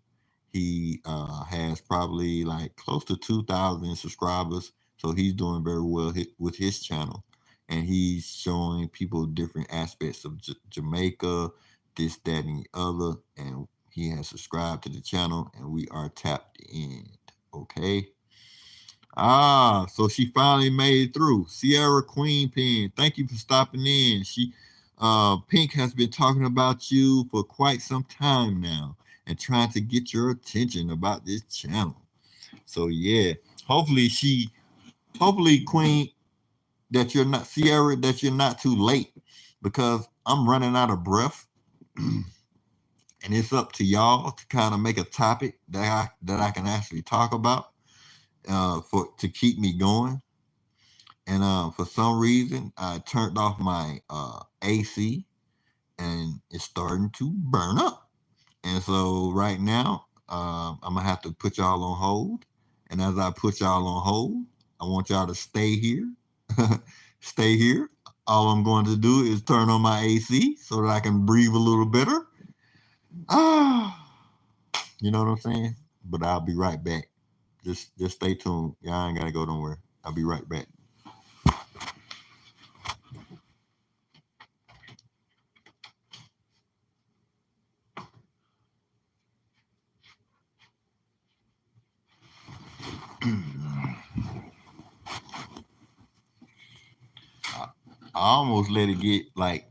He has probably like close to 2,000 subscribers, so he's doing very well with his channel, and he's showing people different aspects of Jamaica, this, that, and the other, and he has subscribed to the channel, and we are tapped in. Okay. So she finally made it through. Sierra Queen Pen, thank you for stopping in. Pink has been talking about you for quite some time now and trying to get your attention about this channel. So yeah, hopefully Queen, that you're not Sierra, that you're not too late because I'm running out of breath. And it's up to y'all to kind of make a topic that I can actually talk about to keep me going. And for some reason, I turned off my AC, and it's starting to burn up. And so right now, I'm gonna have to put y'all on hold. And as I put y'all on hold, I want y'all to stay here. Stay here. All I'm going to do is turn on my AC so that I can breathe a little better. You know what I'm saying? But I'll be right back. Just stay tuned. Y'all ain't gotta go nowhere. I'll be right back. I almost let it get like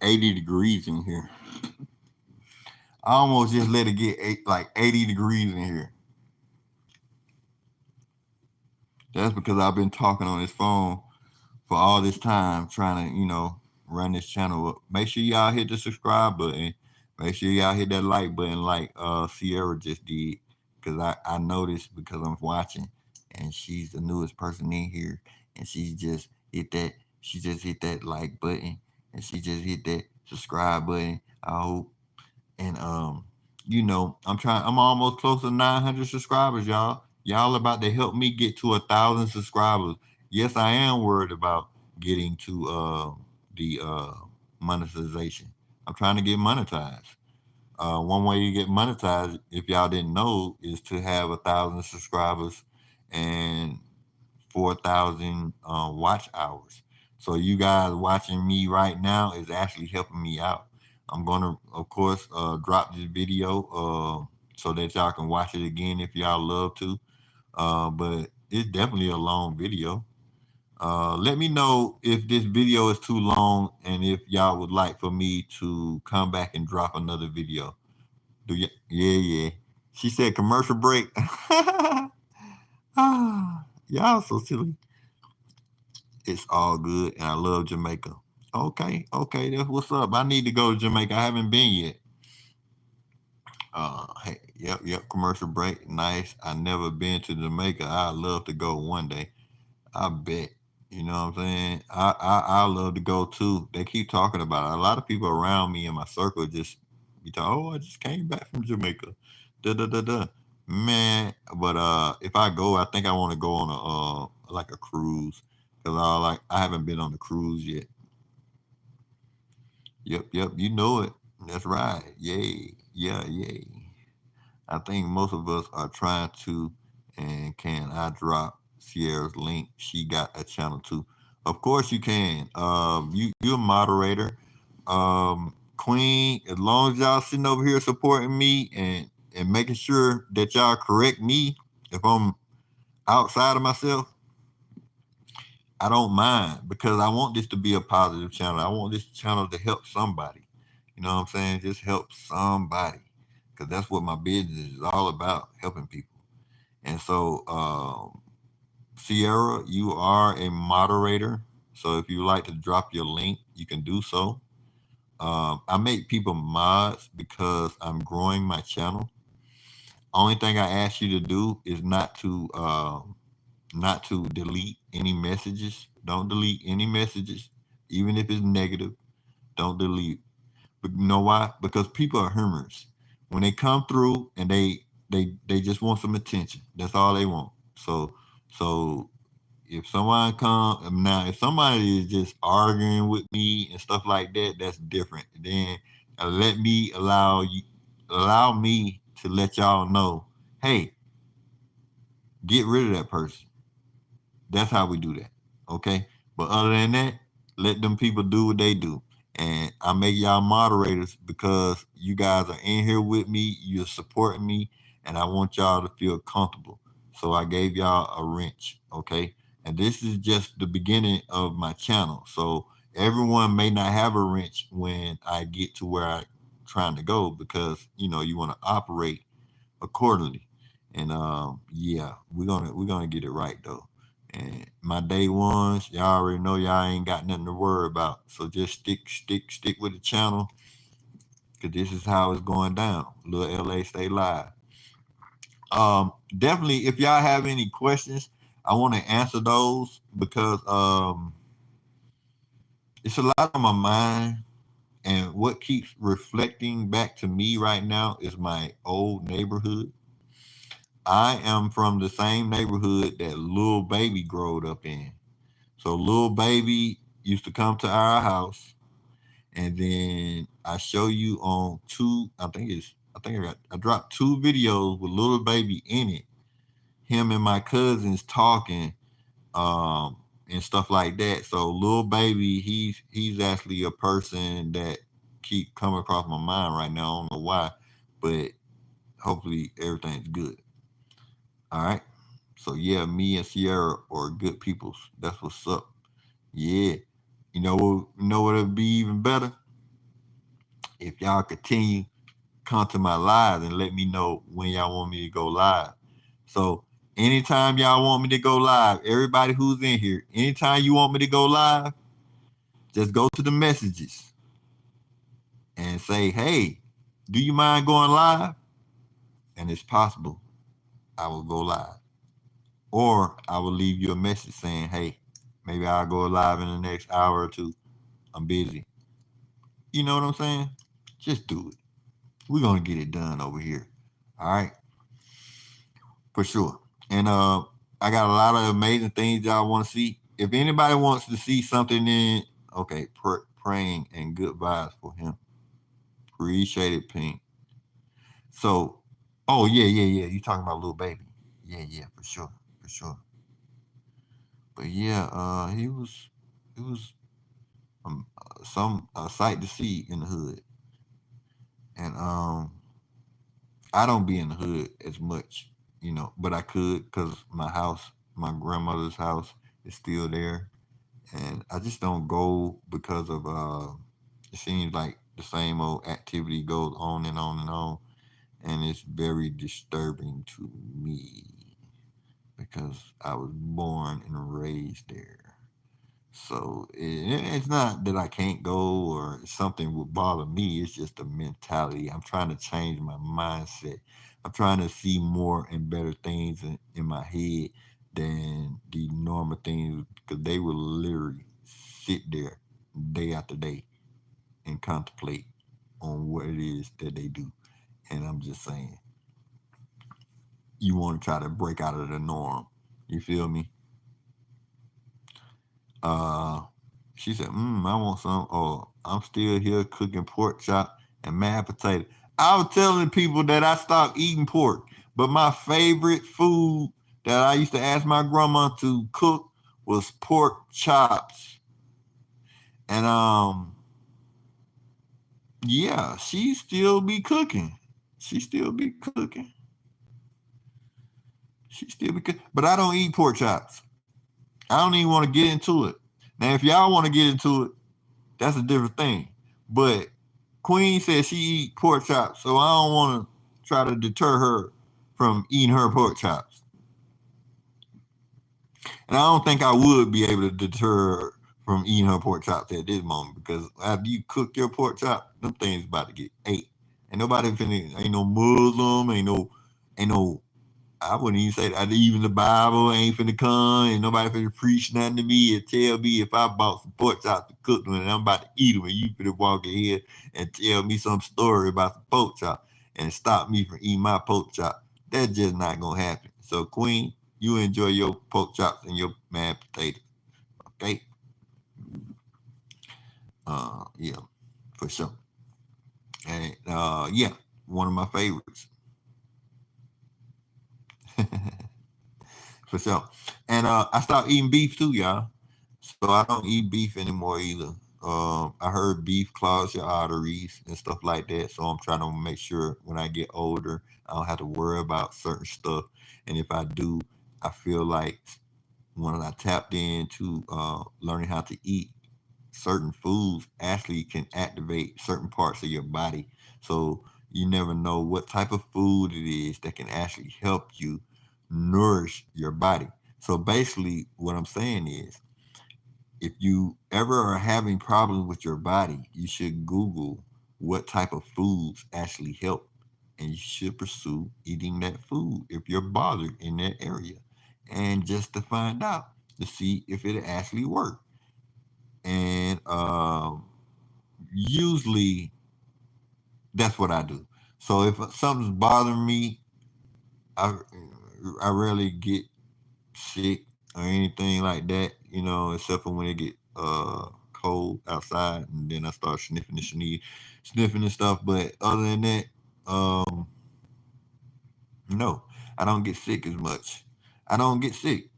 80 degrees in here. I almost just let it get like 80 degrees in here. That's because I've been talking on this phone for all this time trying to, run this channel up. Make sure y'all hit the subscribe button. Make sure y'all hit that like button like Sierra just did. Cause I noticed because I'm watching and she's the newest person in here and she just hit that like button and she just hit that subscribe button. I hope. And I'm almost close to 900 subscribers, y'all. Y'all about to help me get to 1,000 subscribers. Yes, I am worried about getting to the monetization. I'm trying to get monetized. One way you get monetized, if y'all didn't know, is to have 1,000 subscribers and 4,000 watch hours. So you guys watching me right now is actually helping me out. I'm gonna, of course, drop this video so that y'all can watch it again if y'all love to. But it's definitely a long video. Let me know if this video is too long and if y'all would like for me to come back and drop another video. Do you? Yeah. She said commercial break. Y'all so silly. It's all good, and I love Jamaica. Okay, that's what's up. I need to go to Jamaica. I haven't been yet. Hey, yep. Commercial break, nice. I never been to Jamaica. I'd love to go one day. I bet. You know what I'm saying? I love to go too. They keep talking about it. A lot of people around me in my circle just be talking. Oh, I just came back from Jamaica. Da da da da. Man, but if I go, I think I want to go on a like a cruise because I haven't been on the cruise yet. Yep. You know it. That's right. Yay. Yeah, yay. I think most of us are trying to, and can I drop Sierra's link? She got a channel too. Of course you can. You're a moderator. Queen, as long as y'all sitting over here supporting me and making sure that y'all correct me if I'm outside of myself, I don't mind because I want this to be a positive channel. I want this channel to help somebody. You know what I'm saying? Just help somebody because that's what my business is all about, helping people. And so, Sierra, you are a moderator. So if you like to drop your link, you can do so. I make people mods because I'm growing my channel. Only thing I ask you to do is not to delete any messages. Don't delete any messages, even if it's negative. Don't delete. But you know why? Because people are humorous. When they come through and they just want some attention. That's all they want. So if someone come now, if somebody is just arguing with me and stuff like that, that's different. Then let me allow me to let y'all know, hey, get rid of that person. That's how we do that. Okay. But other than that, let them people do what they do. And I make y'all moderators because you guys are in here with me, you're supporting me, and I want y'all to feel comfortable. So I gave y'all a wrench. Okay. And this is just the beginning of my channel. So everyone may not have a wrench when I get to where I'm trying to go because you want to operate accordingly. And yeah, we're gonna get it right though. And my day ones, y'all already know y'all ain't got nothing to worry about. So just stick with the channel, cause this is how it's going down. Little LA stay live. Definitely if y'all have any questions, I want to answer those because it's a lot on my mind. And what keeps reflecting back to me right now is my old neighborhood. I am from the same neighborhood that Lil Baby growed up in. So Lil Baby used to come to our house, and then I show you on two. I dropped two videos with Lil Baby in it. Him and my cousins talking, and stuff like that. So Lil Baby, he's actually a person that keep coming across my mind right now. I don't know why, but hopefully everything's good. All right. So yeah, me and Sierra are good peoples. That's what's up. Yeah. You know what would be even better? If y'all continue come to my live and let me know when y'all want me to go live. So anytime y'all want me to go live, everybody who's in here, anytime you want me to go live, just go to the messages and say, hey, do you mind going live? And it's possible I will go live. Or I will leave you a message saying, hey, maybe I'll go live in the next hour or two. I'm busy. You know what I'm saying? Just do it. We're going to get it done over here. All right? For sure. And I got a lot of amazing things y'all want to see. If anybody wants to see something in, okay, praying and good vibes for him. Appreciate it, Pink. So, oh, yeah. You talking about little baby. Yeah, for sure. But yeah, it was some sight to see in the hood. And I don't be in the hood as much, but I could because my grandmother's house is still there, and I just don't go because of it seems like the same old activity goes on and on and on, and it's very disturbing to me because I was born and raised there. So it's not that I can't go or something would bother me. It's just a mentality. I'm trying to change my mindset. I'm trying to see more and better things in my head than the normal things because they will literally sit there day after day and contemplate on what it is that they do. And I'm just saying, you want to try to break out of the norm. You feel me? Uh, she said, I want some. Oh, I'm still here cooking pork chop and mashed potato. I was telling people that I stopped eating pork, but my favorite food that I used to ask my grandma to cook was pork chops. And yeah, she still be cooking. She still be cooking. She still be cooking. But I don't eat pork chops. I don't even want to get into it. Now, if y'all want to get into it, that's a different thing. But Queen said she eat pork chops, so I don't want to try to deter her from eating her pork chops. And I don't think I would be able to deter her from eating her pork chops at this moment because after you cook your pork chop, them things about to get ate. Ain't nobody finna, ain't no Muslim, ain't no I wouldn't even say that. Even the Bible ain't finna come, and nobody finna preach nothing to me and tell me if I bought some pork chops to cook them and I'm about to eat them, and you finna walk in here and tell me some story about some pork chop and stop me from eating my pork chop. That's just not gonna happen. So, Queen, you enjoy your pork chops and your mashed potatoes, okay? Yeah, for sure. And yeah, one of my favorites. For sure. And I stopped eating beef too, y'all. So I don't eat beef anymore either. I heard beef clogs your arteries and stuff like that. So I'm trying to make sure when I get older, I don't have to worry about certain stuff. And if I do, I feel like when I tapped into learning how to eat certain foods actually can activate certain parts of your body. So you never know what type of food it is that can actually help you nourish your body. So basically, what I'm saying is, if you ever are having problems with your body, you should Google what type of foods actually help. And you should pursue eating that food if you're bothered in that area. And just to find out to see if it actually works. And usually that's what I do. So if something's bothering me, I I rarely get sick or anything like that, except for when it get cold outside and then I start sniffing and stuff. But other than that, no, I don't get sick as much. I don't get sick.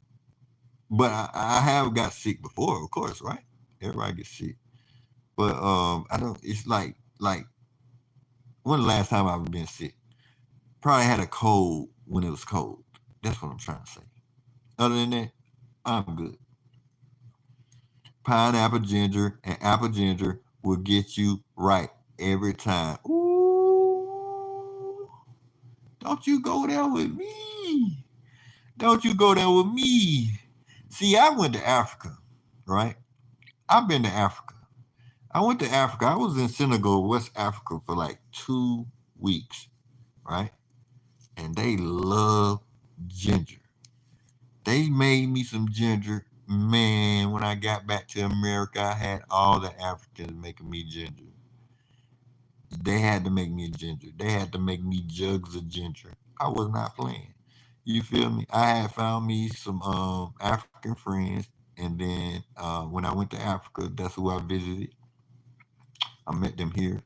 But I have got sick before, of course, right? Everybody gets sick. But I don't it's like when the last time I've been sick? Probably had a cold when it was cold. That's what I'm trying to say. Other than that, I'm good. pineapple ginger, and apple ginger will get you right every time. Ooh, don't you go there with me. Don't you go there with me. See, I went to Africa, right? I've been to Africa. I went to Africa. I was in Senegal, West Africa for like 2 weeks, right? And they love ginger. They made me some ginger. Man, when I got back to America, I had all the Africans making me ginger. They had to make me a ginger. They had to make me jugs of ginger. I was not playing. You feel me? I had found me some African friends, and then when I went to Africa, that's who I visited. I met them here.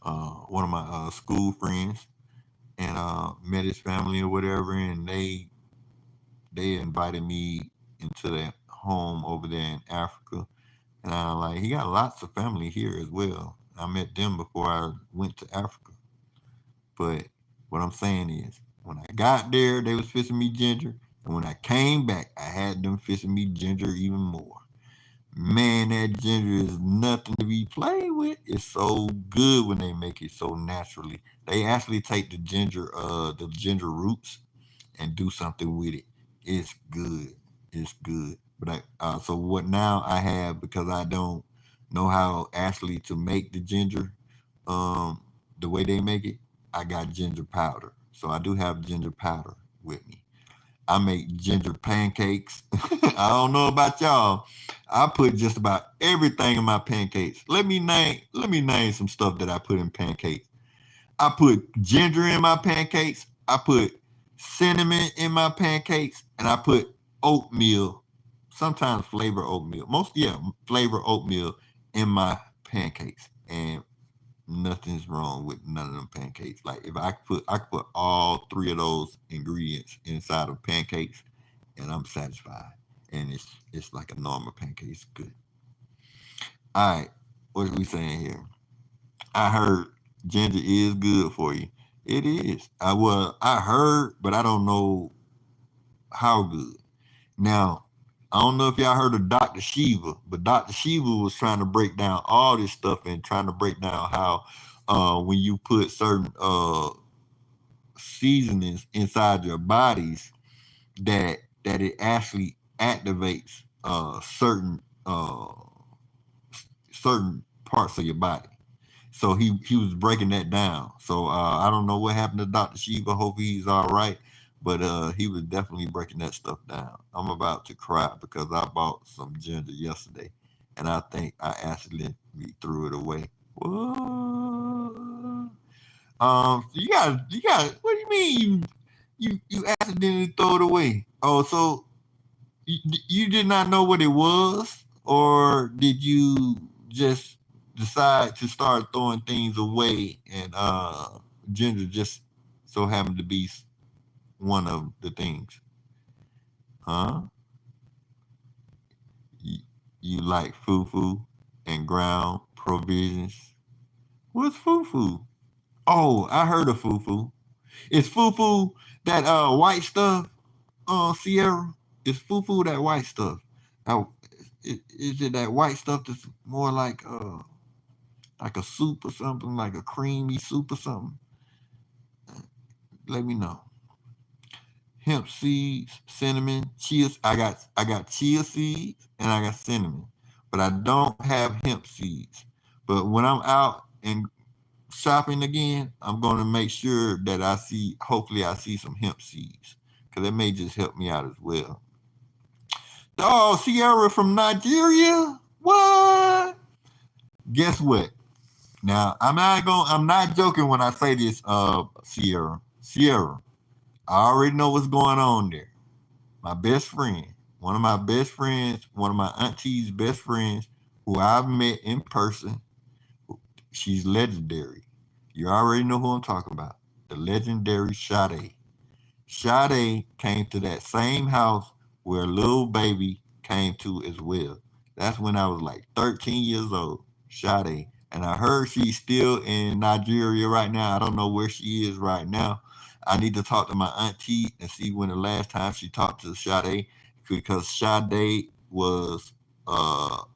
One of my school friends, and met his family or whatever, and they invited me into their home over there in Africa. And I like he got lots of family here as well. I met them before I went to Africa. But what I'm saying is, when I got there, they was fixing me ginger, and when I came back, I had them fixing me ginger even more. Man, that ginger is nothing to be played with. It's so good when they make it so naturally. They actually take the ginger roots, and do something with it. It's good. It's good. But so what now I have, because I don't know how actually to make the ginger, um, the way they make it. I got ginger powder, so I do have ginger powder with me. I make ginger pancakes. I don't know about y'all. I put just about everything in my pancakes. Let me name some stuff that I put in pancakes. I put ginger in my pancakes. I put cinnamon in my pancakes, and I put oatmeal, sometimes flavor oatmeal. Flavor oatmeal in my pancakes, and nothing's wrong with none of them pancakes. Like if I could put all three of those ingredients inside of pancakes, and I'm satisfied. And it's like a normal pancake. It's good. All right, what are we saying here? I heard ginger is good for you. It is. I heard, but I don't know how good. Now, I don't know if y'all heard of Dr. Shiva, but Dr. Shiva was trying to break down all this stuff and trying to break down how when you put certain seasonings inside your bodies, that it actually activates certain parts of your body. So he was breaking that down. So I don't know what happened to Dr. Shiva. Hope he's all right. But he was definitely breaking that stuff down. I'm about to cry because I bought some ginger yesterday, and I think I accidentally threw it away. What? You got. What do you mean you accidentally throw it away? Oh, so you did not know what it was, or did you just decide to start throwing things away, and ginger just so happened to be one of the things? Huh? You like fufu and ground provisions? What's fufu? Oh, I heard of fufu. Is fufu that white stuff, Sierra? Is fufu that white stuff? Uh, is it that white stuff that's more like a soup or something, like a creamy soup or something? Let me know. Hemp seeds, cinnamon, chia. I got chia seeds and I got cinnamon, but I don't have hemp seeds. But when I'm out and shopping again, I'm gonna make sure that I see. Hopefully, I see some hemp seeds because that may just help me out as well. Oh, Sierra from Nigeria. What? Guess what? Now I'm not joking when I say this, Sierra. Sierra, I already know what's going on there. My best friend, one of my best friends, one of my auntie's best friends, who I've met in person, she's legendary. You already know who I'm talking about. The legendary Sade. Sade came to that same house where little baby came to as well. That's when I was like 13 years old. Sade. And I heard she's still in Nigeria right now. I don't know where she is right now. I need to talk to my auntie and see when the last time she talked to Sade, because Sade was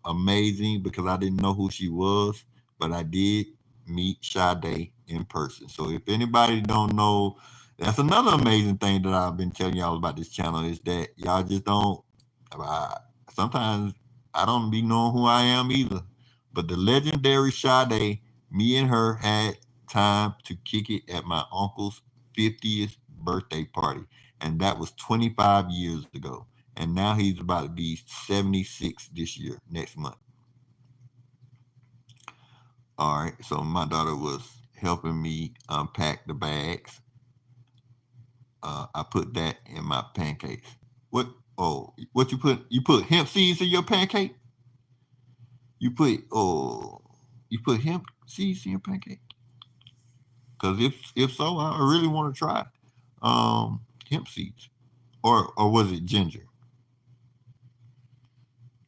amazing because I didn't know who she was, but I did meet Sade in person. So if anybody don't know, that's another amazing thing that I've been telling y'all about this channel is that y'all just don't. I, sometimes I don't be knowing who I am either. But the legendary Sade, me and her had time to kick it at my uncle's 50th birthday party, and that was 25 years ago. And now he's about to be 76 this year, next month. All right, so my daughter was helping me unpack the bags. I put that in my pancakes. What? Oh, what you put? You put hemp seeds in your pancake? You put hemp seeds in your pancake? Because if so, I really want to try hemp seeds, or was it ginger,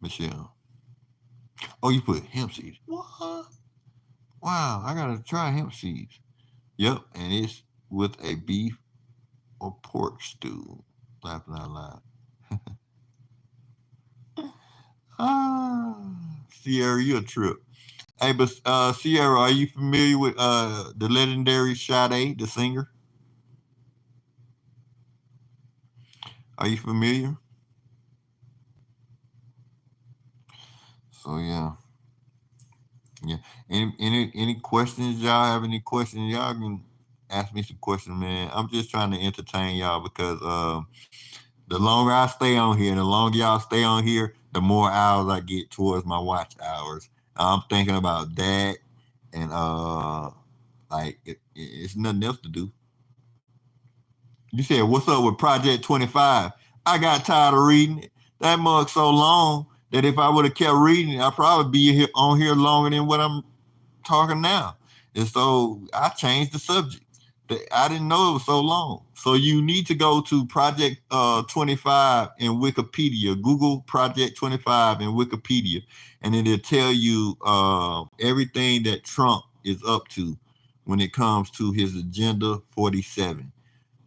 Michelle? Oh, you put hemp seeds. What? Wow, I gotta try hemp seeds. Yep, and it's with a beef or pork stew. Laughing out loud. Ah, Sierra, you a trip. Hey, but Sierra, are you familiar with the legendary Sade, the singer? Are you familiar? So yeah, yeah. Any questions? Y'all have any questions? Y'all can ask me some questions, man. I'm just trying to entertain y'all because the longer I stay on here, the longer y'all stay on here, the more hours I get towards my watch hours. I'm thinking about that, and like it's nothing else to do. You said, "What's up with Project 25?" I got tired of reading it. That mug so long that if I would have kept reading it, I'd probably be here on here longer than what I'm talking now. And so I changed the subject. I didn't know it was so long. So you need to go to Project 25 in Wikipedia. Google Project 25 in Wikipedia, and it'll tell you everything that Trump is up to when it comes to his Agenda 47.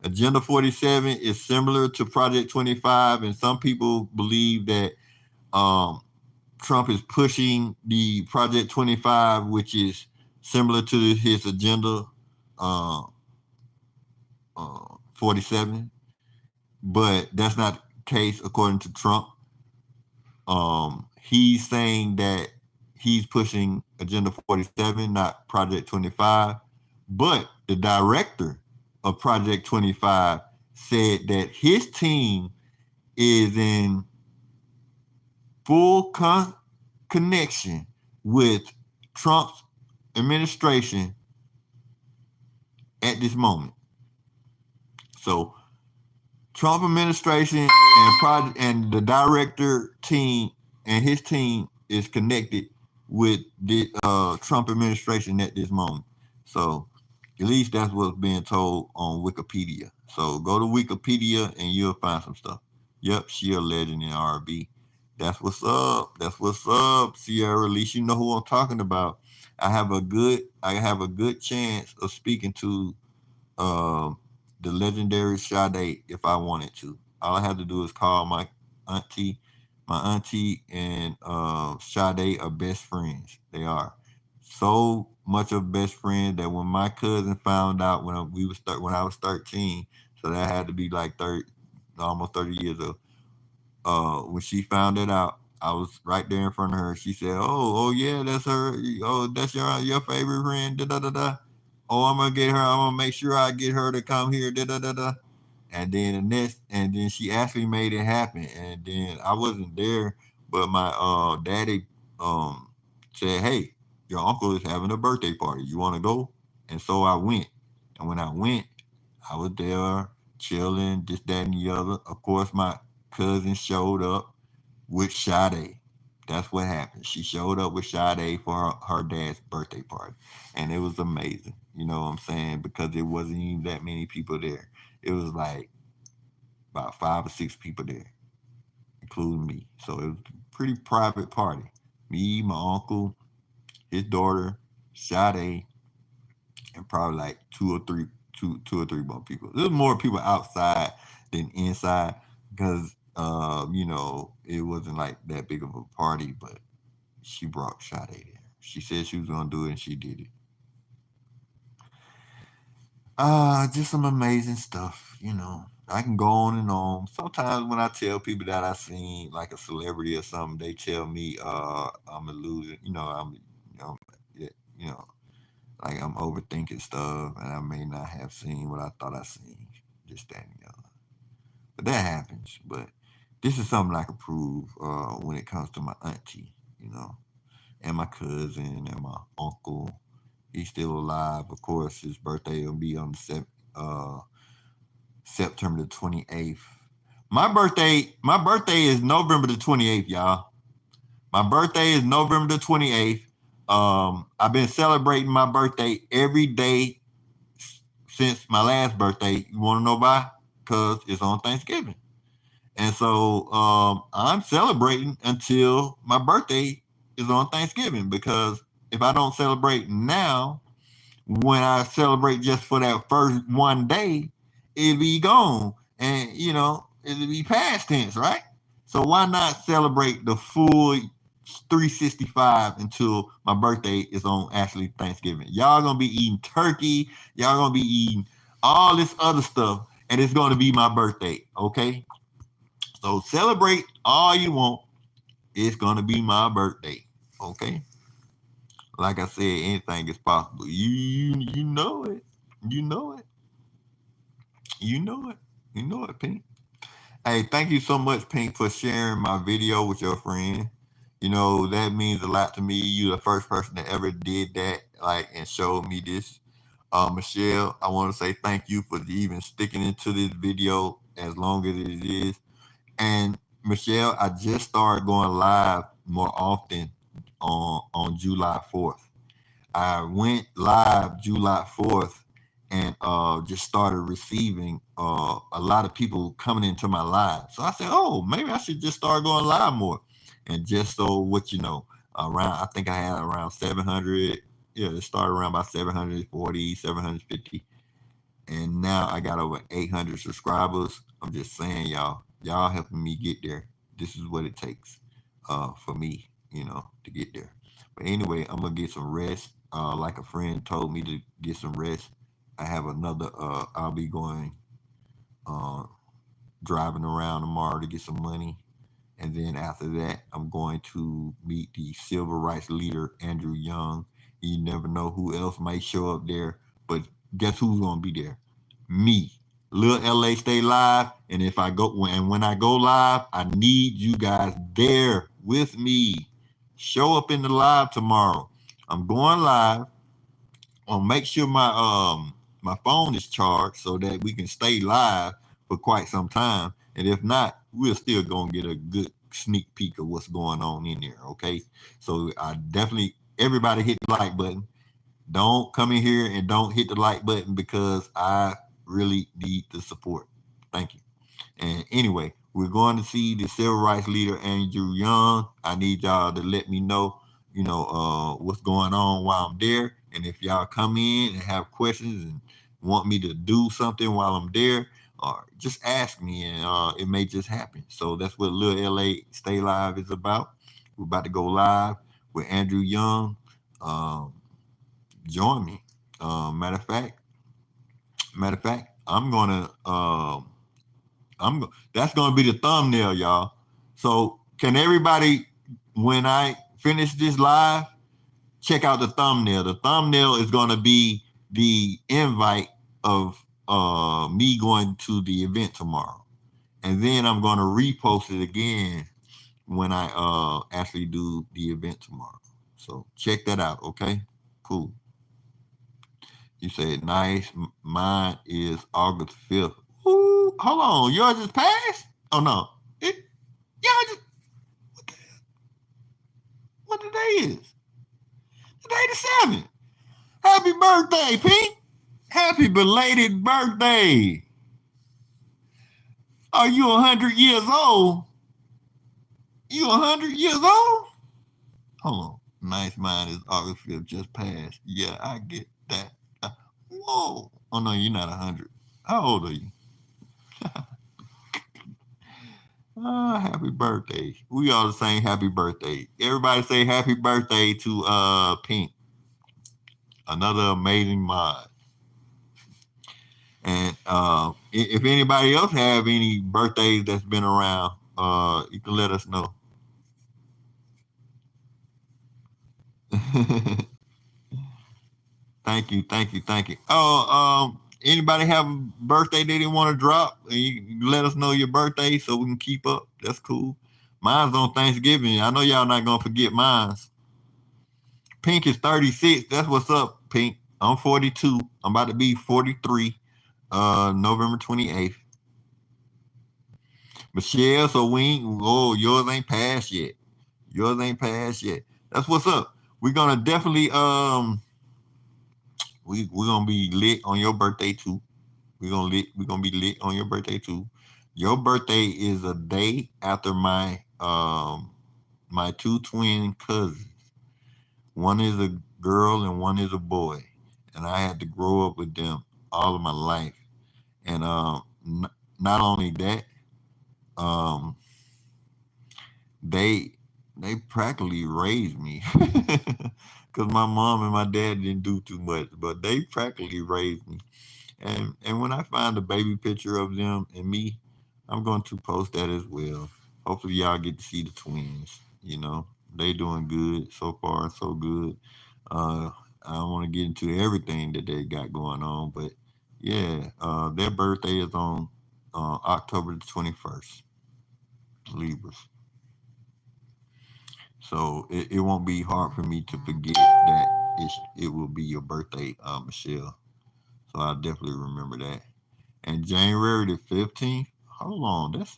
Agenda 47 is similar to Project 25, and some people believe that um, Trump is pushing the Project 25, which is similar to his Agenda uh, 47, but that's not the case according to Trump. He's saying that he's pushing Agenda 47, not Project 25, but the director of Project 25 said that his team is in full connection with Trump's administration at this moment. So Trump administration and the director team and his team is connected with the Trump administration at this moment. So at least that's what's being told on Wikipedia. So go to Wikipedia and you'll find some stuff. Yep, she a legend in R&B. That's what's up. That's what's up, Sierra. At least you know who I'm talking about. I have a good chance of speaking to um, the legendary Sade if I wanted to. All I have to do is call auntie. My auntie and Sade are best friends. They are so much of best friends that when my cousin found out when I was 13, so that had to be like 30, almost 30 years old. When she found it out, I was right there in front of her. She said, oh yeah, that's her. Oh, that's your favorite friend." Da da da da. "Oh, I'm gonna get her. I'm gonna make sure I get her to come here." Da da da da. And then she actually made it happen. And then I wasn't there, but my daddy said, "Hey, your uncle is having a birthday party. You want to go?" And so I went. And when I went, I was there chilling, this, that, and the other. Of course, my cousin showed up with Sade. That's what happened. She showed up with Sade for her dad's birthday party. And it was amazing. You know what I'm saying? Because it wasn't even that many people there. It was like about 5 or 6 people there, including me. So it was a pretty private party. Me, my uncle, his daughter, Sade, and probably like two or three more people. There's more people outside than inside because You know, it wasn't like that big of a party, but she brought Sade there. She said she was gonna do it, and she did it. Just some amazing stuff, you know. I can go on and on. Sometimes when I tell people that I seen like a celebrity or something, they tell me I'm a loser. Yeah, you know, like I'm overthinking stuff and I may not have seen what I thought I seen. Just that and the other. But that happens. But this is something I can prove when it comes to my auntie, you know, and my cousin and my uncle. He's still alive. Of course, his birthday will be on uh, September the 28th. My birthday is November the 28th, y'all. My birthday is November the 28th. I've been celebrating my birthday every day since my last birthday. You want to know why? Because it's on Thanksgiving. And so I'm celebrating until my birthday is on Thanksgiving because if I don't celebrate now, when I celebrate just for that first one day, it'll be gone. And, you know, it'll be past tense, right? So why not celebrate the full 365 until my birthday is on actually Thanksgiving? Y'all gonna be eating turkey, y'all gonna be eating all this other stuff, and it's gonna be my birthday, okay? So celebrate all you want. It's gonna be my birthday, okay? Like I said, anything is possible. You know it. You know it. You know it. You know it, Pink. Hey, thank you so much, Pink, for sharing my video with your friend. You know, that means a lot to me. You the first person that ever did that, like, and showed me this. Michelle, I want to say thank you for even sticking into this video as long as it is. And Michelle, I just started going live more often on July 4th. I went live July 4th and just started receiving a lot of people coming into my live. So I said, oh, maybe I should just start going live more. And just so what you know, I think I had around 700. Yeah, it started around about 740, 750. And now I got over 800 subscribers. I'm just saying, y'all helping me get there. This is what it takes for me, you know, to get there. But anyway, I'm gonna get some rest. Like a friend told me to get some rest. I have another. I'll be going uh, driving around tomorrow to get some money, and then after that, I'm going to meet the civil rights leader Andrew Young. You never know who else might show up there, but guess who's gonna be there? Me. Lil LA stay live, and if I go when I go live, I need you guys there with me. Show up in the live tomorrow. I'm going live. I'll make sure my phone is charged so that we can stay live for quite some time. And if not, we're still gonna get a good sneak peek of what's going on in there. Okay. So I definitely everybody hit the like button. Don't come in here and don't hit the like button because I really need the support. Thank you. And anyway, we're going to see the civil rights leader Andrew Young. I need y'all to let me know, what's going on while I'm there. And if y'all come in and have questions and want me to do something while I'm there, or just ask me, and it may just happen. So that's what Lil LA Stay Live is about. We're about to go live with Andrew Young. Um, Join me. Matter of fact, I'm gonna that's gonna be the thumbnail, y'all. So can everybody, when I finish this live, check out the thumbnail. The thumbnail is gonna be the invite of me going to the event tomorrow. And then I'm gonna repost it again when I actually do the event tomorrow. So check that out, okay? Cool. You said nice. Mine is August 5th. Ooh, hold on. Yours just passed? Oh no. Y'all just what the day is? Today the 7th. Happy birthday, Pink. Happy belated birthday. Are you 100 years old? You 100 years old? Hold on. Nice, mine is August 5th, just passed. Yeah, I get that. Whoa. Oh no, you're not 100. How old are you? Happy birthday. We all saying happy birthday. Everybody say happy birthday to Pink, another amazing mod. And if anybody else have any birthdays that's been around, you can let us know. Thank you, thank you, thank you. Oh, anybody have a birthday they didn't want to drop? You let us know your birthday so we can keep up. That's cool. Mine's on Thanksgiving. I know y'all not gonna forget mine's. Pink is 36. That's what's up, Pink. I'm 42. I'm about to be 43. November 28th. Michelle, so we ain't, oh, yours ain't passed yet. Yours ain't passed yet. That's what's up. We're gonna definitely we're gonna be lit on your birthday too. We're gonna be lit on your birthday too. Your birthday is a day after my two twin cousins. One is a girl and one is a boy, and I had to grow up with them all of my life. And not only that, um, they they practically raised me because my mom and my dad didn't do too much, but they practically raised me. And when I find a baby picture of them and me, I'm going to post that as well. Hopefully, y'all get to see the twins. You know, they doing good so far, so good. Uh, I don't want to get into everything that they got going on, but yeah, their birthday is on October the 21st, Libras. So it won't be hard for me to forget that it will be your birthday, Michelle. So I definitely remember that. And January the 15th, hold on, is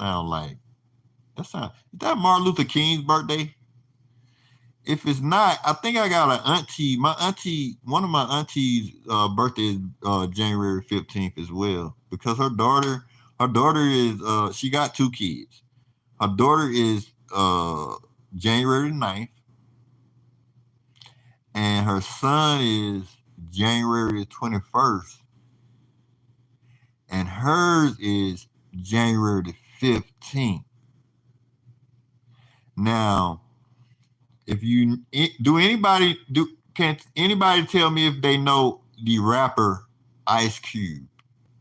that Martin Luther King's birthday? If it's not, I think I got an auntie. My auntie, one of my aunties' birthday is January 15th as well. Because her daughter is she got two kids. Her daughter is January 9th, and her son is January 21st, and hers is January the 15th. Now, if you do anybody do can anybody tell me if they know the rapper Ice Cube?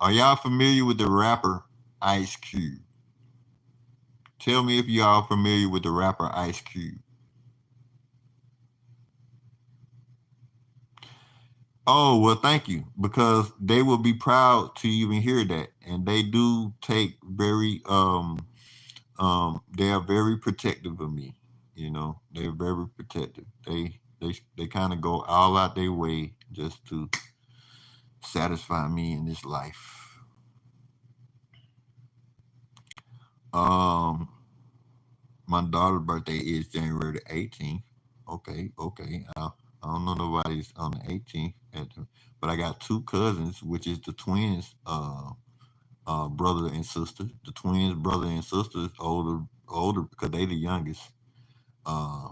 Are y'all familiar with the rapper Ice Cube? Tell me if y'all familiar with the rapper Ice Cube. Oh, well, thank you, because they will be proud to even hear that, and they do take very they are very protective of me. You know, they're very protective. They kind of go all out their way just to satisfy me in this life. Um, my daughter's birthday is January the 18th. Okay, okay. I don't know nobody's on the 18th, but I got two cousins, which is the twins, brother and sister. The twins, brother and sisters, older because they the youngest.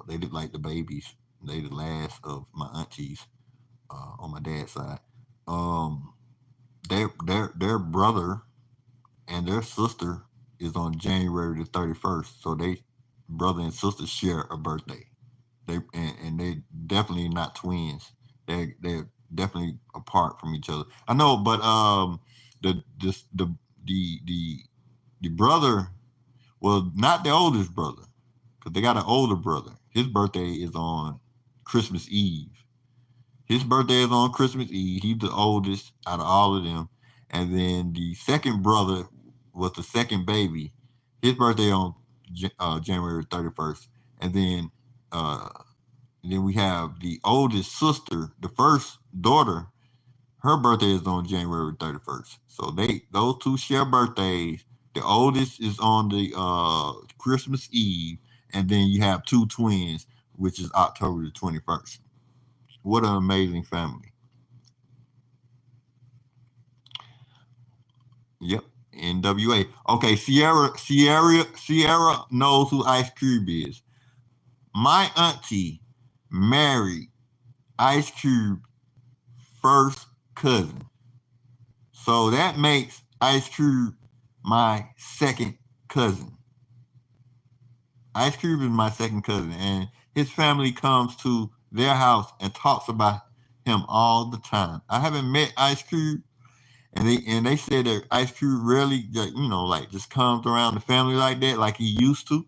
They look like the babies. They the last of my aunties on my dad's side. Um, their brother and their sister is on January the 31st. So they brother and sister share a birthday. And they definitely not twins. They're definitely apart from each other. I know, but the this the the brother, well, not the oldest brother, because they got an older brother. His birthday is on Christmas Eve. His birthday is on Christmas Eve. He's the oldest out of all of them. And then the second brother was the second baby. His birthday on January 31st. And uh, then we have the oldest sister, the first daughter. Her birthday is on January 31st. So those two share birthdays. The oldest is on the Christmas Eve, and then you have two twins, which is October the 21st. What an amazing family. Yep. NWA. Okay, Sierra knows who Ice Cube is. My auntie married Ice Cube first cousin. So that makes Ice Cube my second cousin. Ice Cube is my second cousin, and his family comes to their house and talks about him all the time. I haven't met Ice Cube, and they said that Ice Cube rarely, like just comes around the family like that, like he used to.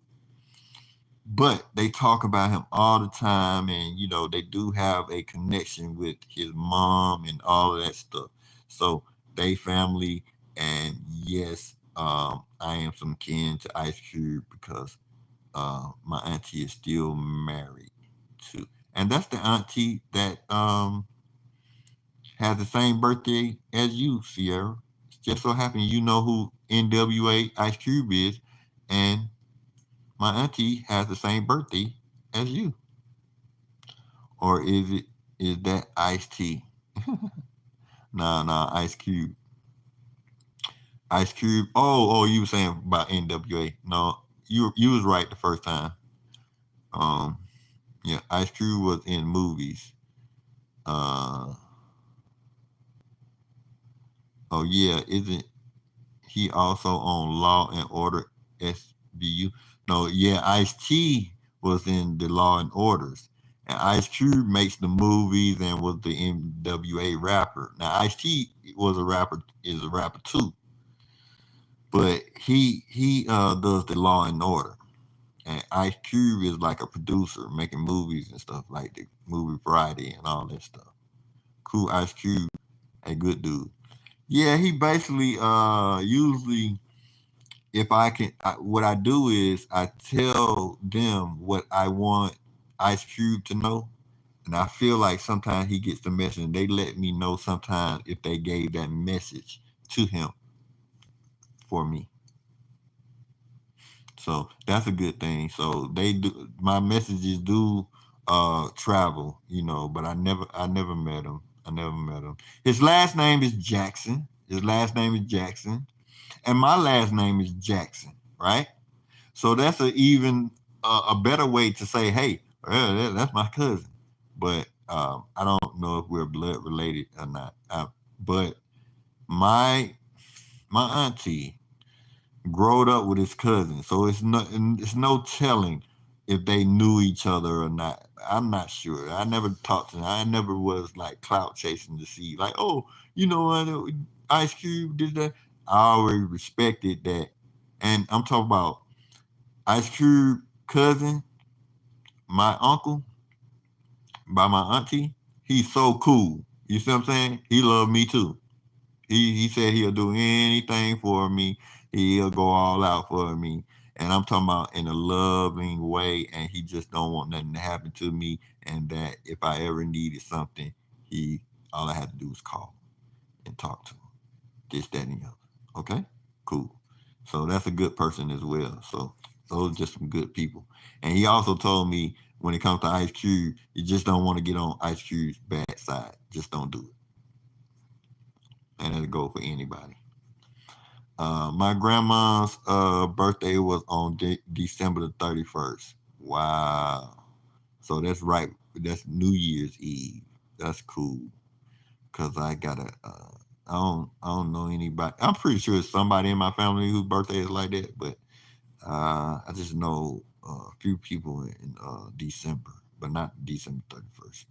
But they talk about him all the time, and they do have a connection with his mom and all of that stuff. So they family, and yes, I am some kin to Ice Cube because my auntie is still married to, and that's the auntie that has the same birthday as you, Sierra. Just so happen you know who NWA Ice Cube is, and my auntie has the same birthday as you. Or is that Ice T? Nah, Ice Cube. Ice Cube. Oh, you were saying about NWA. No, you was right the first time. Um, yeah, Ice Cube was in movies. Uh, oh yeah, isn't he also on Law and Order SVU? No, yeah, Ice T was in the Law and Orders. And Ice Cube makes the movies and was the NWA rapper. Now Ice T was a rapper, is a rapper too, but he does the Law and Order. And Ice Cube is like a producer making movies and stuff like the movie Friday and all that stuff. Cool Ice Cube, a good dude. Yeah, he basically usually if what I do is I tell them what I want Ice Cube to know, and I feel like sometimes he gets the message, and they let me know sometimes if they gave that message to him for me. So that's a good thing. So they do my messages do travel, but I never met him. I never met him. His last name is Jackson. His last name is Jackson. And my last name is Jackson, right? So that's a better way to say, hey, well, that's my cousin. But I don't know if we're blood related or not. But my my auntie growed up with his cousin, so it's no telling if they knew each other or not. I'm not sure. I never talked to them. I never was like clout chasing to see like, oh, what, Ice Cube did that. I always respected that, and I'm talking about Ice Cube cousin, my uncle, by my auntie. He's so cool. You see what I'm saying? He loved me too. He said he'll do anything for me. He'll go all out for me. And I'm talking about in a loving way. And he just don't want nothing to happen to me. And that if I ever needed something, he all I had to do was call and talk to him. This, that, and the other. Okay? Cool. So that's a good person as well. So those are just some good people. And he also told me when it comes to Ice Cube, you just don't want to get on Ice Cube's bad side. Just don't do it. And that'll go for anybody. My grandma's birthday was on December the 31st. Wow. So that's right. That's New Year's Eve. That's cool. Cause I don't know anybody. I'm pretty sure it's somebody in my family whose birthday is like that, but I just know a few people in December, but not December 31st.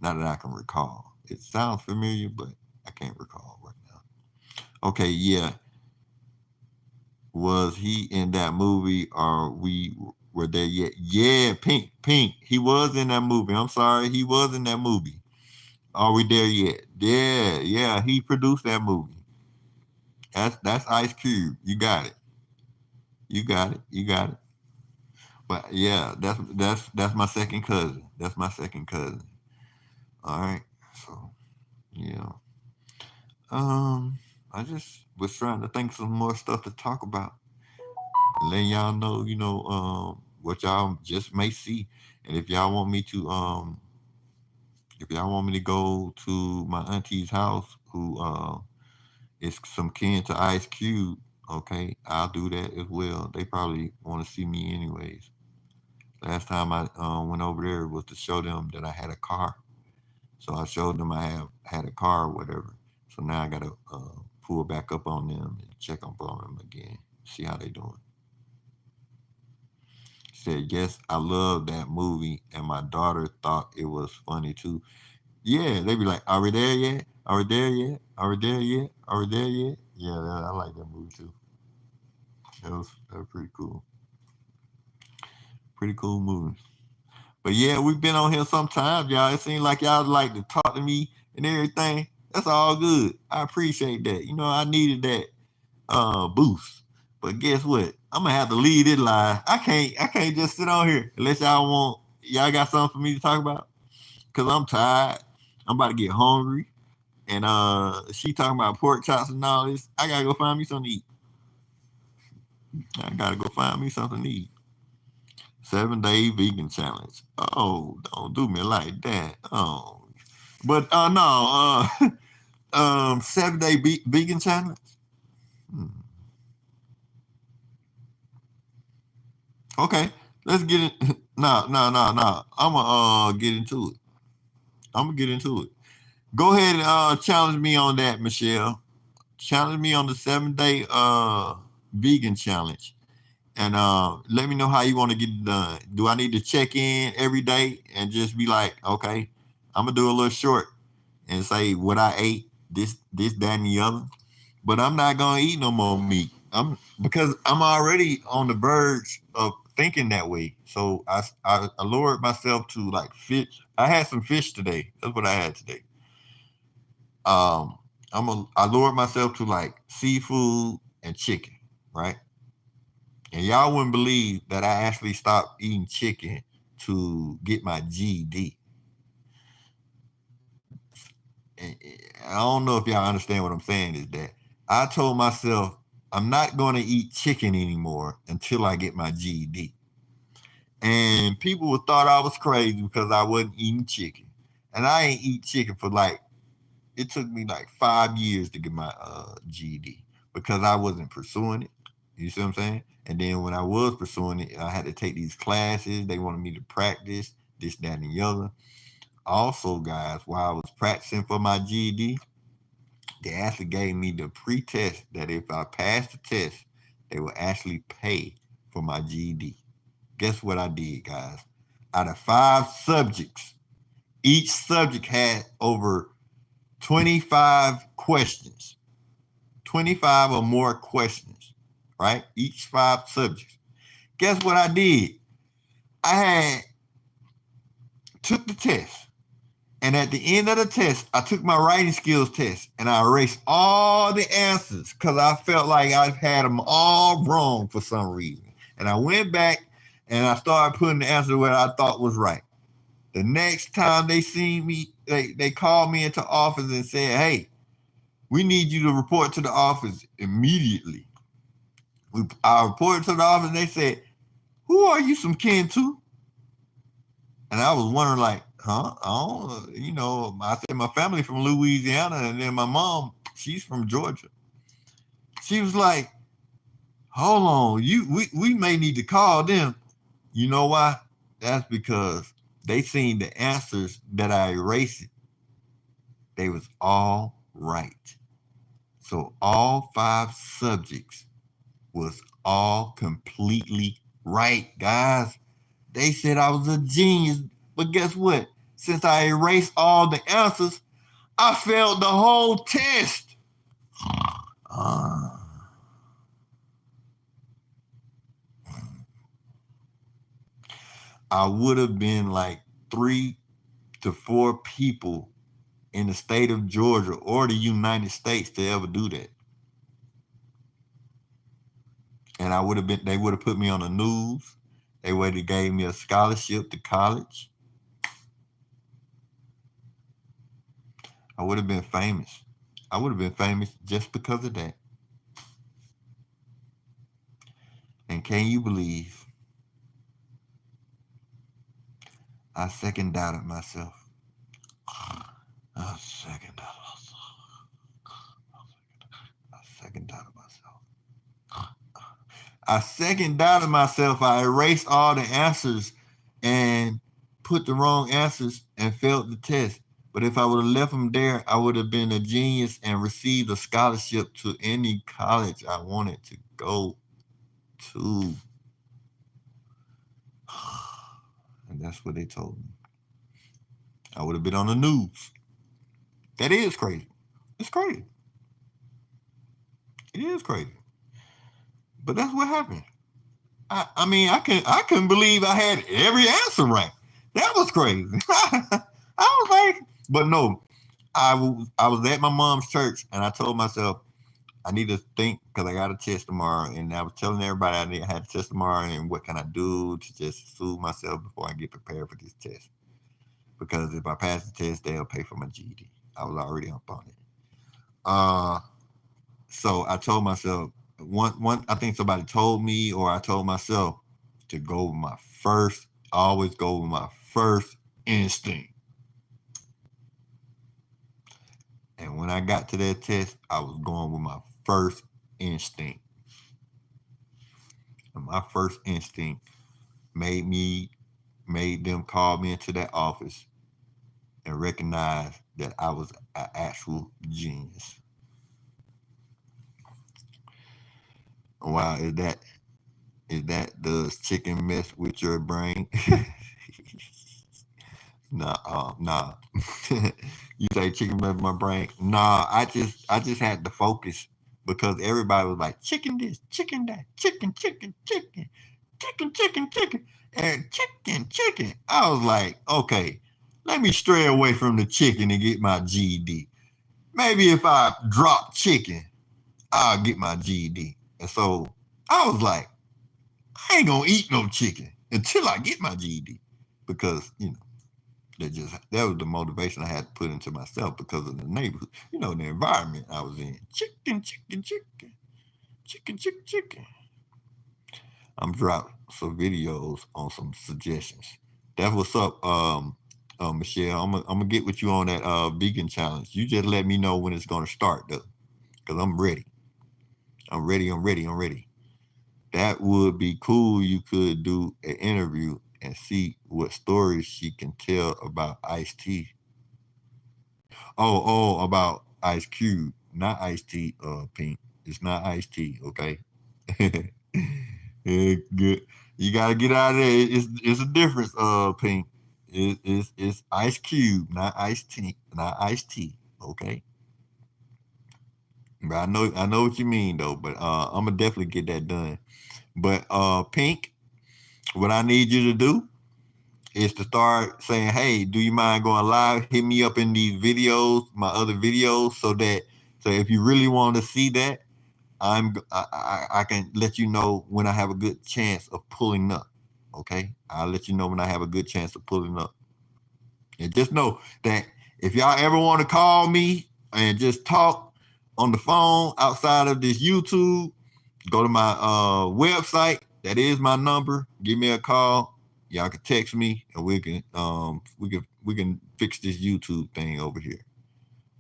Not that I can recall. It sounds familiar, but I can't recall right now. Okay, yeah. Was he in that movie or we were there yet? Yeah, Pink. He was in that movie. I'm sorry, he was in that movie. Are we there yet? Yeah. He produced that movie. That's Ice Cube. You got it. You got it. You got it. But yeah, that's my second cousin. That's my second cousin. All right. So yeah. Um, I just was trying to think of some more stuff to talk about. Letting y'all know, what y'all just may see. And if y'all want me to go to my auntie's house who is some kin to Ice Cube, okay, I'll do that as well. They probably want to see me anyways. Last time I went over there was to show them that I had a car. So I showed them I have had a car or whatever. So now I gotta pull back up on them and check up on them again, see how they doing. Said, yes, I love that movie, and my daughter thought it was funny too. Yeah, they be like, are we there yet? Are we there yet? Are we there yet? Are we there yet? Yeah, I like that movie too. That was pretty cool. Pretty cool movie. But yeah, we've been on here sometimes, y'all. It seems like y'all like to talk to me and everything. That's all good. I appreciate that. You know, I needed that boost. But guess what? I'm gonna have to leave it live. I can't just sit on here unless y'all got something for me to talk about. Cause I'm tired. I'm about to get hungry. And she talking about pork chops and all this. I gotta go find me something to eat. I gotta go find me something to eat. 7 day vegan challenge. Oh, don't do me like that. Oh, but no, 7 day vegan challenge. Hmm. Okay, let's get it. No, no, no, no. I'm gonna get into it. I'm gonna get into it. Go ahead and challenge me on that, Michelle. Challenge me on the 7 day vegan challenge. And let me know how you want to get it done. Do I need to check in every day and just be like, okay, I'm gonna do a little short and say what I ate, this, that, and the other. But I'm not gonna eat no more meat. Because I'm already on the verge of thinking that way. So I lowered myself to like fish. I had some fish today. That's what I had today. Um, I lowered myself to like seafood and chicken, right? And y'all wouldn't believe that I actually stopped eating chicken to get my GD. And I don't know if y'all understand what I'm saying is that I told myself I'm not going to eat chicken anymore until I get my GD. And people would thought I was crazy because I wasn't eating chicken. And I ain't eat chicken for like, it took me like 5 years to get my GD because I wasn't pursuing it. You see what I'm saying? And then when I was pursuing it, I had to take these classes. They wanted me to practice this, that, and the other. Also, guys, while I was practicing for my GED, they actually gave me the pre-test that if I passed the test, they would actually pay for my GED. Guess what I did, guys? Out of 5 subjects, each subject had over 25 questions, 25 or more questions, right? Each 5 subjects. Guess what I did? I had took the test. And at the end of the test, I took my writing skills test and I erased all the answers because I felt like I had them all wrong for some reason. And I went back and I started putting the answer where I thought was right. The next time they seen me, they called me into office and said, hey, we need you to report to the office immediately. I reported to the office and they said, who are you some kin to? And I was wondering, like, huh? I don't, I said my family from Louisiana, and then my mom, she's from Georgia. She was like, hold on, we may need to call them. You know why? That's because they seen the answers that I erased. They was all right. So all 5 subjects was all completely right, guys. They said I was a genius, but guess what? Since I erased all the answers, I failed the whole test. Uh, I would have been like 3 to 4 people in the state of Georgia or the United States to ever do that. And they would have put me on the news. They would have gave me a scholarship to college. I would have been famous. I would have been famous just because of that. And can you believe I second doubted myself? I second doubted myself. I second doubted myself. I second doubted myself. I erased all the answers and put the wrong answers and failed the test. But if I would have left them there, I would have been a genius and received a scholarship to any college I wanted to go to. That's what they told me. I would have been on the news. That is crazy. It's crazy. It is crazy. But that's what happened. I mean, I couldn't believe I had every answer right. That was crazy. I was like, but no, I was at my mom's church and I told myself I need to think because I got a test tomorrow, and I was telling everybody I had a test tomorrow and what can I do to just soothe myself before I get prepared for this test. Because if I pass the test, they'll pay for my GED. I was already up on it. So I told myself one. I think somebody told me, or I told myself to go with my first. Always go with my first instinct. And when I got to that test, I was going with my first instinct. And my first instinct made them call me into that office and recognize that I was an actual genius. Wow, is that does chicken mess with your brain? Nah. You say chicken mess with my brain? Nah, I just had to focus because everybody was like chicken this, chicken that, chicken, and chicken. I was like, okay, let me stray away from the chicken and get my GED. Maybe if I drop chicken, I'll get my GED. And so I was like, I ain't gonna eat no chicken until I get my GED. Because, that was the motivation I had to put into myself because of the neighborhood, the environment I was in. Chicken. I'm dropping some videos on some suggestions. That's what's up, Michelle. I'm gonna get with you on that vegan challenge. You just let me know when it's gonna start though, because I'm ready. I'm ready. That would be cool. You could do an interview and see what stories she can tell about Ice-T. About Ice Cube, not Ice-T, Pink. It's not Ice-T, okay? Yeah, good. You gotta get out of there. It's a difference, Pink. It's Ice Cube, not Ice-T, okay? But I know what you mean though. But I'm gonna definitely get that done. But Pink, what I need you to do is to start saying, hey, do you mind going live? Hit me up in these videos, my other videos, so if you really want to see that, I can let you know when I have a good chance of pulling up. Okay, I'll let you know when I have a good chance of pulling up. And just know that if y'all ever want to call me and just talk on the phone outside of this YouTube, go to my website. That is my number. Give me a call. Y'all can text me and we can fix this YouTube thing over here.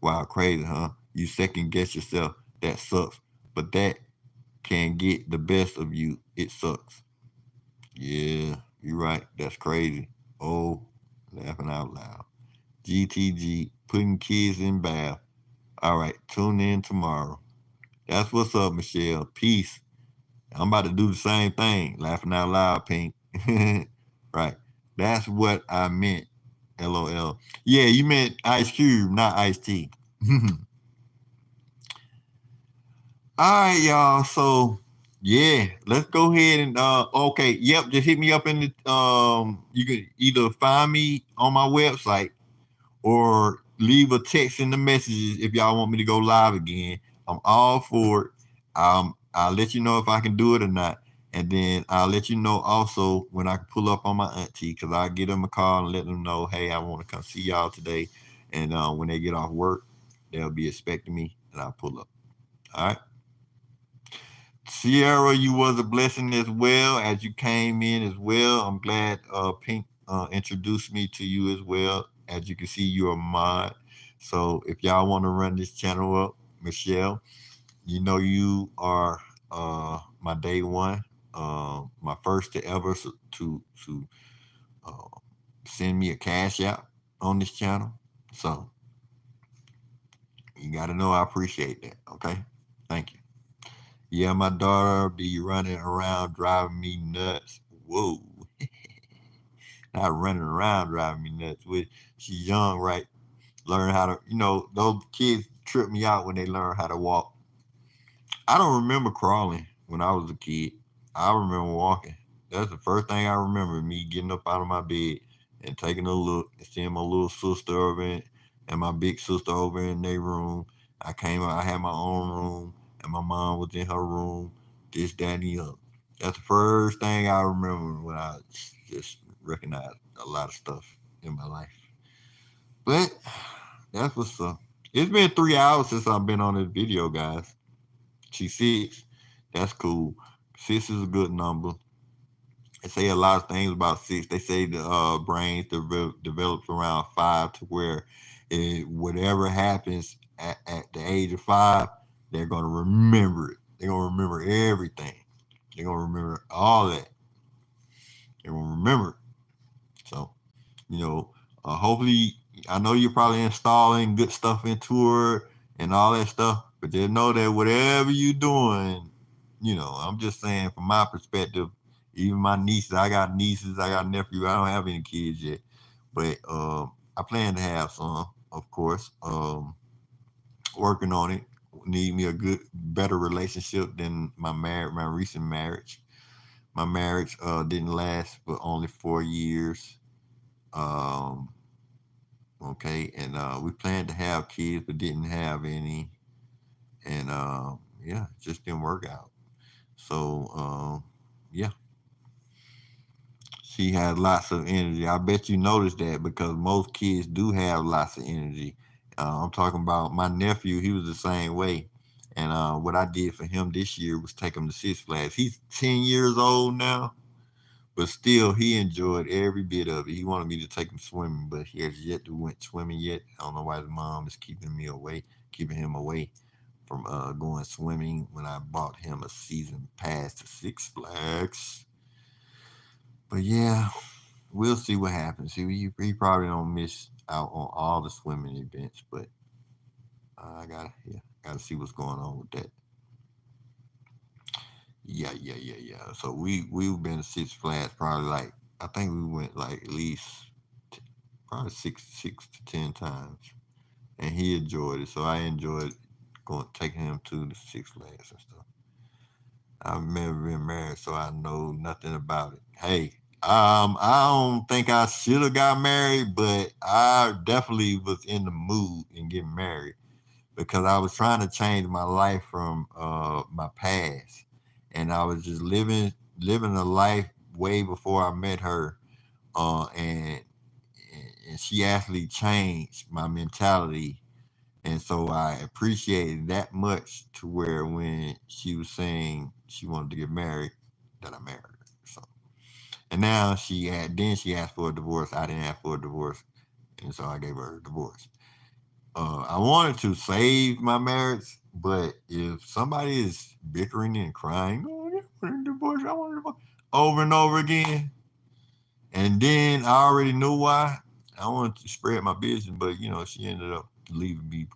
Wow, crazy, huh? You second guess yourself. That sucks. But that can get the best of you. It sucks. Yeah, you're right. That's crazy. Oh, laughing out loud. GTG, putting kids in bath. All right, tune in tomorrow. That's what's up, Michelle. Peace. I'm about to do the same thing. Laughing out loud, Pink. Right. That's what I meant. LOL. Yeah, you meant Ice Cube, not Ice-T. All right, y'all. So yeah, let's go ahead and okay, yep, just hit me up in the you can either find me on my website or leave a text in the messages if y'all want me to go live again. I'm all for it. I'll let you know if I can do it or not. And then I'll let you know also when I can pull up on my auntie, because I'll get them a call and let them know, hey, I want to come see y'all today. And when they get off work, they'll be expecting me and I'll pull up. All right. Sierra, you was a blessing as well as you came in as well. I'm glad Pink introduced me to you as well. As you can see, you're a mod. So if y'all want to run this channel up, Michelle, you know you are my day one, my first to ever to send me a cash out on this channel. So you got to know I appreciate that. Okay, thank you. Yeah, my daughter be running around driving me nuts. Whoa. not running around driving me nuts. With she's young, right? Learn how to, those kids trip me out when they learn how to walk. I don't remember crawling when I was a kid. I remember walking. That's the first thing I remember, me getting up out of my bed and taking a look and seeing my little sister over and my big sister over in their room. I came out, I had my own room, and my mom was in her room, this, that, and the other. That's the first thing I remember when I just recognized a lot of stuff in my life. But that's what's up. It's been 3 hours since I've been on this video, guys. She's six. That's cool. Six is a good number. They say a lot of things about six. They say the brain develops around five to where whatever happens at the age of five, they're going to remember it. They're going to remember everything. They're going to remember all that. They're going to remember it. So, hopefully, I know you're probably installing good stuff into her and all that stuff, but just know that whatever you're doing, I'm just saying from my perspective, even my nieces, I got nieces, I got nephews, I don't have any kids yet, but I plan to have some, of course. Working on it. Need me a better relationship than my recent marriage. My marriage didn't last but only 4 years. Um, okay, and we planned to have kids but didn't have any, and yeah, it just didn't work out. So yeah, she had lots of energy. I bet you noticed that because most kids do have lots of energy. I'm talking about my nephew. He was the same way. And what I did for him this year was take him to Six Flags. He's 10 years old now, but still he enjoyed every bit of it. He wanted me to take him swimming, but he has yet to went swimming yet. I don't know why his mom is keeping him away from going swimming when I bought him a season pass to Six Flags. But yeah, we'll see what happens. He probably don't miss out on all the swimming events, but I gotta see what's going on with that. Yeah. So we've been to Six Flags probably like I think we went like at least probably six to 10 times, and he enjoyed it. So I enjoyed going taking him to the Six Flags and stuff. I've never been married, so I know nothing about it. Hey, I don't think I should have got married, but I definitely was in the mood in getting married because I was trying to change my life from my past, and I was just living a life way before I met her, and she actually changed my mentality, and so I appreciated that much to where when she was saying she wanted to get married, that I married her. So and now she asked for a divorce. I didn't ask for a divorce, and so I gave her a divorce. I wanted to save my marriage, but if somebody is bickering and crying, oh, I want a divorce, I want a divorce, over and over again, and then I already knew why. I wanted to spread my business, but she ended up leaving me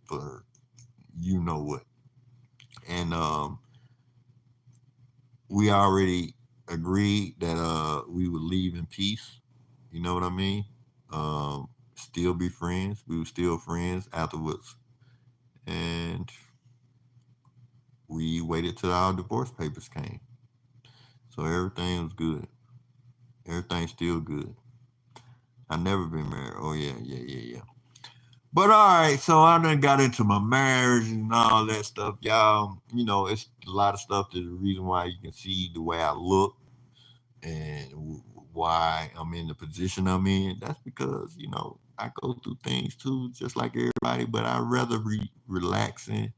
for you know what. And we already agreed that we would leave in peace. You know what I mean? Still be friends. We were still friends afterwards, and we waited till our divorce papers came. So everything was good. Everything's still good. I never been married. Oh yeah. But all right, so I done got into my marriage and all that stuff, y'all. It's a lot of stuff. There's a reason why you can see the way I look and why I'm in the position I'm in. That's because I go through things too, just like everybody. But I rather relax and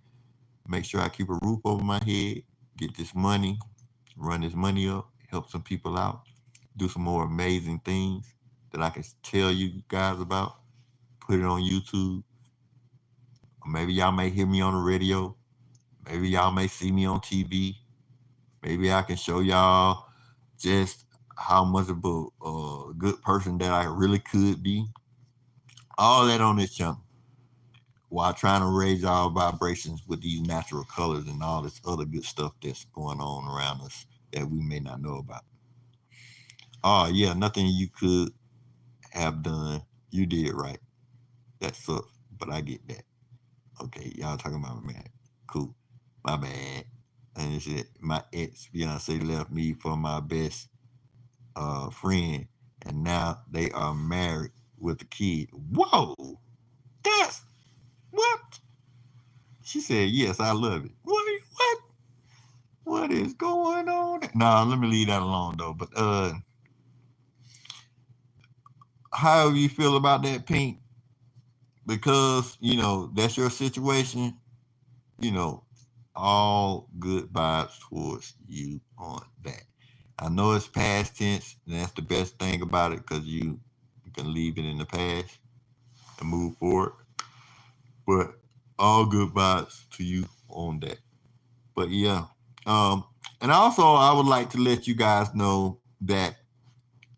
make sure I keep a roof over my head, get this money, run this money up, help some people out, do some more amazing things that I can tell you guys about. Put it on YouTube. Or maybe y'all may hear me on the radio. Maybe y'all may see me on TV. Maybe I can show y'all just how much of a good person that I really could be. All that on this channel while trying to raise y'all vibrations with these natural colors and all this other good stuff that's going on around us that we may not know about. Oh yeah, nothing you could have done. You did right. That sucks, but I get that. Okay, y'all talking about my man. Cool. My bad. And shit, my ex fiance left me for my best friend, and now they are married with a kid. Whoa, that's what? She said, yes, I love it. What? What is going on? Nah, let me leave that alone though. But how you feel about that, Pink? Because that's your situation. You know, all good vibes towards you on that. I know it's past tense, and that's the best thing about it because you can leave it in the past and move forward. But all good vibes to you on that. But yeah. Um, and also I would like to let you guys know that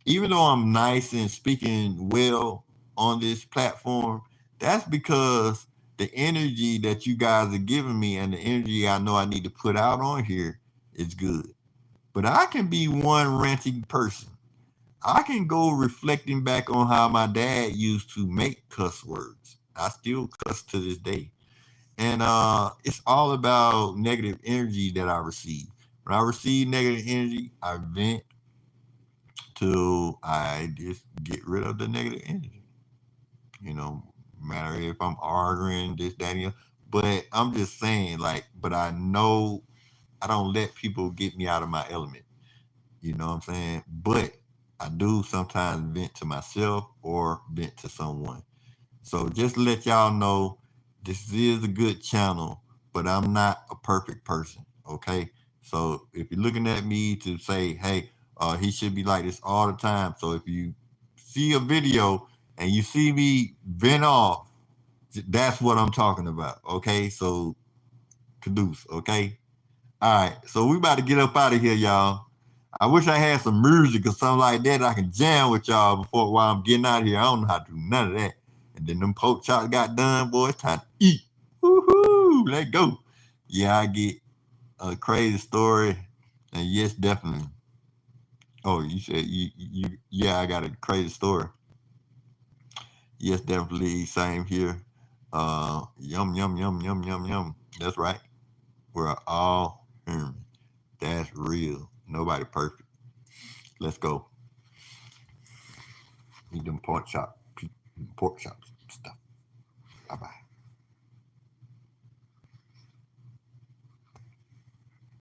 even though I'm nice and speaking well on this platform, that's because the energy that you guys are giving me and the energy I know I need to put out on here is good. But I can be one ranting person. I can go reflecting back on how my dad used to make cuss words. I still cuss to this day. And it's all about negative energy that I receive. When I receive negative energy, I vent till I just get rid of the negative energy. You know, matter if I'm arguing this, that, and the other. But I'm just saying, like, but I know I don't let people get me out of my element. You know what I'm saying? But I do sometimes vent to myself or vent to someone. So just to let y'all know, this is a good channel, but I'm not a perfect person. Okay. So if you're looking at me to say, hey, he should be like this all the time. So if you see a video and you see me vent off, that's what I'm talking about. Okay. So Caduce. Okay. All right. So we about to get up out of here, y'all. I wish I had some music or something like that I can jam with y'all before while I'm getting out of here. I don't know how to do none of that. And then them pork chops got done, boy. It's time to eat. Woohoo! Let's go. Yeah, I get a crazy story. And yes, definitely. Oh, you said yeah, I got a crazy story. Yes, definitely. Same here. Yum, yum, yum, yum, yum, yum. That's right. We're all human. That's real. Nobody perfect. Let's go. Eat them pork chops stuff. Bye bye.